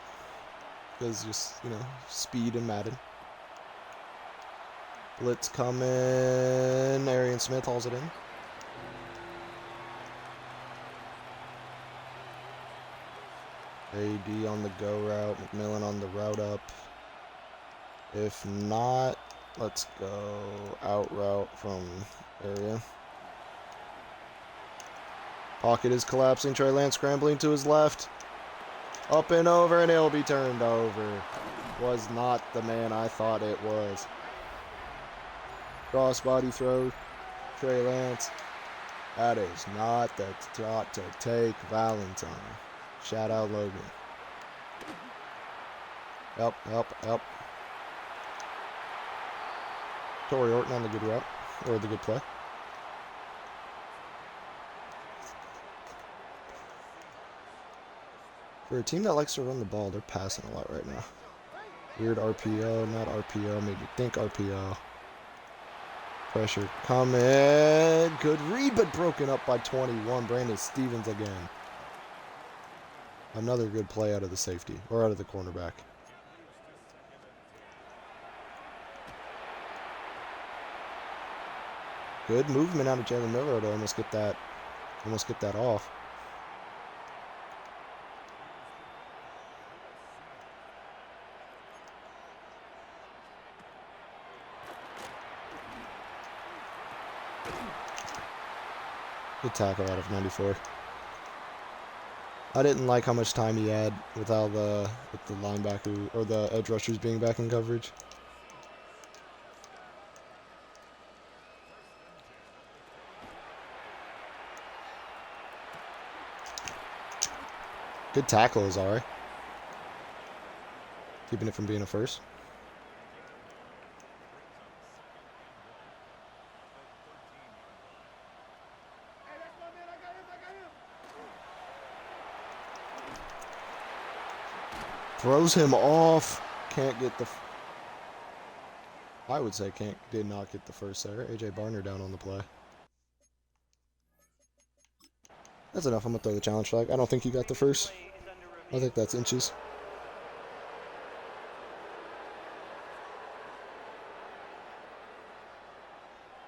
Because just, speed and Madden. Blitz coming. Arian Smith hauls it in. AD on the go route. McMillan on the route up. If not, let's go out route from area. Pocket is collapsing. Trey Lance scrambling to his left. Up and over, and he'll be turned over. Was not the man I thought it was. Crossbody throw. Trey Lance. That is not the shot to take Valentine. Shout out Logan. Help. Torrey Orton on the good route. Or the good play. For a team that likes to run the ball, they're passing a lot right now. Weird RPO, not RPO, made me think RPO. Pressure coming. Good read, but broken up by 21. Brandon Stevens again. Another good play out of the safety, or out of the cornerback. Good movement out of Jalen Miller to almost get that off. Good tackle out of 94. I didn't like how much time he had with the linebacker or the edge rushers being back in coverage. Good tackle, Azari. Keeping it from being a first. Throws him off. Can't get the... I would say did not get the first there. AJ Barner down on the play. That's enough. I'm going to throw the challenge flag. I don't think he got the first. I think that's inches.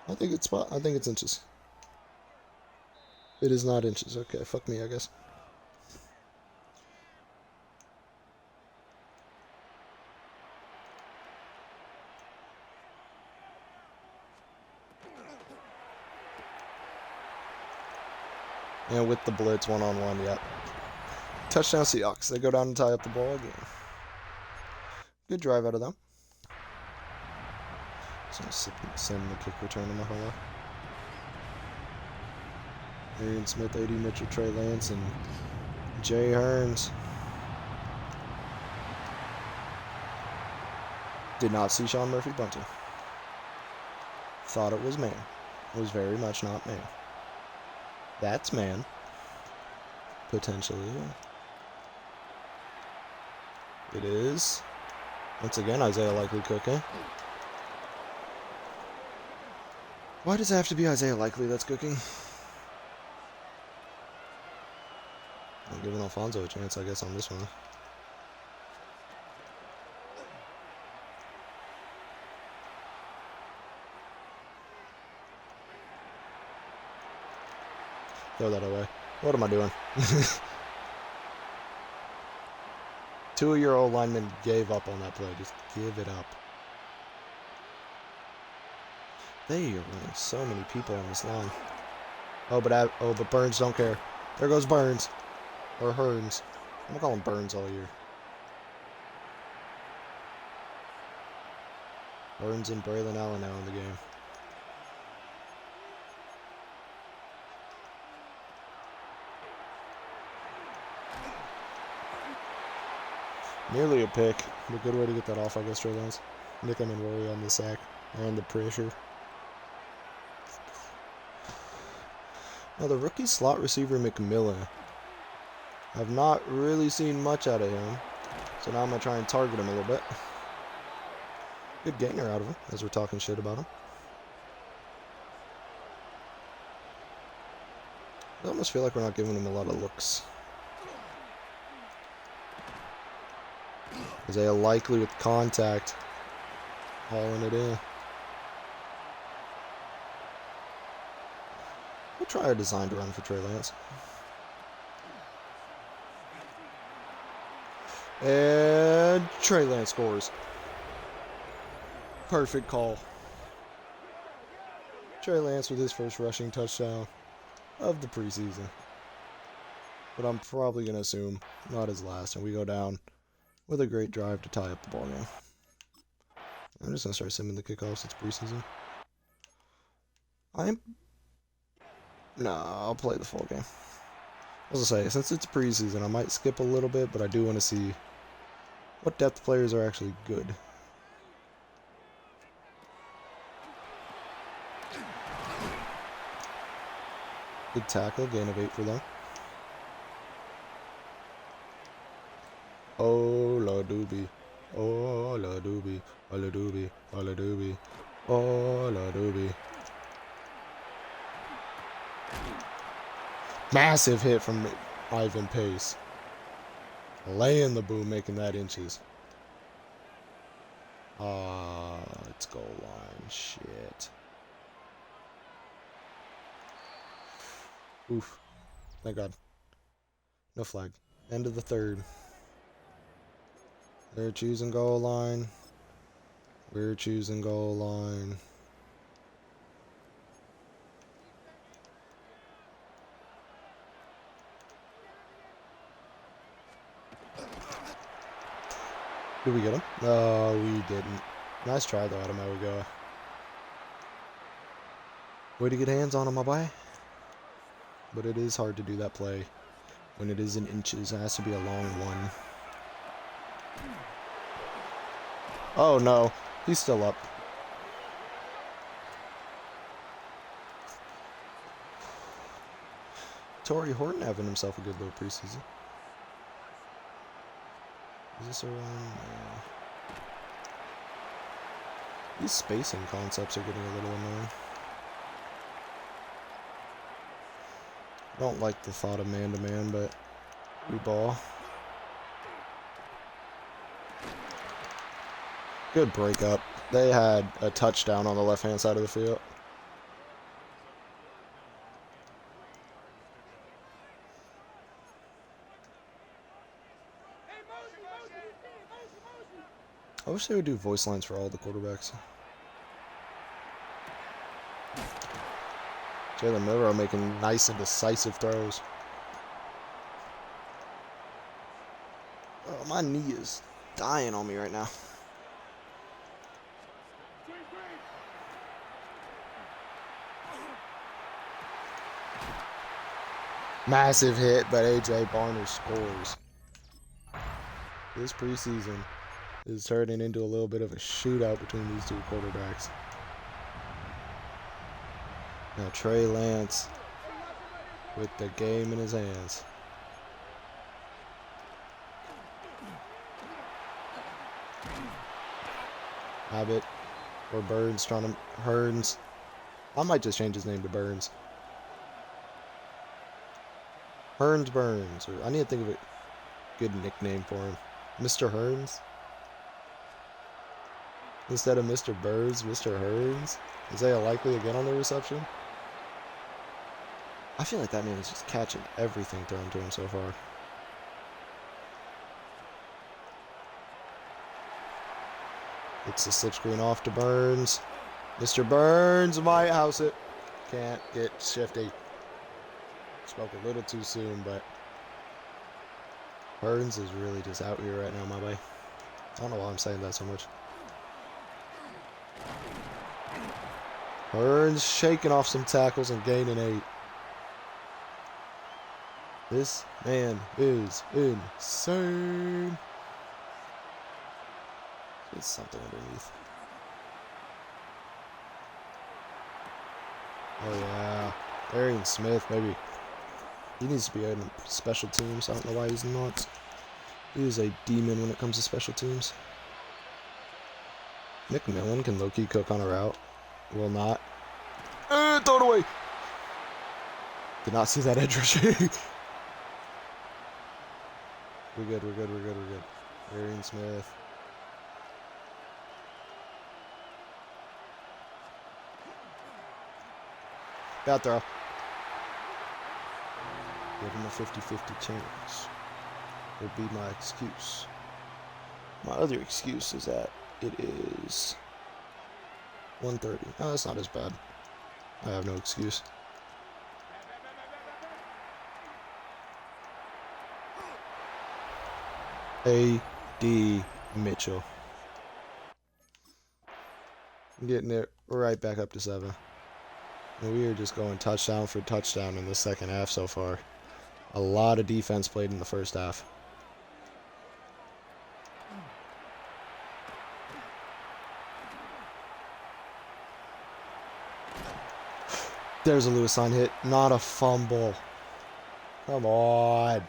I think it's inches. It is not inches. Okay, fuck me, I guess. And with the blitz, one-on-one, yep. Touchdown Seahawks. They go down and tie up the ball again. Good drive out of them. So send the kick return in the hole. Arian Smith, A.D. Mitchell, Trey Lance, and Jay Hearns. Did not see Sean Murphy bunting. Thought it was man. It was very much not man. That's man. Potentially. It is. Once again, Isaiah Likely cooking. Why does it have to be Isaiah Likely that's cooking? I'm giving Alfonso a chance, I guess, on this one. Throw that away. What am I doing? 2-year-old lineman gave up on that play. Just give it up. They are running so many people on this line. Oh, but Burns don't care. There goes Burns. Or Hearns. I'm gonna call him Burns all year. Burns and Braylon Allen now in the game. Nearly a pick. A good way to get that off, I guess, Trey Lance. Nick him and Rory on the sack. And the pressure. Now, the rookie slot receiver, McMillan. I've not really seen much out of him. So now I'm going to try and target him a little bit. Good gainer out of him, as we're talking shit about him. I almost feel like we're not giving him a lot of looks. Isaiah Likely with contact. Hauling it in. We'll try a designed run for Trey Lance. And Trey Lance scores. Perfect call. Trey Lance with his first rushing touchdown of the preseason. But I'm probably going to assume not his last. And we go down with a great drive to tie up the ball game. I'm just going to start simming the kickoffs. It's preseason. No, I'll play the full game. I was going to say, since it's preseason, I might skip a little bit, but I do want to see what depth players are actually good. Good tackle, gain of 8 for them. Oh, la doobie. Oh, la doobie. Oh, la doobie. Oh, la doobie. Oh, la doobie. Massive hit from Ivan Pace. Laying the boom, making that inches. It's goal line. Shit. Oof. Thank God. No flag. End of the third. They're choosing goal line. We're choosing goal line. Did we get him? No, we didn't. Nice try, though, Adam. There we go. Way to get hands on him, my boy. But it is hard to do that play when it is in inches. It has to be a long one. Oh, no. He's still up. Torrey Horton having himself a good little preseason. Is this around? No. These spacing concepts are getting a little annoying. I don't like the thought of man-to-man, but we ball. Good breakup. They had a touchdown on the left-hand side of the field. I wish they would do voice lines for all the quarterbacks. Jalen Milrow making nice and decisive throws. Oh, my knee is dying on me right now. Massive hit, but A.J. Barner scores. This preseason is turning into a little bit of a shootout between these two quarterbacks. Now Trey Lance with the game in his hands. Abbott or Burns trying to Hearns. I might just change his name to Burns. Hearns Burns. Or I need to think of a good nickname for him. Mr. Hearns? Instead of Mr. Burns, Mr. Hearns? Isaiah Likely again on the reception? I feel like that man is just catching everything thrown to him so far. It's the slip screen off to Burns. Mr. Burns might house it. Can't get shifty. Spoke a little too soon, but Burns is really just out here right now, my boy. I don't know why I'm saying that so much. Burns shaking off some tackles and gaining 8. This man is insane. There's something underneath. Oh yeah. Arian Smith, maybe. He needs to be in special teams. I don't know why he's not. He is a demon when it comes to special teams. McMillan can low-key cook on a route. Will not. Throw it away. Did not see that edge rush. We're good. Arian Smith. Bad throw. Give him a 50-50 chance. Will be my excuse. My other excuse is that it is 1:30. Oh, that's not as bad. I have no excuse. A.D. Mitchell. Getting it right back up to 7. And we are just going touchdown for touchdown in the second half so far. A lot of defense played in the first half. There's a Lewis sign hit, not a fumble. Come on.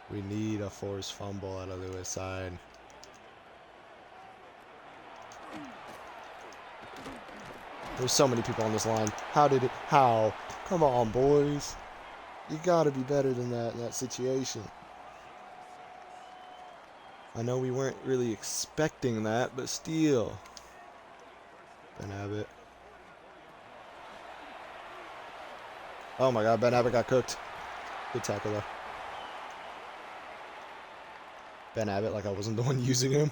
We need a forced fumble out of Lewis side. There's so many people on this line. How? Come on, boys. You gotta be better than that in that situation. I know we weren't really expecting that, but still. Ben Abbott. Oh my God, Ben Abbott got cooked. Good tackle though. Ben Abbott, like I wasn't the one using him.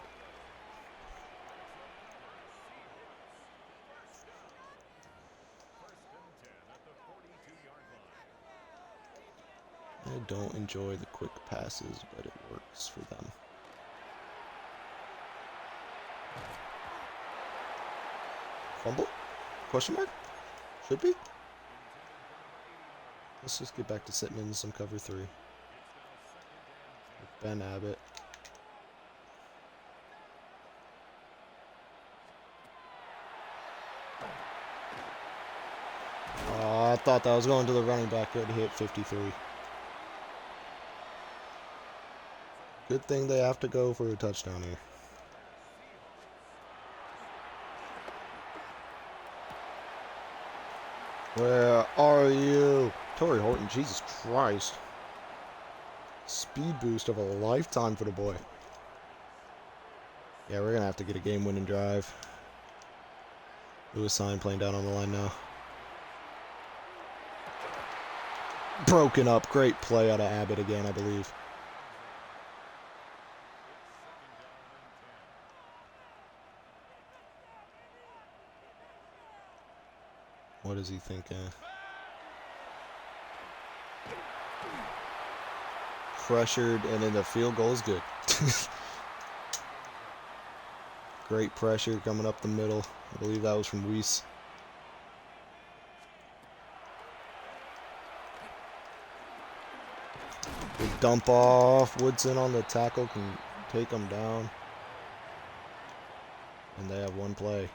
I don't enjoy the quick passes, but it works for them. Fumble? Question mark? Should be? Let's just get back to sitting in some cover 3. With Ben Abbott. Oh, I thought that was going to the running back. Good hit, 53. Good thing they have to go for a touchdown here. Where are you? Torrey Horton, Jesus Christ. Speed boost of a lifetime for the boy. Yeah, we're going to have to get a game-winning drive. Lewis Sign playing down on the line now. Broken up. Great play out of Abbott again, I believe. What is he thinking? Pressured, and then the field goal is good. Great pressure coming up the middle. I believe that was from Weiss. Good dump off. Woodson on the tackle can take them down. And they have one play.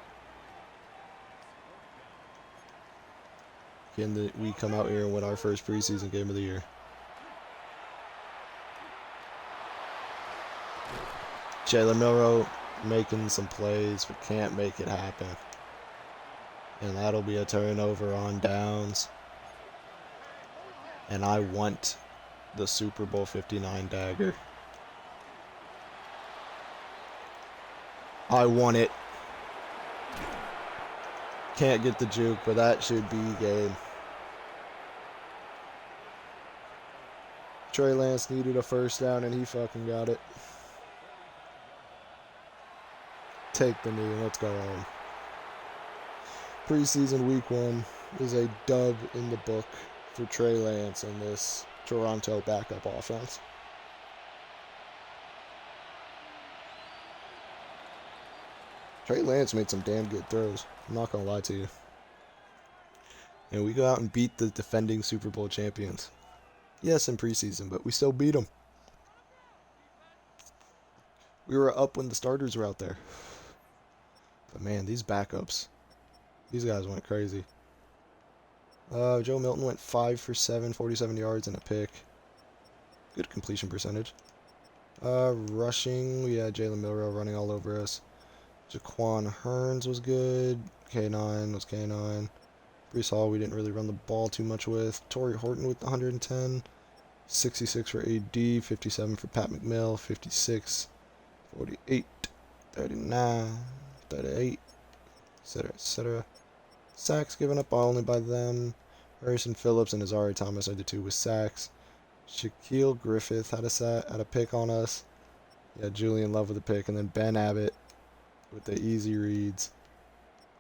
Can we come out here and win our first preseason game of the year? Jalen Milrow making some plays, but can't make it happen. And that'll be a turnover on downs. And I want the Super Bowl 59 dagger. I want it. Can't get the juke, but that should be game. Trey Lance needed a first down, and he fucking got it. Take the knee, and let's go home. Preseason week 1 is a dub in the book for Trey Lance and this Toronto backup offense. Trey Lance made some damn good throws. I'm not going to lie to you. And we go out and beat the defending Super Bowl champions. Yes, in preseason, but we still beat them. We were up when the starters were out there. But man, these backups, these guys went crazy. Joe Milton went 5 for 7, 47 yards and a pick. Good completion percentage. Rushing, we had Jalen Milroe running all over us. Jaquan Hearns was good. K9 was K9. Brees Hall, we didn't really run the ball too much with. Torrey Horton with 110. 66 for AD, 57 for Pat McMill, 56, 48, 39, 38, etc., etc. Sacks given up only by them. Harrison Phillips and Azari Thomas are the 2 with sacks. Shaquille Griffith had a pick on us. Yeah, Julian Love with a pick, and then Ben Abbott with the easy reads.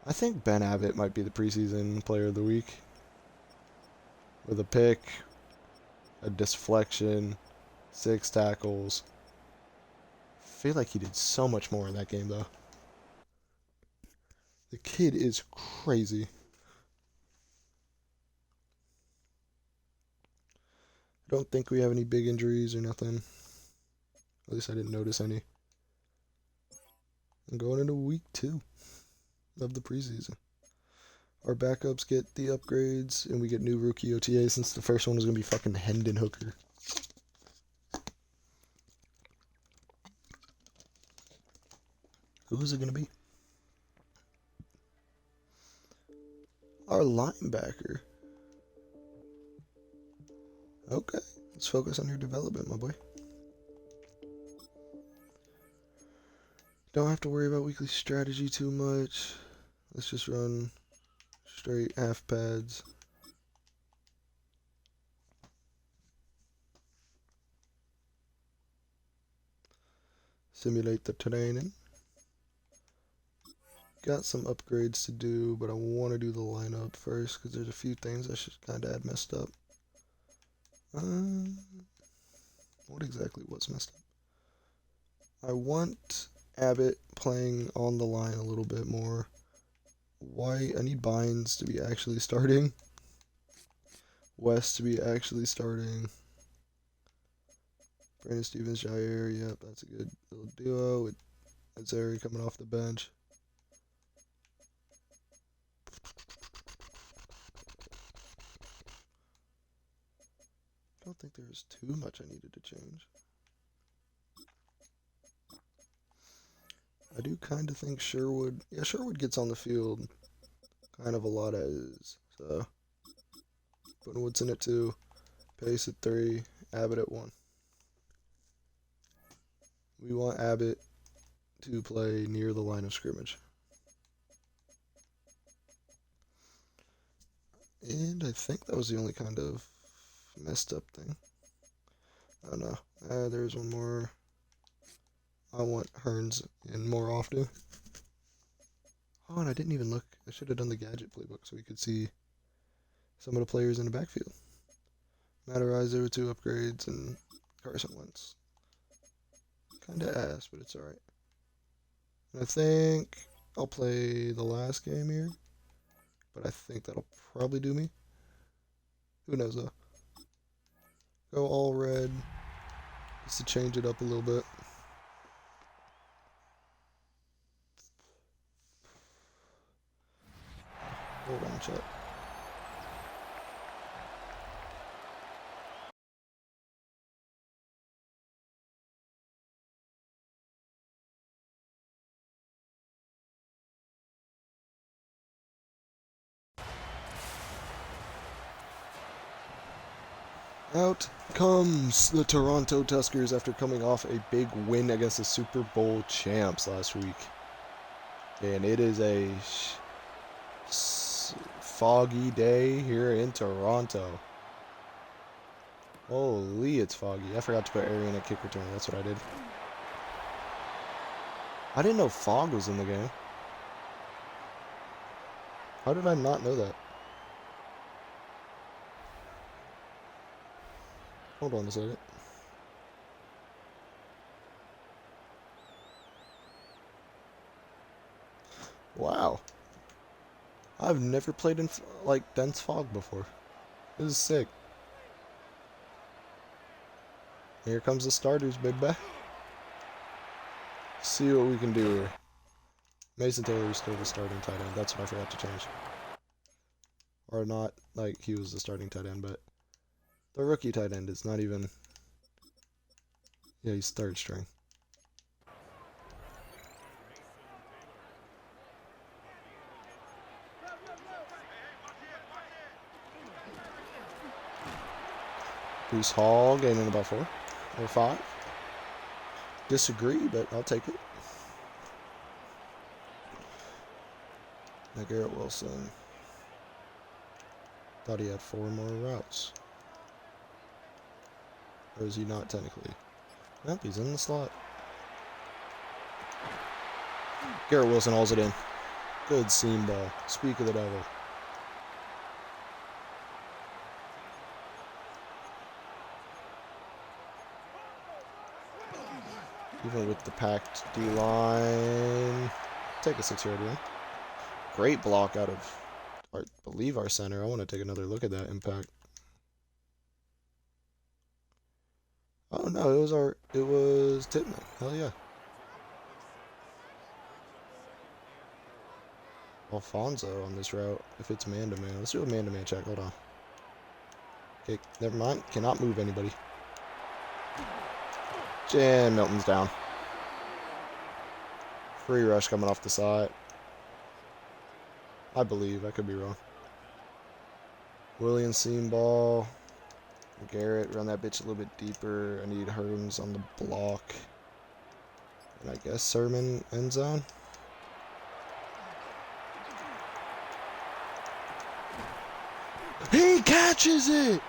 I think Ben Abbott might be the preseason player of the week. With a pick, a deflection, 6 tackles. I feel like he did so much more in that game, though. The kid is crazy. I don't think we have any big injuries or nothing. At least I didn't notice any. I'm going into week 2 of the preseason. Our backups get the upgrades, and we get new rookie OTA since the first one was going to be fucking Hendon Hooker. Who is it going to be? Our linebacker. Okay, let's focus on your development, my boy. Don't have to worry about weekly strategy too much. Let's just run straight half pads. Simulate the training. Got some upgrades to do, but I want to do the lineup first because there's a few things I should kind of have messed up. What exactly was messed up? I want Abbott playing on the line a little bit more. I need Bynes to be actually starting. West to be actually starting. Brandon Stevens, Jair, yep, that's a good little duo with Azari coming off the bench. I don't think there was too much I needed to change. I do kind of think Sherwood gets on the field kind of a lot as, so putting Woodson at 2, Pace at 3, Abbott at 1. We want Abbott to play near the line of scrimmage. And I think that was the only kind of messed up thing. Oh no, there's one more. I want Hearns in more often. Oh, and I didn't even look. I should have done the gadget playbook so we could see some of the players in the backfield. Matt Ariza with 2 upgrades and Carson Wentz. Kinda ass, but it's alright. I think I'll play the last game here, but I think that'll probably do me. Who knows though? Go all red just to change it up a little bit. Hold on, chat. Out comes the Toronto Tuskers after coming off a big win against the Super Bowl champs last week. And it is a foggy day here in Toronto. Holy, it's foggy. I forgot to put area in a kick return. That's what I did. I didn't know fog was in the game. How did I not know that? Hold on a second. Wow. I've never played in, like, dense fog before. This is sick. Here comes the starters, baby. See what we can do here. Mason Taylor is still the starting tight end. That's what I forgot to change. Or not, like, he was the starting tight end, but the rookie tight end is not even... Yeah, he's third string. Bruce Hall gaining about 4 or 5. Disagree, but I'll take it. Now Garrett Wilson. Thought he had 4 more routes. Or is he not technically? Nope, he's in the slot. Garrett Wilson hauls it in. Good seam ball. Speak of the devil. Even with the packed D-line. Take a 6-yard in. Great block out of, I believe, our center. I want to take another look at that impact. Oh no, it was Titman. Hell yeah. Alfonso on this route. If it's man-to-man. Let's do a man-to-man check. Hold on. Okay, never mind. Cannot move anybody. Jan Milton's down. Free rush coming off the side. I believe. I could be wrong. Williams seam ball. Garrett, run that bitch a little bit deeper. I need Hearns on the block. And I guess Sermon end zone. He catches it!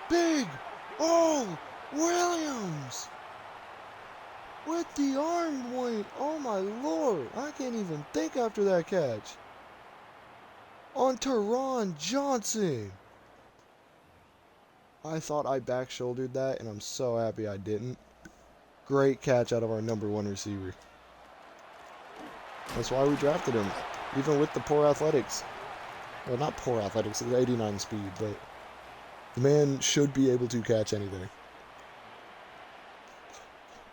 Big O Williams! With the arm point. Oh my lord. I can't even think after that catch. On Teron Johnson. I thought I back shouldered that, and I'm so happy I didn't. Great catch out of our #1 receiver. That's why we drafted him. Even with the poor athletics. Well, not poor athletics, it's 89 speed, but the man should be able to catch anything.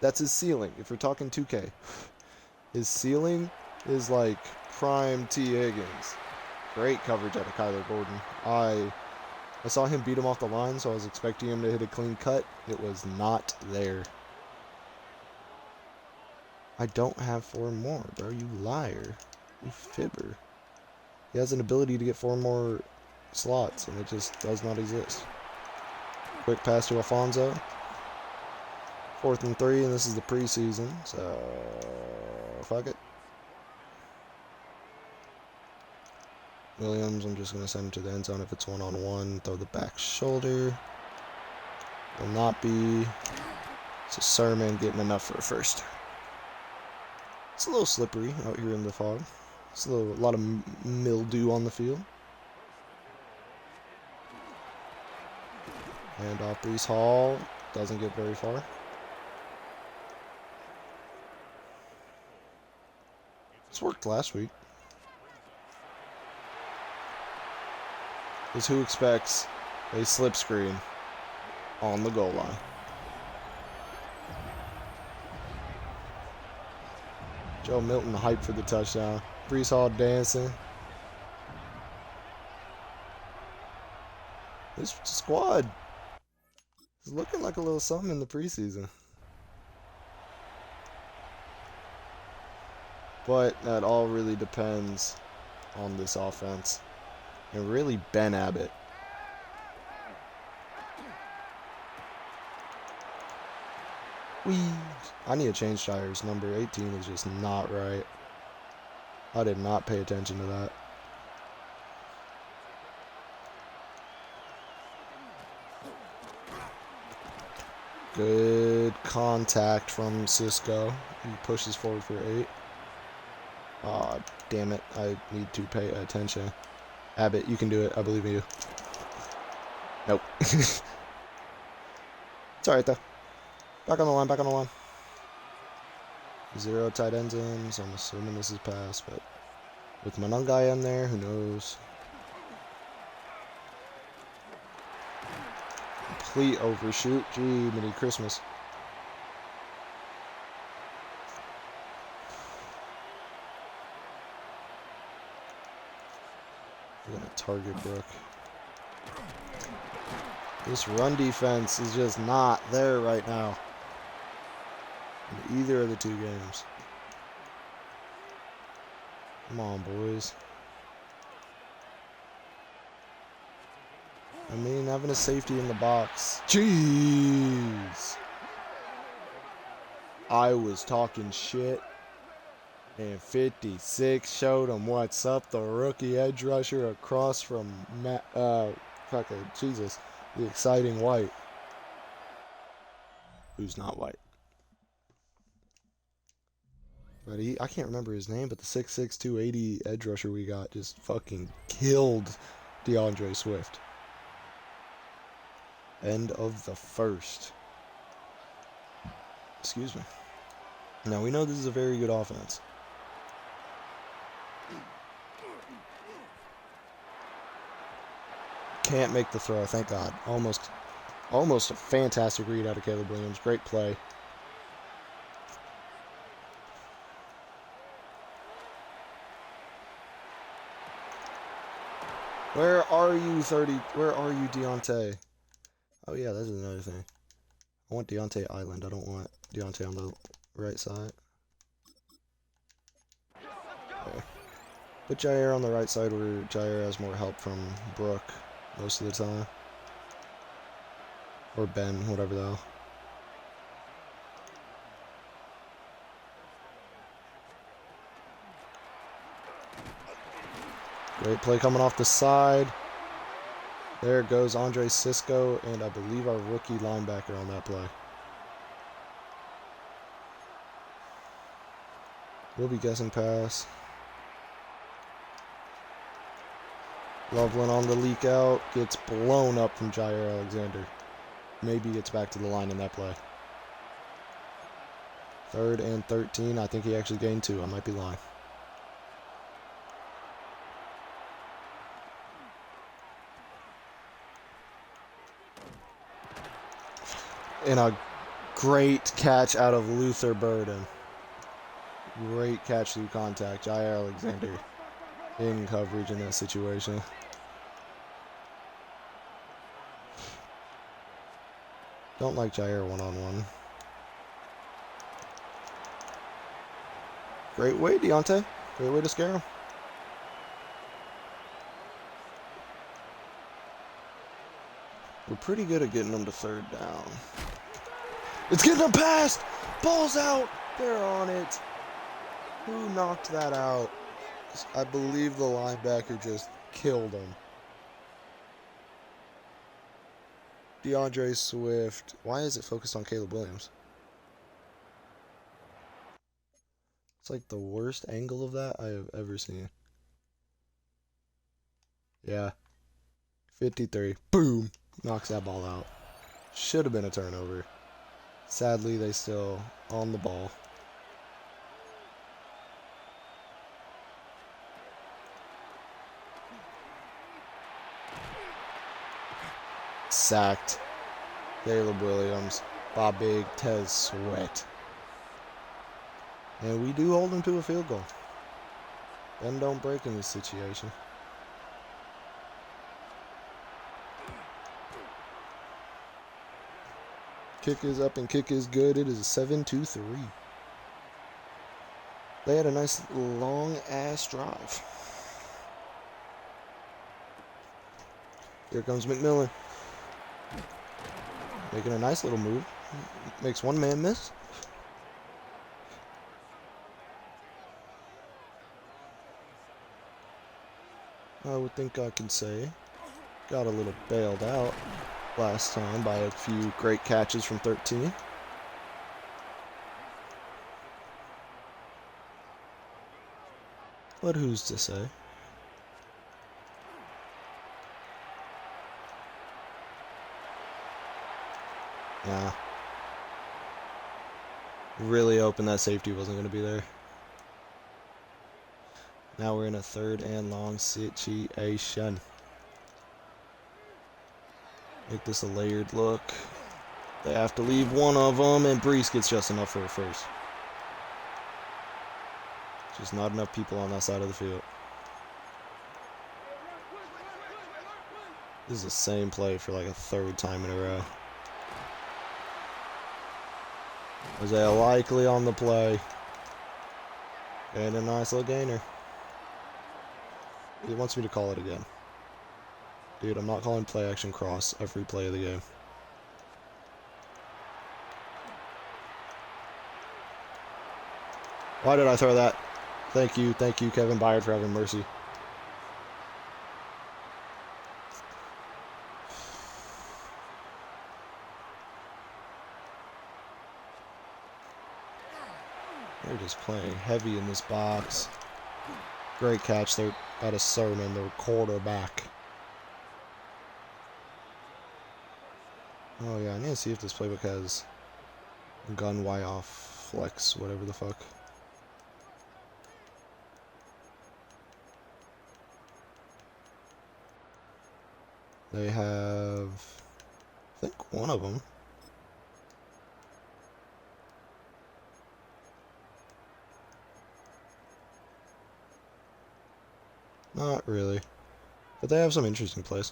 That's his ceiling. If we're talking 2K, his ceiling is like prime T. Higgins. Great coverage out of Kyler Gordon. I saw him beat him off the line, so I was expecting him to hit a clean cut. It was not there. I don't have 4 more, bro. You liar. You fibber. He has an ability to get 4 more slots, and it just does not exist. Quick pass to Alfonso. 4th and 3, and this is the preseason, so fuck it. Williams, I'm just going to send him to the end zone if it's 1-on-1. Throw the back shoulder. Will not be. It's a Sermon getting enough for a first. It's a little slippery out here in the fog. It's a lot of mildew on the field. And off Brees Hall. Doesn't get very far. This worked last week. Is who expects a slip screen on the goal line. Joe Milton hyped for the touchdown. Brees Hall dancing. This squad is looking like a little something in the preseason. But that all really depends on this offense. And really Ben Abbott. I need to change tires. Number 18 is just not right. I did not pay attention to that. Good contact from Cisco. He pushes forward for 8. Aw, damn it. I need to pay attention. Abbott, you can do it. I believe in you. Nope. It's alright, though. Back on the line, back on the line. 0 tight ends in, so I'm assuming this is pass, but with Manungai in there, who knows? Complete overshoot. Gee, Merry Christmas. We're gonna target Brooke. This run defense is just not there right now in either of the 2 games. Come on, boys. I mean, having a safety in the box. Jeez. I was talking shit. And 56 showed him what's up. The rookie edge rusher across from fucking Jesus, the exciting white. Who's not white? But I can't remember his name, but the 6'6", 280 edge rusher we got just fucking killed DeAndre Swift. End of the first. Excuse me. Now we know this is a very good offense. Can't make the throw, thank God. Almost a fantastic read out of Caleb Williams. Great play. Where are you, 30? Where are you, Deontay? Oh, yeah, that's another thing. I want Deontay Island. I don't want Deontay on the right side. Okay. Put Jair on the right side where Jair has more help from Brooke most of the time. Or Ben, whatever the hell. Great play coming off the side. There goes Andre Cisco, and I believe our rookie linebacker on that play. We'll be guessing pass. Loveland on the leak out. Gets blown up from Jair Alexander. Maybe gets back to the line in that play. 3rd and 13. I think he actually gained 2. I might be lying. And a great catch out of Luther Burden. Great catch through contact. Jair Alexander in coverage in that situation. Don't like Jair one-on-one. Great way, Deontay. Great way to scare him. We're pretty good at getting them to 3rd down. It's getting them past! Ball's out! They're on it. Who knocked that out? I believe the linebacker just killed him. DeAndre Swift. Why is it focused on Caleb Williams? It's like the worst angle of that I have ever seen. Yeah. 53. Boom. Knocks that ball out. Should have been a turnover. Sadly, they still on the ball. Sacked. Caleb Williams. Bob Big. Tez Sweat. And we do hold him to a field goal. Bend don't break in this situation. Kick is up and kick is good. It is a 7-2-3. They had a nice long ass drive. Here comes McMillan. Making a nice little move. Makes one man miss. I would think I can say got a little bailed out. last time by a few great catches from 13. But who's to say? Nah. Really hoping that safety wasn't going to be there. Now we're in a 3rd and long situation. Make this a layered look. They have to leave one of them, and Brees gets just enough for a first. Just not enough people on that side of the field. This is the same play for like a 3rd time in a row. Isaiah Likely on the play. And a nice little gainer. He wants me to call it again. Dude, I'm not calling play action cross every play of the game. Why did I throw that? Thank you, Kevin Byard, for having mercy. They're just playing heavy in this box. Great catch there out of Sermon, the quarterback. Oh yeah, I need to see if this playbook has gun Y off flex, whatever the fuck. They have, I think, one of them. Not really. But they have some interesting plays.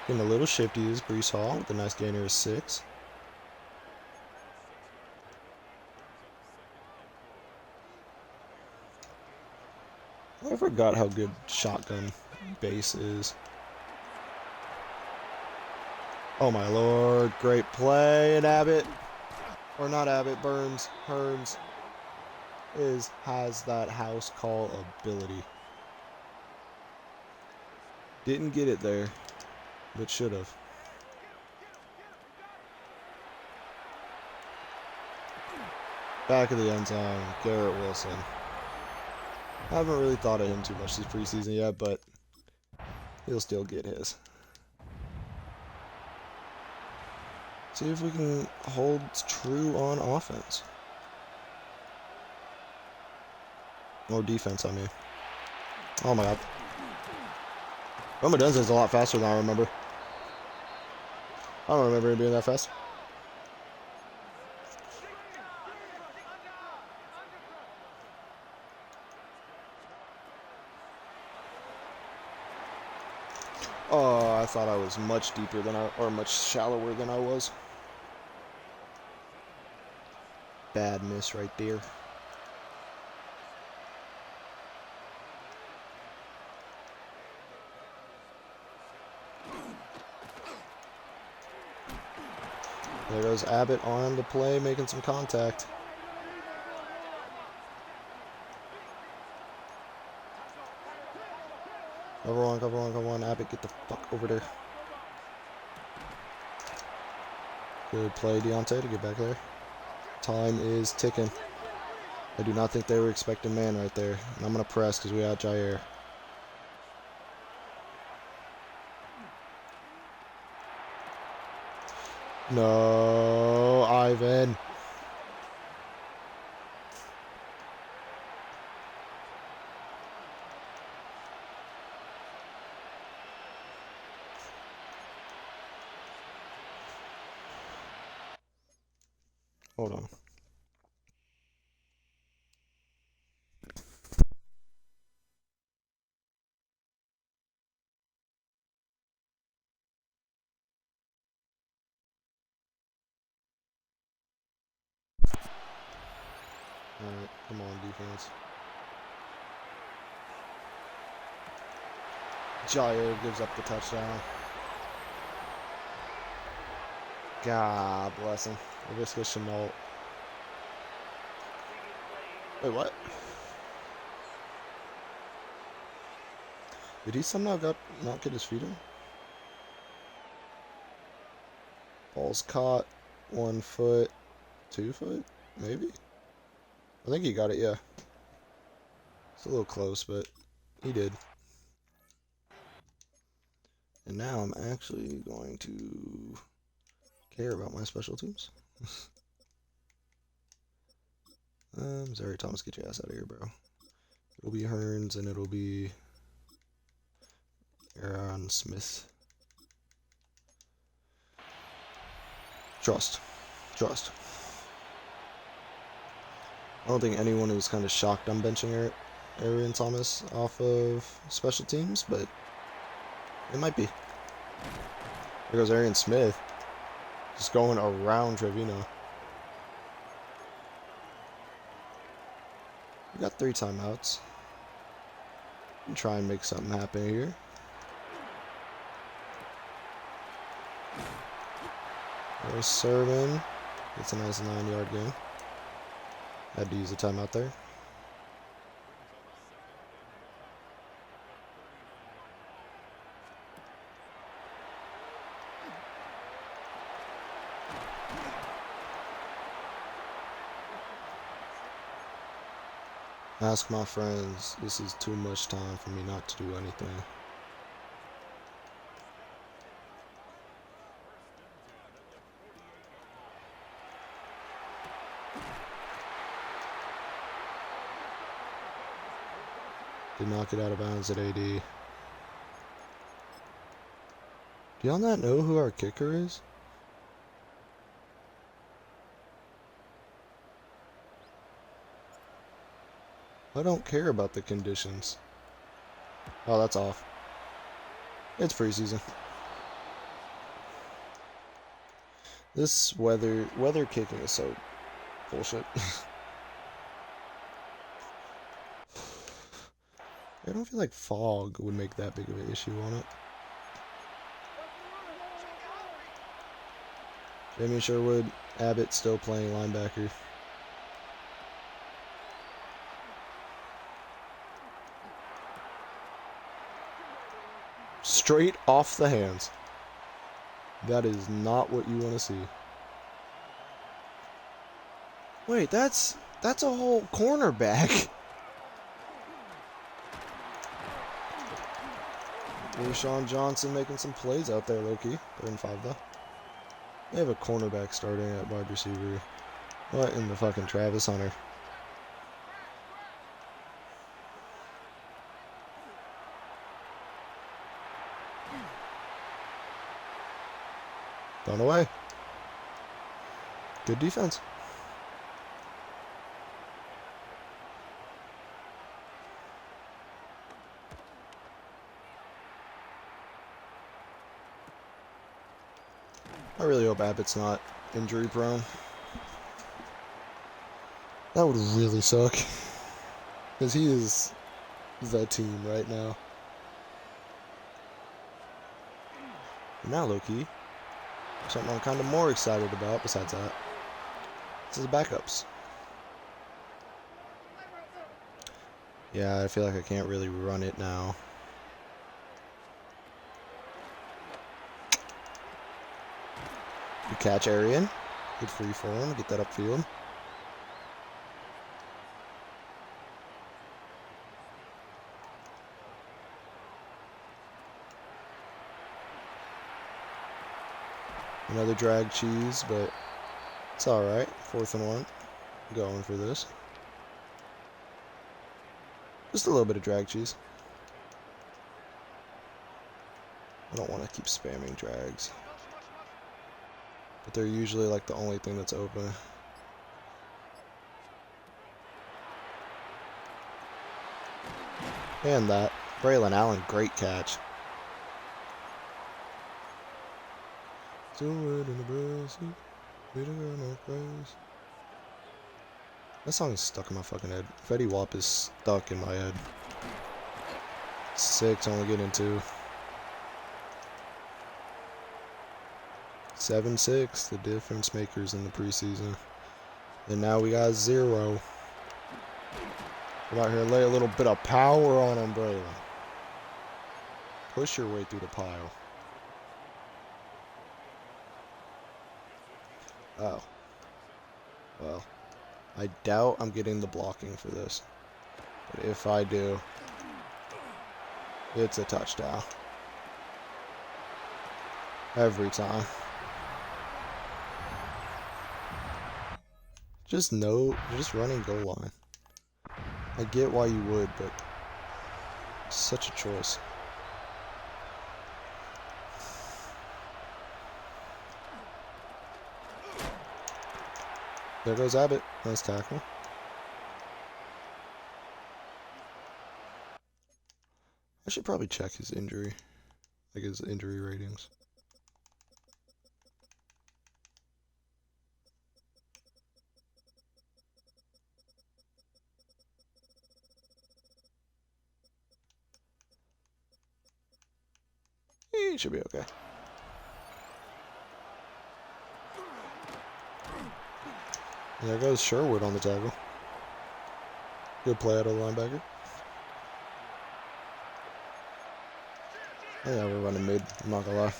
Getting a little shifty is Brees Hall with a nice gainer of 6. I forgot how good shotgun base is. Oh my lord, great play, and Abbott, or not Abbott, Burns, Hearns has that house call ability. Didn't get it there, but should have. Back of the end zone, Garrett Wilson. I haven't really thought of him too much this preseason yet, but he'll still get his. See if we can hold true on offense. Or defense, I mean. Oh my god. Roma Dunzen's a lot faster than I remember. I don't remember him being that fast. Oh, I thought I was much deeper than or much shallower than I was. Bad miss right there. There goes Abbott on the play, making some contact. Cover one, Abbott, get the fuck over there. Good play, Deontay, to get back there. Time is ticking. I do not think they were expecting man right there. And I'm going to press because we got Jair. No, Ivan. Hold on. Alright, come on, defense. Jair gives up the touchdown. God bless him. Lavisca Chenault. Wait, what? Did he somehow not get his feet in? Ball's caught. 1 foot. 2 foot? Maybe? I think he got it, yeah. It's a little close, but he did. And now I'm actually going to care about my special teams. Zary Thomas, get your ass out of here, bro. It'll be Hearns and it'll be Aaron Smith. Trust. I don't think anyone was kind of shocked I'm benching Aaron Thomas off of special teams, but it might be. There goes Aaron Smith. Just going around Trevino. We got 3 timeouts. Try and make something happen here. There's Sermon. It's a nice 9-yard gain. Had to use a timeout there. Ask my friends, this is too much time for me not to do anything. Did not get out of bounds at AD. Do y'all not know who our kicker is? I don't care about the conditions. Oh, that's off. It's preseason. This weather kicking is so bullshit. I don't feel like fog would make that big of an issue on it. Jamie Sherwood, Abbott still playing linebacker. Straight off the hands. That is not what you want to see. Wait, that's a whole cornerback. Rashawn Johnson making some plays out there, low-key. 3rd and 5, though. They have a cornerback starting at wide receiver. What in the fucking Travis Hunter? Thrown away. Good defense. I really hope Abbott's not injury prone. That would really suck. Because he is the team right now. And now, low-key, something I'm kind of more excited about besides that. This is the backups. Yeah, I feel like I can't really run it now. Good catch, Arian. Good free form. Get that upfield. Another drag cheese, but it's alright. 4th and 1. Going for this. Just a little bit of drag cheese. I don't want to keep spamming drags. But they're usually like the only thing that's open. And that. Braylon Allen, great catch. That song is stuck in my fucking head. Fetty Wap is stuck in my head. 6, only getting 2. 7-6, the difference makers in the preseason. And now we got 0. Come out here and lay a little bit of power on him, Braylon. Push your way through the pile. Oh. Well, I doubt I'm getting the blocking for this. But if I do, it's a touchdown. Every time. Just running goal line. I get why you would, but it's such a choice. There goes Abbott. Nice tackle. I should probably check his injury. Like his injury ratings. He should be okay. And there goes Sherwood on the tackle. Good play out of the linebacker. Yeah, we're running mid, I'm not gonna lie.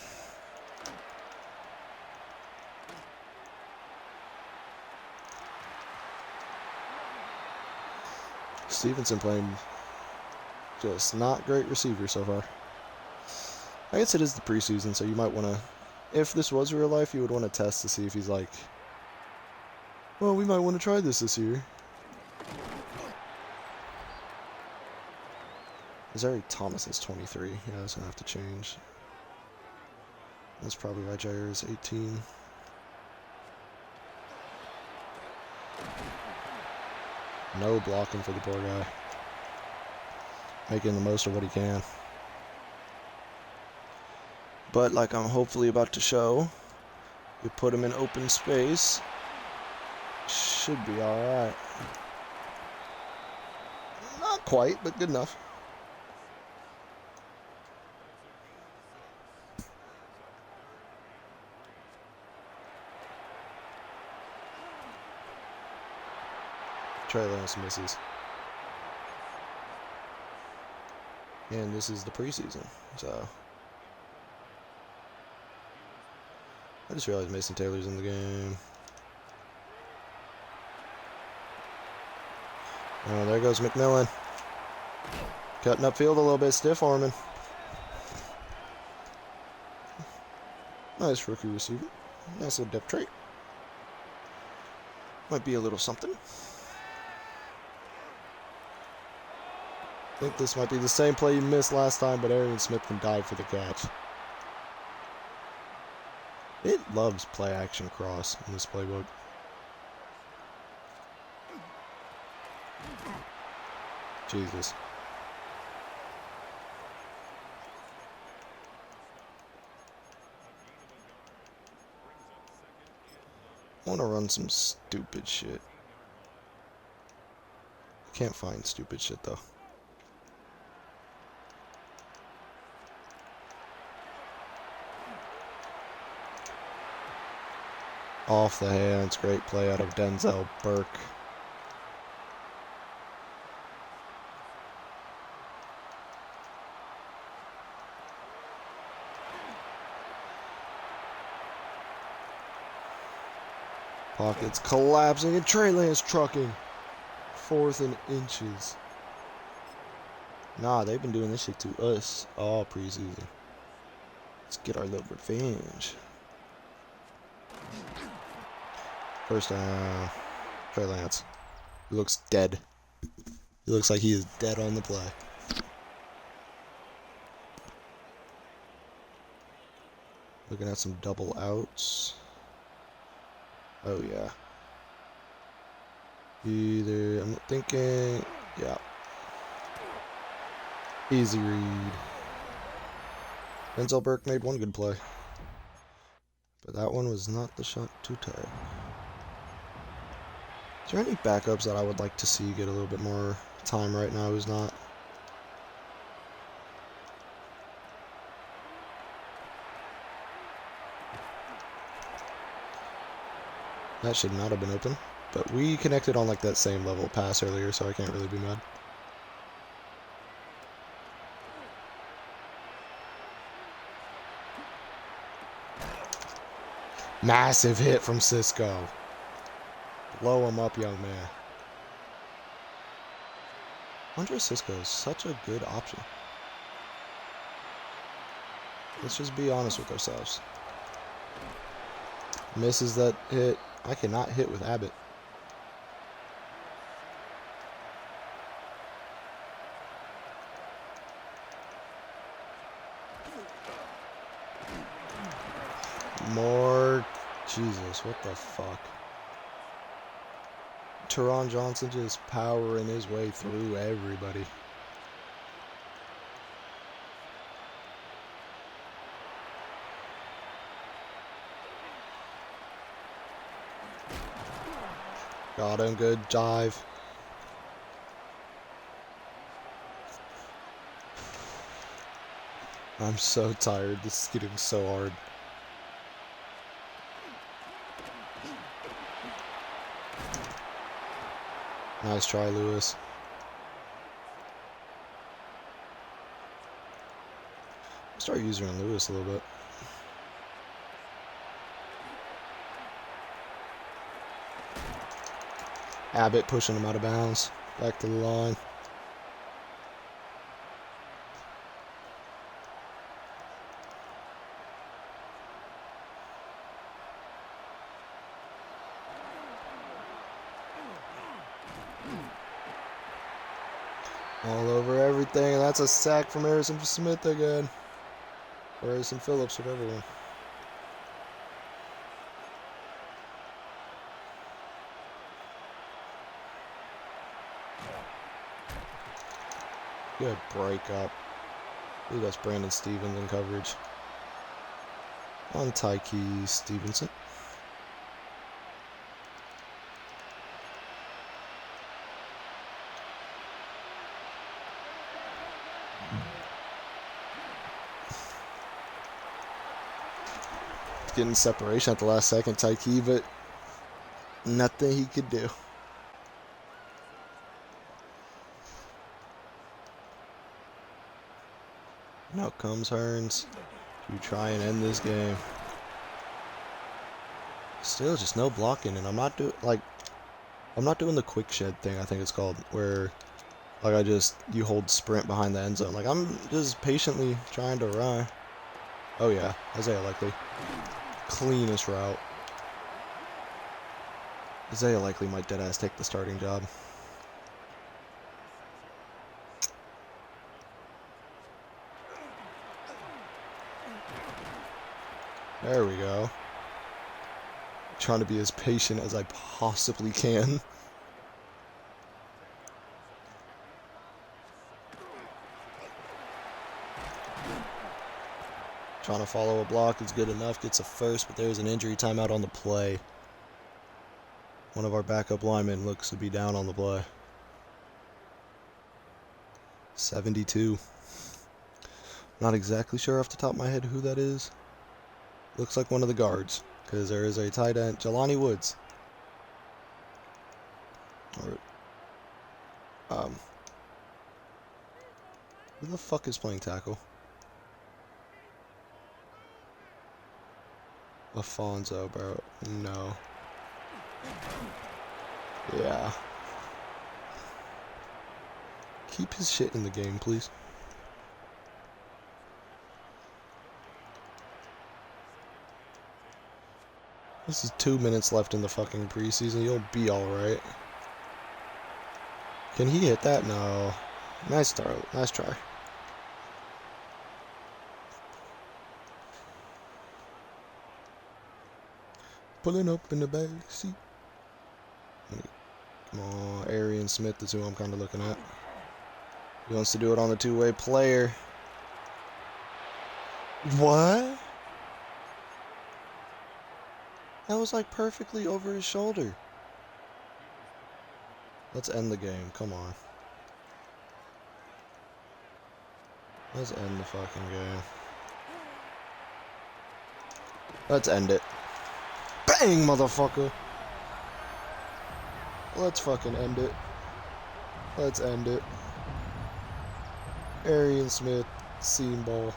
Stevenson playing just not great receiver so far. I guess it is the preseason, so you might want to, if this was real life, you would want to test to see if he's like, well, we might want to try this year. Missouri Thomas is 23. Yeah, that's going to have to change. That's probably why Jair is 18. No blocking for the poor guy. Making the most of what he can. But like I'm hopefully about to show, you put him in open space, should be alright. Not quite, but good enough. Trey Lance misses. And this is the preseason, so. I just realized Mason Taylor's in the game. Oh, there goes McMillan. Cutting upfield a little bit, stiff arming. Nice rookie receiver. Nice little depth trait. Might be a little something. I think this might be the same play you missed last time, but Arian Smith can dive for the catch. It loves play action cross in this playbook. Jesus. I want to run some stupid shit. I can't find stupid shit though. Off the hands, great play out of Denzel Burke. Pockets collapsing and Trey Lance trucking. 4th and inches. Nah, they've been doing this shit to us all preseason. Let's get our little revenge. First down, Trey Lance. He looks dead. He looks like he is dead on the play. Looking at some double outs. Oh yeah. Either, I'm thinking, yeah. Easy read. Denzel Burke made one good play. But that one was not the shot to tag. Is there any backups that I would like to see get a little bit more time right now who's not? That should not have been open, But we connected on like that same level pass earlier, so I can't really be mad. Massive hit from Cisco. Blow him up, young man. Andre Cisco is such a good option. Let's just be honest with ourselves. Misses that hit. I cannot hit with Abbott. More. Jesus, what the fuck? Teron Johnson just powering his way through everybody. Got him, good dive. I'm so tired. This is getting so hard. Nice try, Lewis. Start using Lewis a little bit. Abbott pushing him out of bounds. Back to the line. All over everything, and that's a sack from Harrison Smith again. Or Harrison Phillips, whatever one. Good break up. I believe that's Brandon Stevens in coverage. On Tyke Stevenson. Getting separation at the last second, Tyke, but nothing he could do. Now comes Hearns to try and end this game. Still just no blocking, and I'm not doing the quick shed thing, I think it's called, where like you hold sprint behind the end zone. Like I'm just patiently trying to run. Oh yeah, Isaiah Likely. Cleanest route. Isaiah Likely might deadass take the starting job. There we go. Trying to be as patient as I possibly can. Trying to follow a block is good enough. Gets a first, but there's an injury timeout on the play. One of our backup linemen looks to be down on the play. 72. Not exactly sure off the top of my head who that is. Looks like one of the guards, because there is a tight end, Jelani Woods. Who the fuck is playing tackle? Alfonso, bro. No. Yeah. Keep his shit in the game, please. This is 2 minutes left in the fucking preseason. You'll be alright. Can he hit that? No. Nice start. Nice try. Pulling up in the back seat. Come on, Arian Smith is who I'm kind of looking at. He wants to do it on the two-way player. What? That was like perfectly over his shoulder. Let's end the game. Come on. Let's end the fucking game. Let's end it. Bang, motherfucker. Let's fucking end it. Let's end it. Arian Smith, seam ball.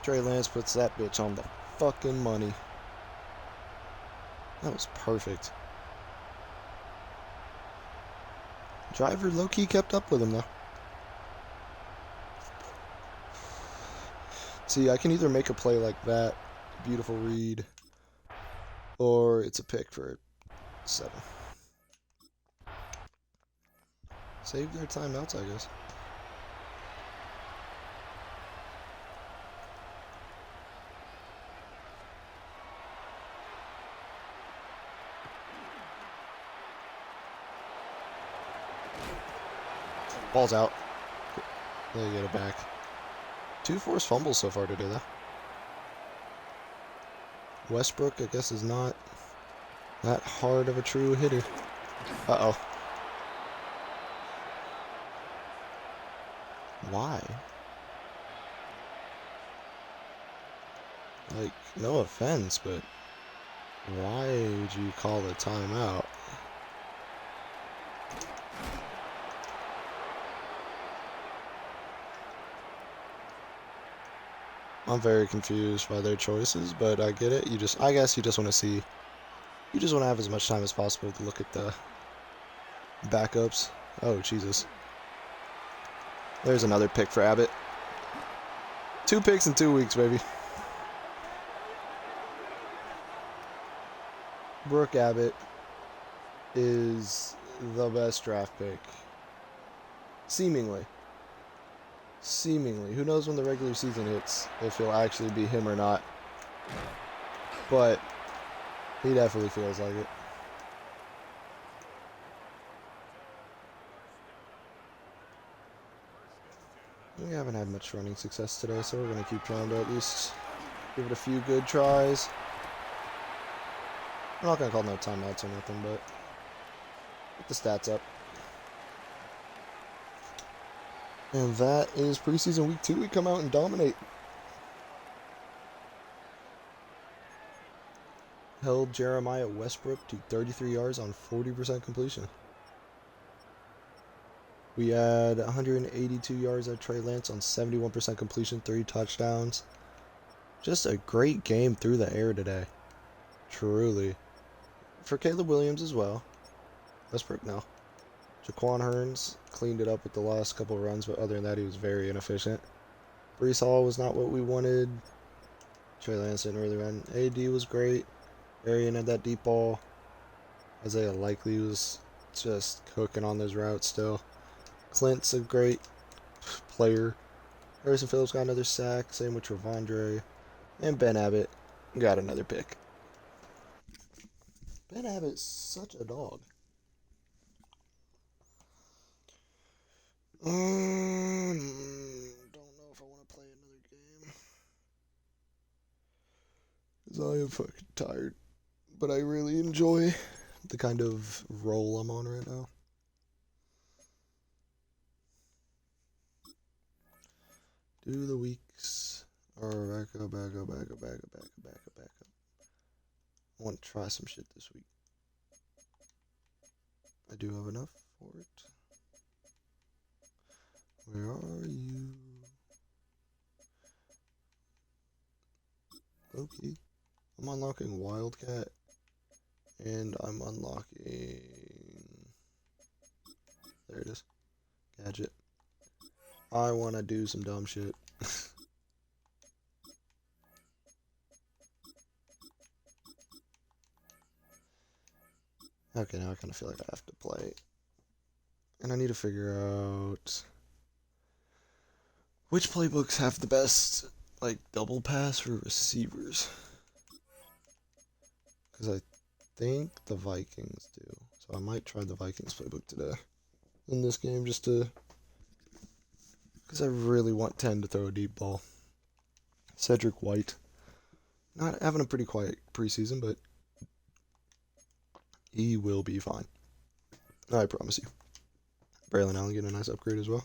Trey Lance puts that bitch on the fucking money. That was perfect. Driver low-key kept up with him, though. See, I can either make a play like that, beautiful read, or it's a pick for 7. Save their timeouts, I guess. Ball's out. They get it back. 2 forced fumbles so far today, though. Westbrook, I guess, is not that hard of a true hitter. Uh-oh. Why? Like, no offense, but why would you call a timeout? I'm very confused by their choices, but I get it. I guess you just want to see, you just want to have as much time as possible to look at the backups. Oh, Jesus. There's another pick for Abbott. 2 picks in 2 weeks, baby. Brooke Abbott is the best draft pick. Seemingly. Who knows when the regular season hits, if he'll actually be him or not. But he definitely feels like it. We haven't had much running success today, so we're going to keep trying to at least give it a few good tries. I'm not going to call no timeouts or nothing, but get the stats up. And that is preseason week 2. We come out and dominate. Held Jeremiah Westbrook to 33 yards on 40% completion. We had 182 yards at Trey Lance on 71% completion, 3 touchdowns. Just a great game through the air today. Truly. For Caleb Williams as well. Westbrook, no. Jaquan Hearns cleaned it up with the last couple runs, but other than that, he was very inefficient. Breece Hall was not what we wanted. Trey Lance didn't really run. AD was great. Arian had that deep ball. Isaiah Likely was just cooking on those routes still. Clint's a great player. Harrison Phillips got another sack. Same with Trevondre. And Ben Abbott got another pick. Ben Abbott's such a dog. Don't know if I want to play another game. Because I am fucking tired. But I really enjoy the kind of role I'm on right now. Do the weeks. Or back up. I want to try some shit this week. I do have enough for it. Where are you? Okay. I'm unlocking Wildcat. And I'm unlocking... There it is. Gadget. I want to do some dumb shit. Okay, now I kind of feel like I have to play. And I need to figure out which playbooks have the best, like, double pass for receivers. Because I think the Vikings do. So I might try the Vikings playbook today in this game just to... Because I really want 10 to throw a deep ball. Cedric White. Not having a pretty quiet preseason, but he will be fine. I promise you. Braylon Allen getting a nice upgrade as well.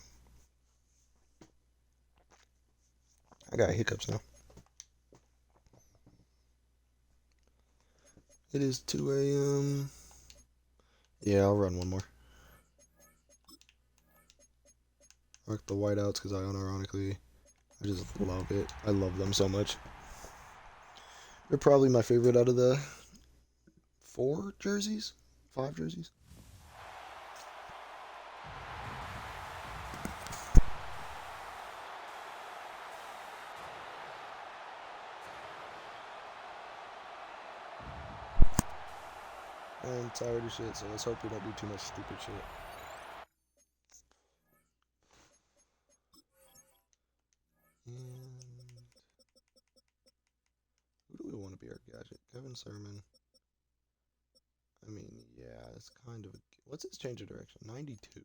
I got hiccups now. It is 2 a.m. Yeah, I'll run one more. Mark the whiteouts because I unironically, I just love it. I love them so much. They're probably my favorite out of the 4 jerseys, 5 jerseys. I'm tired of shit, so let's hope we don't do too much stupid shit. And who do we want to be our gadget? Kevin Sermon. I mean, yeah, it's kind of. What's his change of direction? 92.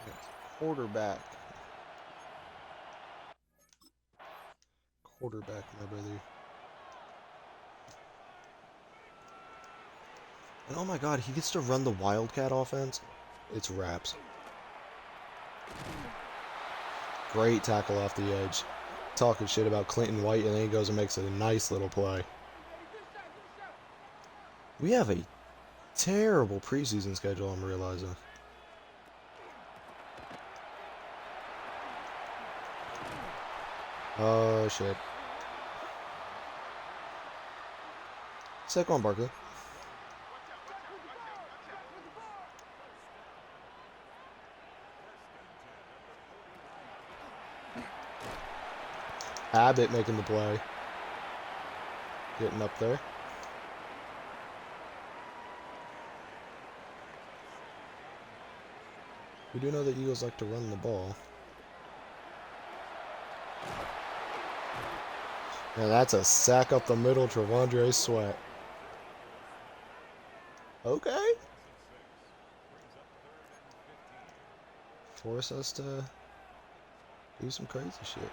Yes. Quarterback. Quarterback, my brother. And oh my god, he gets to run the Wildcat offense. It's wraps. Great tackle off the edge. Talking shit about Clinton White, and then he goes and makes a nice little play. We have a terrible preseason schedule, I'm realizing. Oh, shit. Saquon Barkley. Abbott making the play. Getting up there. We do know the Eagles like to run the ball. Yeah, that's a sack up the middle, Trevondre Sweat. Okay. Force us to do some crazy shit.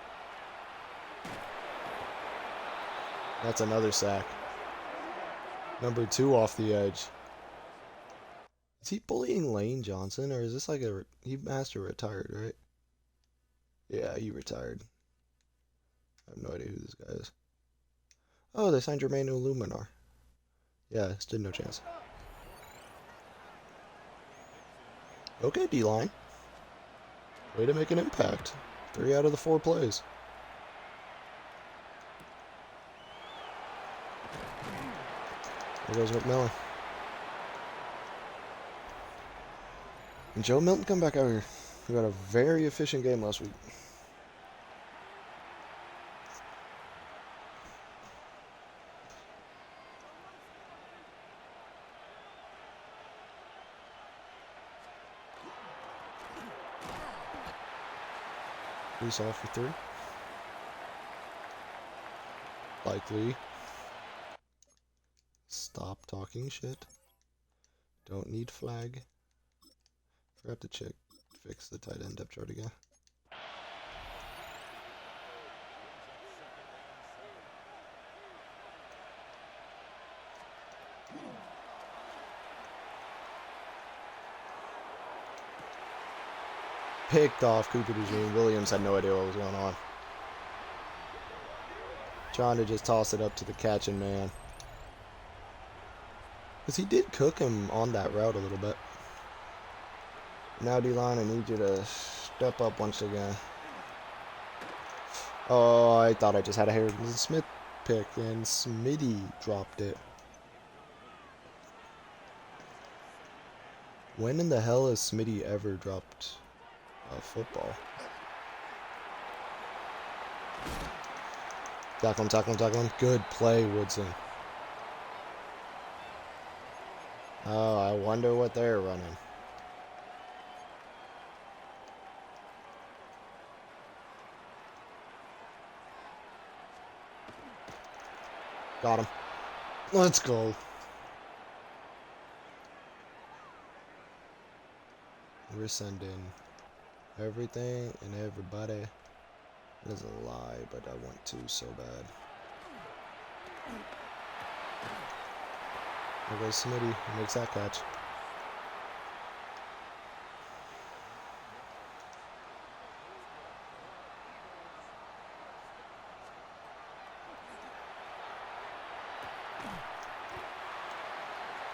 That's another sack. Number 2 off the edge. Is he bullying Lane Johnson, or is this like a... He master retired, right? Yeah, he retired. I have no idea who this guy is. Oh, they signed Jermaine Illuminar. Yeah, stood no chance. Okay, D-line. Way to make an impact. 3 out of the 4 plays. There goes McMillan. And Joe Milton come back out here. We got a very efficient game last week. He's off for 3. Likely. Stop talking shit. Don't need flag. Forgot to fix the tight end depth chart again. Picked off Cooper DeJean. Williams had no idea what was going on. Trying to just toss it up to the catching man. Because he did cook him on that route a little bit. Now, D-line, I need you to step up once again. Oh, I thought I just had a Harrison Smith pick, and Smitty dropped it. When in the hell has Smitty ever dropped a football? Tackle him, tackle him, tackle him. Good play, Woodson. Oh, I wonder what they're running. Got him. Let's go. We're sending everything and everybody. It is a lie, but I want to so bad. There goes Smitty. He makes that catch.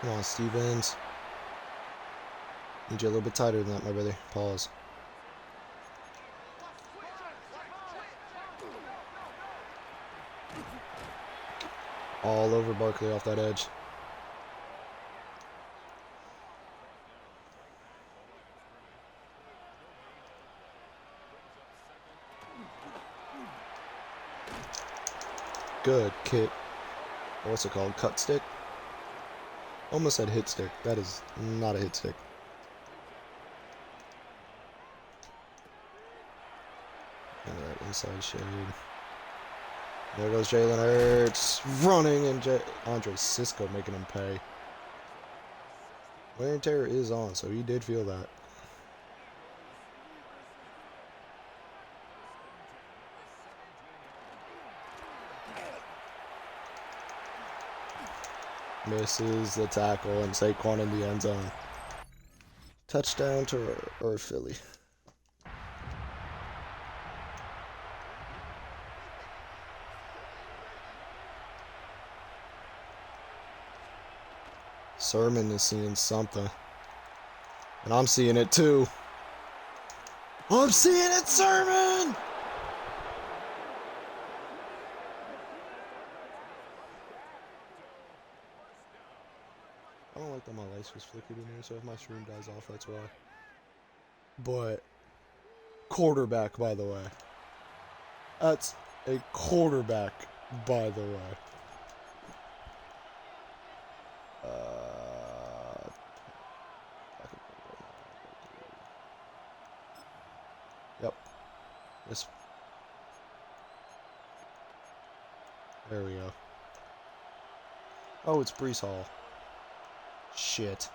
Come on, Stevens. Need you a little bit tighter than that, my brother. Pause. All over Barkley off that edge. Good kick. What's it called? Cut stick? Almost said hit stick. That is not a hit stick. Alright, inside shade. There goes Jalen Hurts running, and Andre Cisco making him pay. Wear and tear is on, so he did feel that. Misses the tackle, and Saquon in the end zone. Touchdown to or Philly. Sermon is seeing something. And I'm seeing it too. I'm seeing it, Sermon! I don't like that my lights just flickered in here, so if my stream dies off, that's why. But, quarterback, by the way. That's a quarterback, by the way. Yep. This. There we go. Oh, it's Breece Hall. Shit.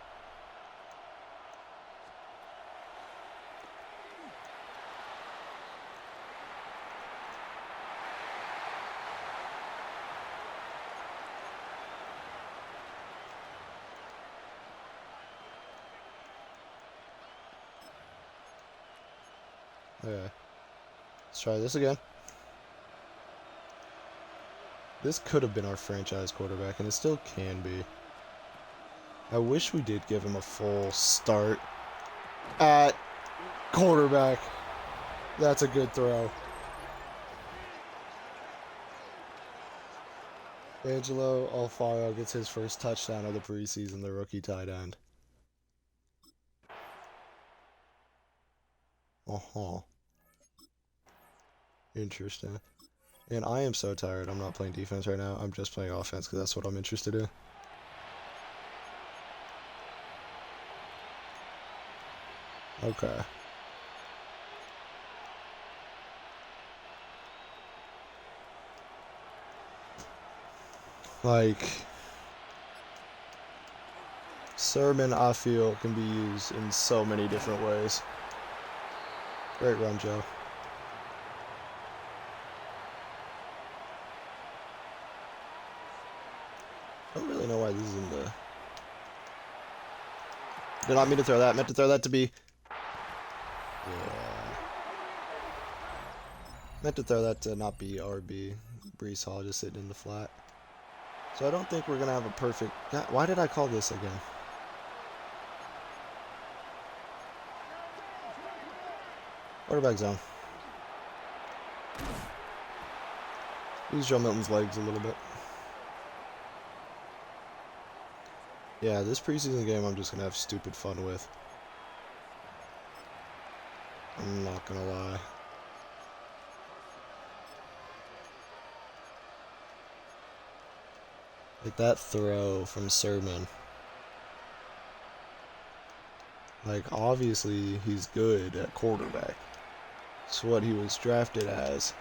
Okay. Let's try this again. This could have been our franchise quarterback, and it still can be. I wish we did give him a full start at quarterback. That's a good throw. Angelo Alfaro gets his first touchdown of the preseason, the rookie tight end. Interesting. And I am so tired. I'm not playing defense right now. I'm just playing offense because that's what I'm interested in. Okay. Like, Sermon, I feel, can be used in so many different ways. Great run, Joe. I don't really know why this is in the... Did not mean to throw that. Meant to throw that to be... Yeah. Meant to throw that to not be RB. Breece Hall just sitting in the flat. So I don't think we're going to have a perfect... God, why did I call this again? Quarterback zone. Use Joe Milton's legs a little bit. Yeah, this preseason game I'm just going to have stupid fun with. I'm not going to lie. Like that throw from Sermon. Like, obviously, he's good at quarterback. It's what he was drafted as.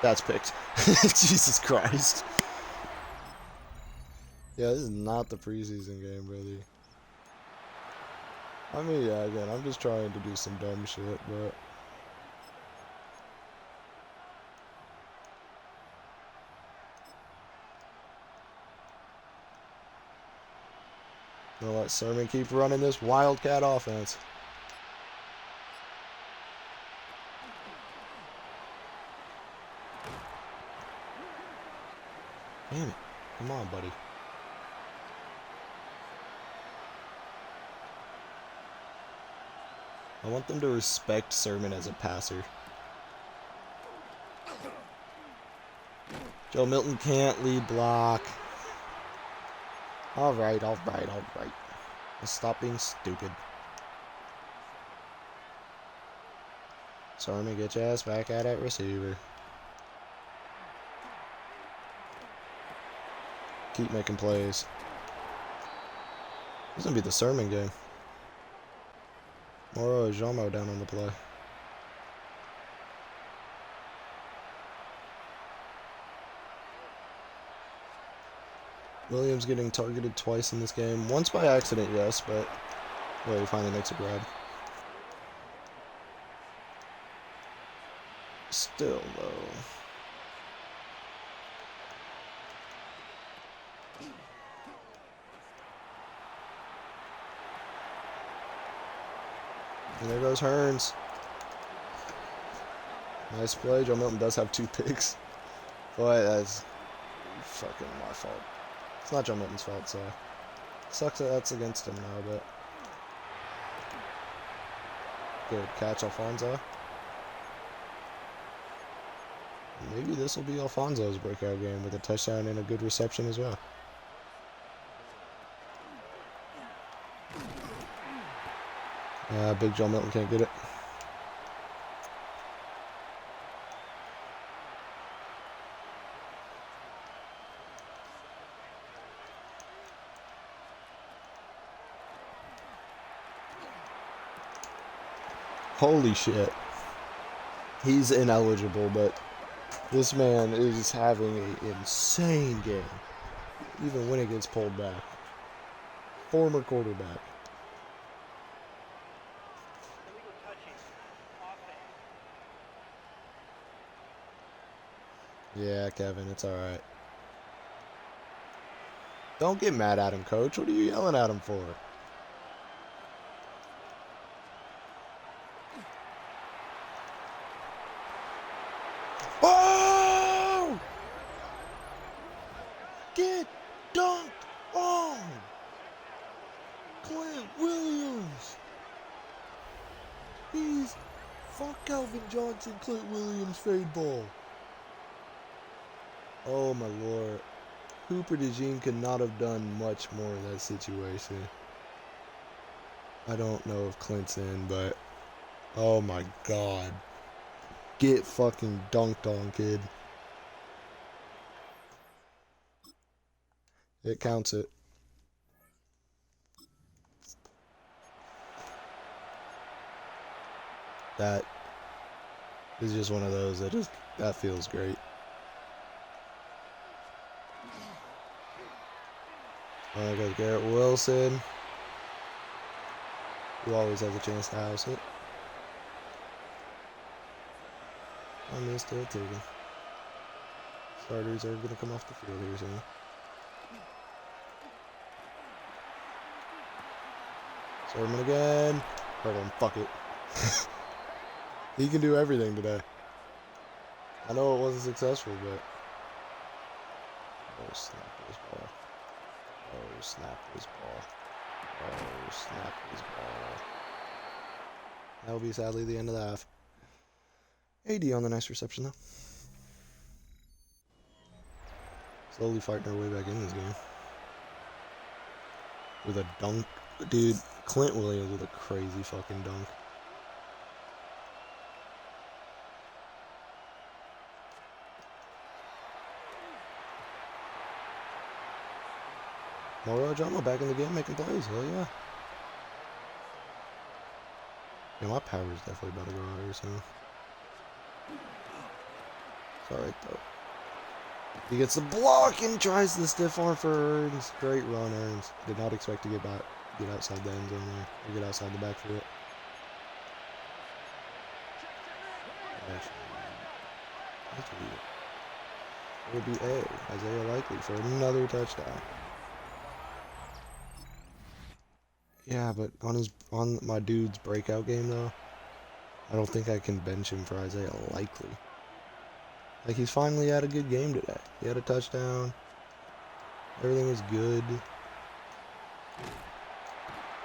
That's picked. Jesus Christ. Yeah, this is not the preseason game, really. I mean, yeah, again, I'm just trying to do some dumb shit, but... I'm gonna let Sermon keep running this Wildcat offense. Damn it. Come on, buddy. I want them to respect Sermon as a passer. Joe Milton can't lead block. Alright. Let's stop being stupid. Sermon, get your ass back at that receiver. Keep making plays. This is gonna be the Sermon game. Moro Jomo down on the play. Williams getting targeted twice in this game. Once by accident, yes, but well, he finally makes a grab. Still, though. And there goes Hearns. Nice play. Joe Milton does have 2 picks. But that's fucking my fault. It's not Joe Milton's fault, so sucks that that's against him now, but good catch, Alfonso. Maybe this will be Alfonso's breakout game with a touchdown and a good reception as well. Big Joe Milton can't get it. Holy shit. He's ineligible, but this man is having an insane game. Even when it gets pulled back. Former quarterback. Yeah, Kevin, it's alright. Don't get mad at him, coach. What are you yelling at him for? Oh! Get dunked on! Clint Williams! He's... Fuck Calvin Johnson, Clint Williams fade ball. Oh my lord. Hooper DeJean could not have done much more in that situation. I don't know if Clint's in, but... Oh my god. Get fucking dunked on, kid. It counts it. That is just one of those that feels great. There goes Garrett Wilson, who always has a chance to house it. I mean, still taking. Starters are going to come off the field here soon. Sermon again. Hold on, fuck it. He can do everything today. I know it wasn't successful, but... Oh, snap this ball. Oh, snap this ball. Oh, snap this ball. That will be sadly the end of the half. AD on the nice reception, though. Slowly fighting our way back in this game. With a dunk. Dude, Clint Williams with a crazy fucking dunk. Moro Jomo back in the game making plays. Hell yeah. Yeah, my power is definitely about to go out here soon. It's alright though. He gets the block and tries the stiff arm for Earns. Great run, Earns. Did not expect to get outside the end zone there. Or get outside the backfield. That's weird. It would be Isaiah Likely for another touchdown. Yeah, but on my dude's breakout game though, I don't think I can bench him for Isaiah Likely. Like, he's finally had a good game today. He had a touchdown. Everything is good.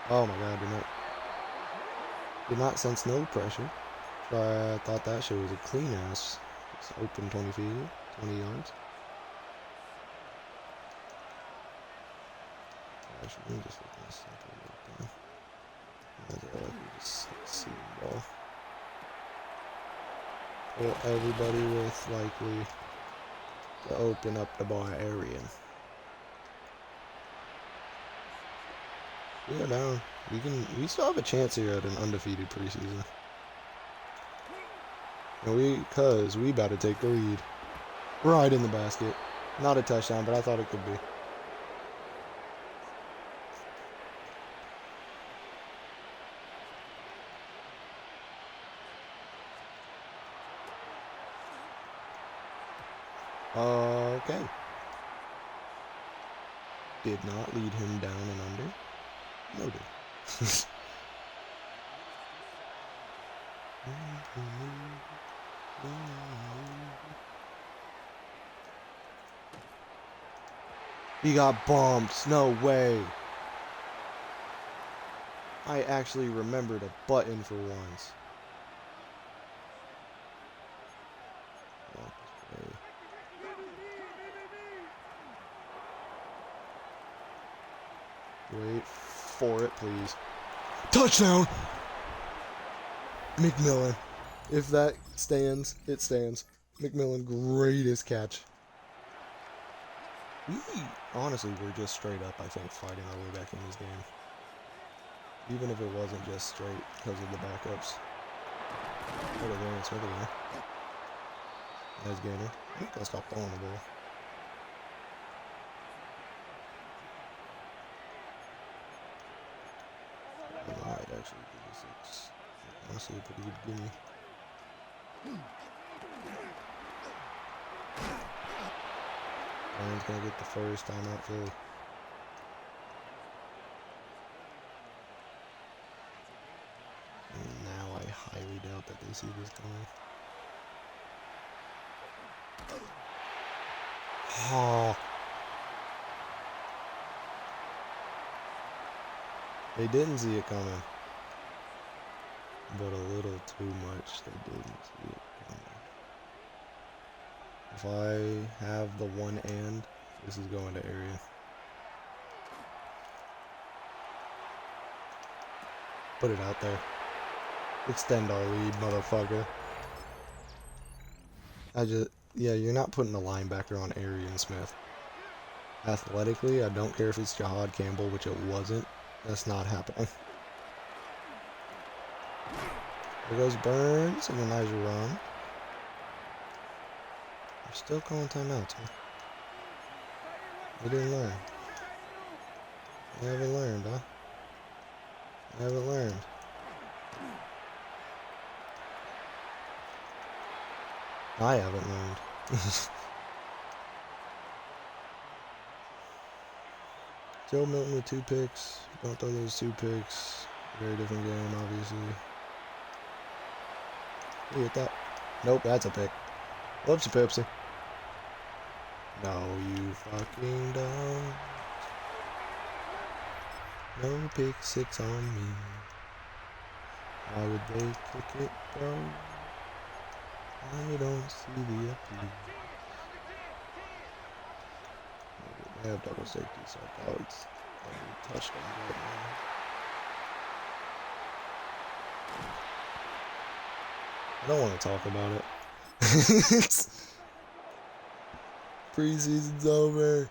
Oh my god, Did not sense no pressure. I thought that shit was a clean ass. It's open 20 feet, 20 yards. Actually, just looking at something like that. Just see the ball. Pull everybody with likely to open up the bar area. We are down. We still have a chance here at an undefeated preseason. And cause we about to take the lead. Right in the basket. Not a touchdown, but I thought it could be. Okay. Did not lead him down and under. Noted. He got bumped. No way. I actually remembered a button for once. Okay. Wait for it, please. Touchdown! McMillan. If that stands, it stands. McMillan, greatest catch. We honestly were just straight up, I think, fighting our way back in this game. Even if it wasn't just straight because of the backups. What a Lawrence Smith there. Nice gainer. I think I stopped throwing the ball. I might actually give this honestly a pretty good gimme. Ryan's gonna get the first timeout Philly. And now I highly doubt that they see this coming. Oh. They didn't see it coming. But a little too much, they didn't see it coming. If I have the one and, this is going to area. Put it out there. Extend our lead, motherfucker. Yeah, you're not putting a linebacker on Arian Smith. Athletically, I don't care if it's Jahad Campbell, which it wasn't. That's not happening. There goes Burns and a nice run. They're still calling timeouts, huh? They didn't learn. They haven't learned, huh? They haven't learned. I haven't learned. Joe Milton with 2 picks. Don't throw those 2 picks. Very different game, obviously. Look at that. Nope, that's a pick. Whoopsie Pepsi. No, you fucking don't. No pick 6 on me. Why would they kick it, bro? I don't see the appeal. They have double safety, so I thought it's every touchdown right now. I don't want to talk about it. Preseason's over.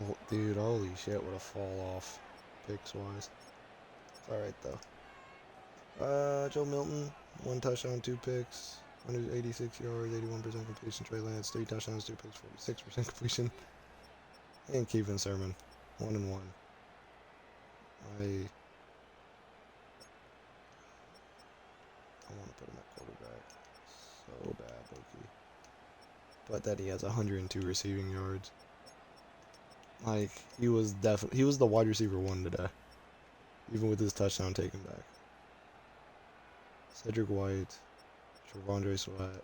Well, dude, holy shit, what a fall off picks wise. It's alright though. Joe Milton, 1 touchdown, 2 picks, 186 yards, 81% completion. Trey Lance, 3 touchdowns, 2 picks, 46% completion. And Kevin Sermon, 1-1. I want to put him at quarterback so bad, Loki. But that he has 102 receiving yards. Like, he was the wide receiver 1 today. Even with his touchdown taken back. Cedric White, Trevondre Sweat.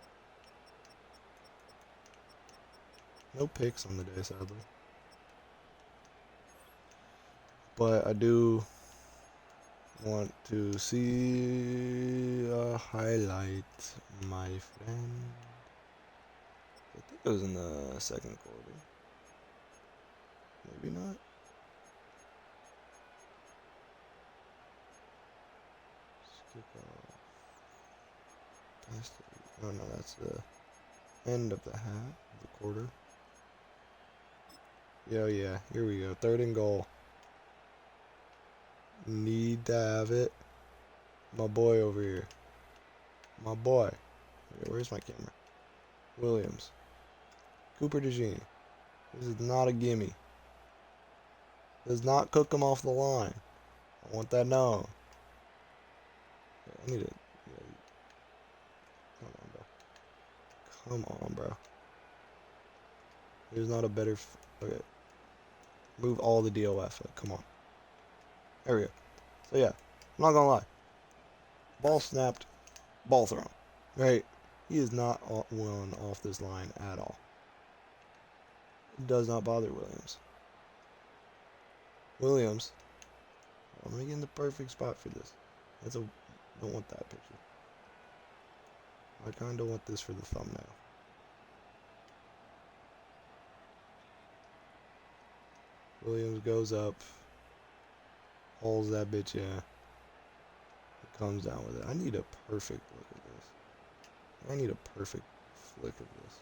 No picks on the day, sadly. But I do Want to see a highlight, my friend? I think it was in the second quarter. Maybe not. Kick off. Oh no, that's the end of the half, the quarter. Yeah, here we go. 3rd and goal. Need to have it. My boy over here. My boy. Okay, where's my camera? Williams. Cooper DeJean. This is not a gimme. Does not cook him off the line. I want that known. Okay, I need it. Yeah. Come on, bro. There's not a better... Okay. Move all the DOF. Come on. There we go. So yeah, I'm not gonna lie. Ball snapped, ball thrown. Right? He is not one off this line at all. It does not bother Williams. Williams. I'm gonna get in the perfect spot for this. Don't want that picture. I kinda want this for the thumbnail. Williams goes up. Holds that bitch, yeah. Comes down with it. I need a perfect look at this. I need a perfect flick of this.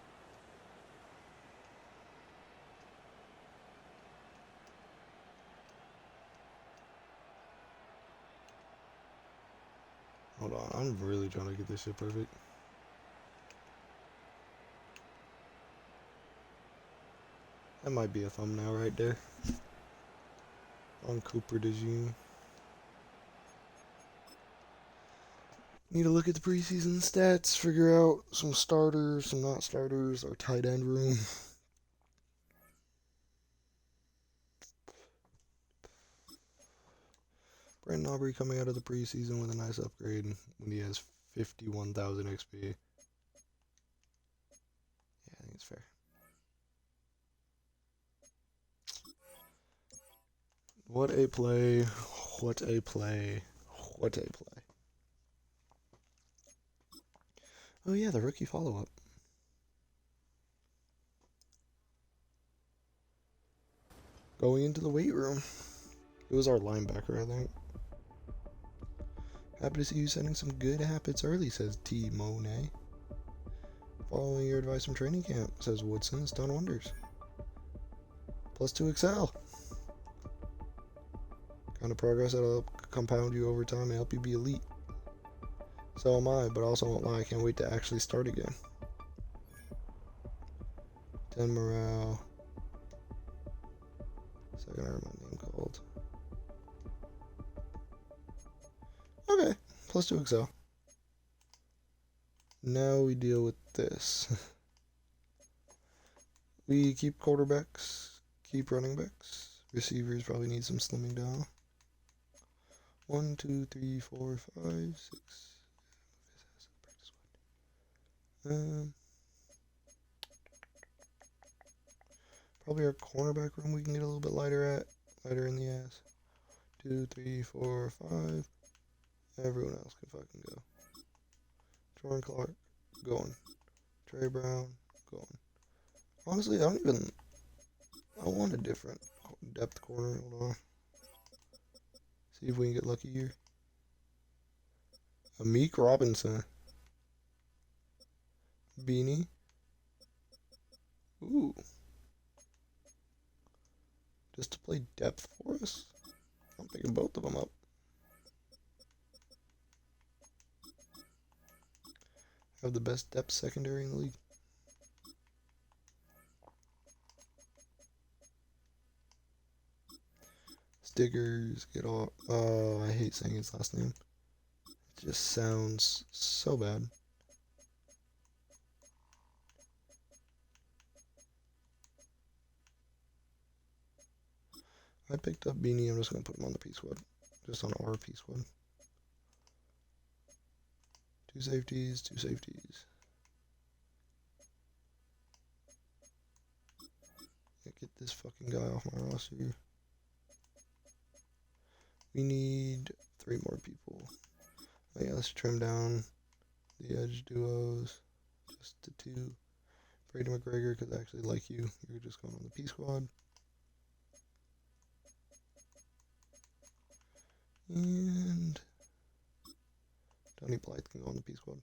Hold on, I'm really trying to get this shit perfect. That might be a thumbnail right there. On Cooper DeJean. Need to look at the preseason stats, figure out some starters, some not starters, our tight end room. Brandon Aubrey coming out of the preseason with a nice upgrade when he has 51,000 XP. Yeah, I think it's fair. What a play. What a play. What a play. Oh yeah, the rookie follow-up. Going into the weight room. It was our linebacker, I think. Happy to see you setting some good habits early, says T. Monet. Following your advice from training camp, says Woodson. It's done wonders. +2 Excel. Kind of progress that'll compound you over time and help you be elite. So am I, but I also won't lie, I can't wait to actually start again. 10 morale. Second, I heard my name called. Okay, +2 Excel. Now we deal with this. We keep quarterbacks, keep running backs. Receivers probably need some slimming down. 1, 2, 3, 4, 5, 6. Probably our cornerback room we can get a little bit lighter at. Lighter in the ass. 2, 3, 4, 5. Everyone else can fucking go. Jordan Clark, going. Trey Brown, going. Honestly, I want a different depth corner. Hold on. See if we can get lucky here. Amik Robinson. Beanie. Ooh. Just to play depth for us? I'm picking both of them up. Have the best depth secondary in the league. Stickers, get off. Oh, I hate saying his last name. It just sounds so bad. I picked up Beanie. I'm just going to put him on the P squad. Just on our P squad. 2 safeties, 2 safeties. Get this fucking guy off my roster. We need 3 more people. Oh yeah, let's trim down the edge duos just to 2. Brady McGregor, because I actually like you. You're just going on the P squad. And Tony Blythe can go on the P squad.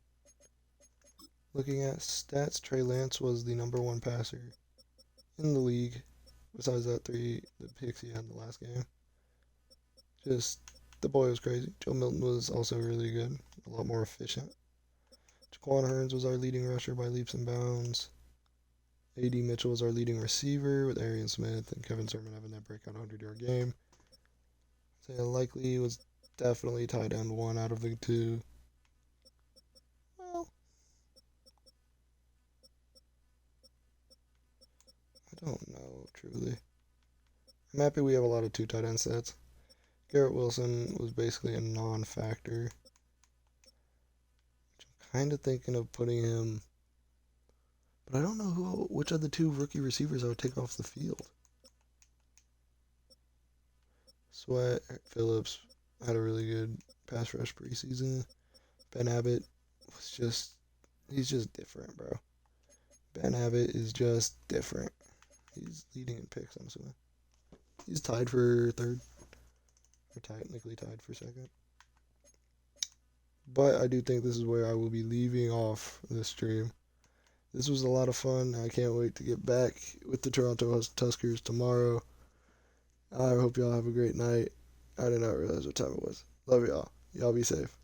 Looking at stats, Trey Lance was the #1 passer in the league. Besides the picks he had in the last game. Just, the boy was crazy. Joe Milton was also really good. A lot more efficient. Jaquan Hearns was our leading rusher by leaps and bounds. A.D. Mitchell was our leading receiver with Arian Smith and Kevin Sermon having that breakout 100-yard game. Isaiah Likely was definitely tight end 1 out of the 2. Well, I don't know, truly. I'm happy we have a lot of 2 tight end sets. Garrett Wilson was basically a non-factor. Which I'm kind of thinking of putting him... But I don't know which of the 2 rookie receivers I would take off the field. Sweat, Phillips had a really good pass rush preseason. Ben Abbott was just... He's just different, bro. Ben Abbott is just different. He's leading in picks, I'm assuming. He's tied for 3rd. Or technically tied for 2nd. But I do think this is where I will be leaving off this stream. This was a lot of fun. I can't wait to get back with the Toronto Tuskers tomorrow. I hope y'all have a great night. I did not realize what time it was. Love y'all. Y'all be safe.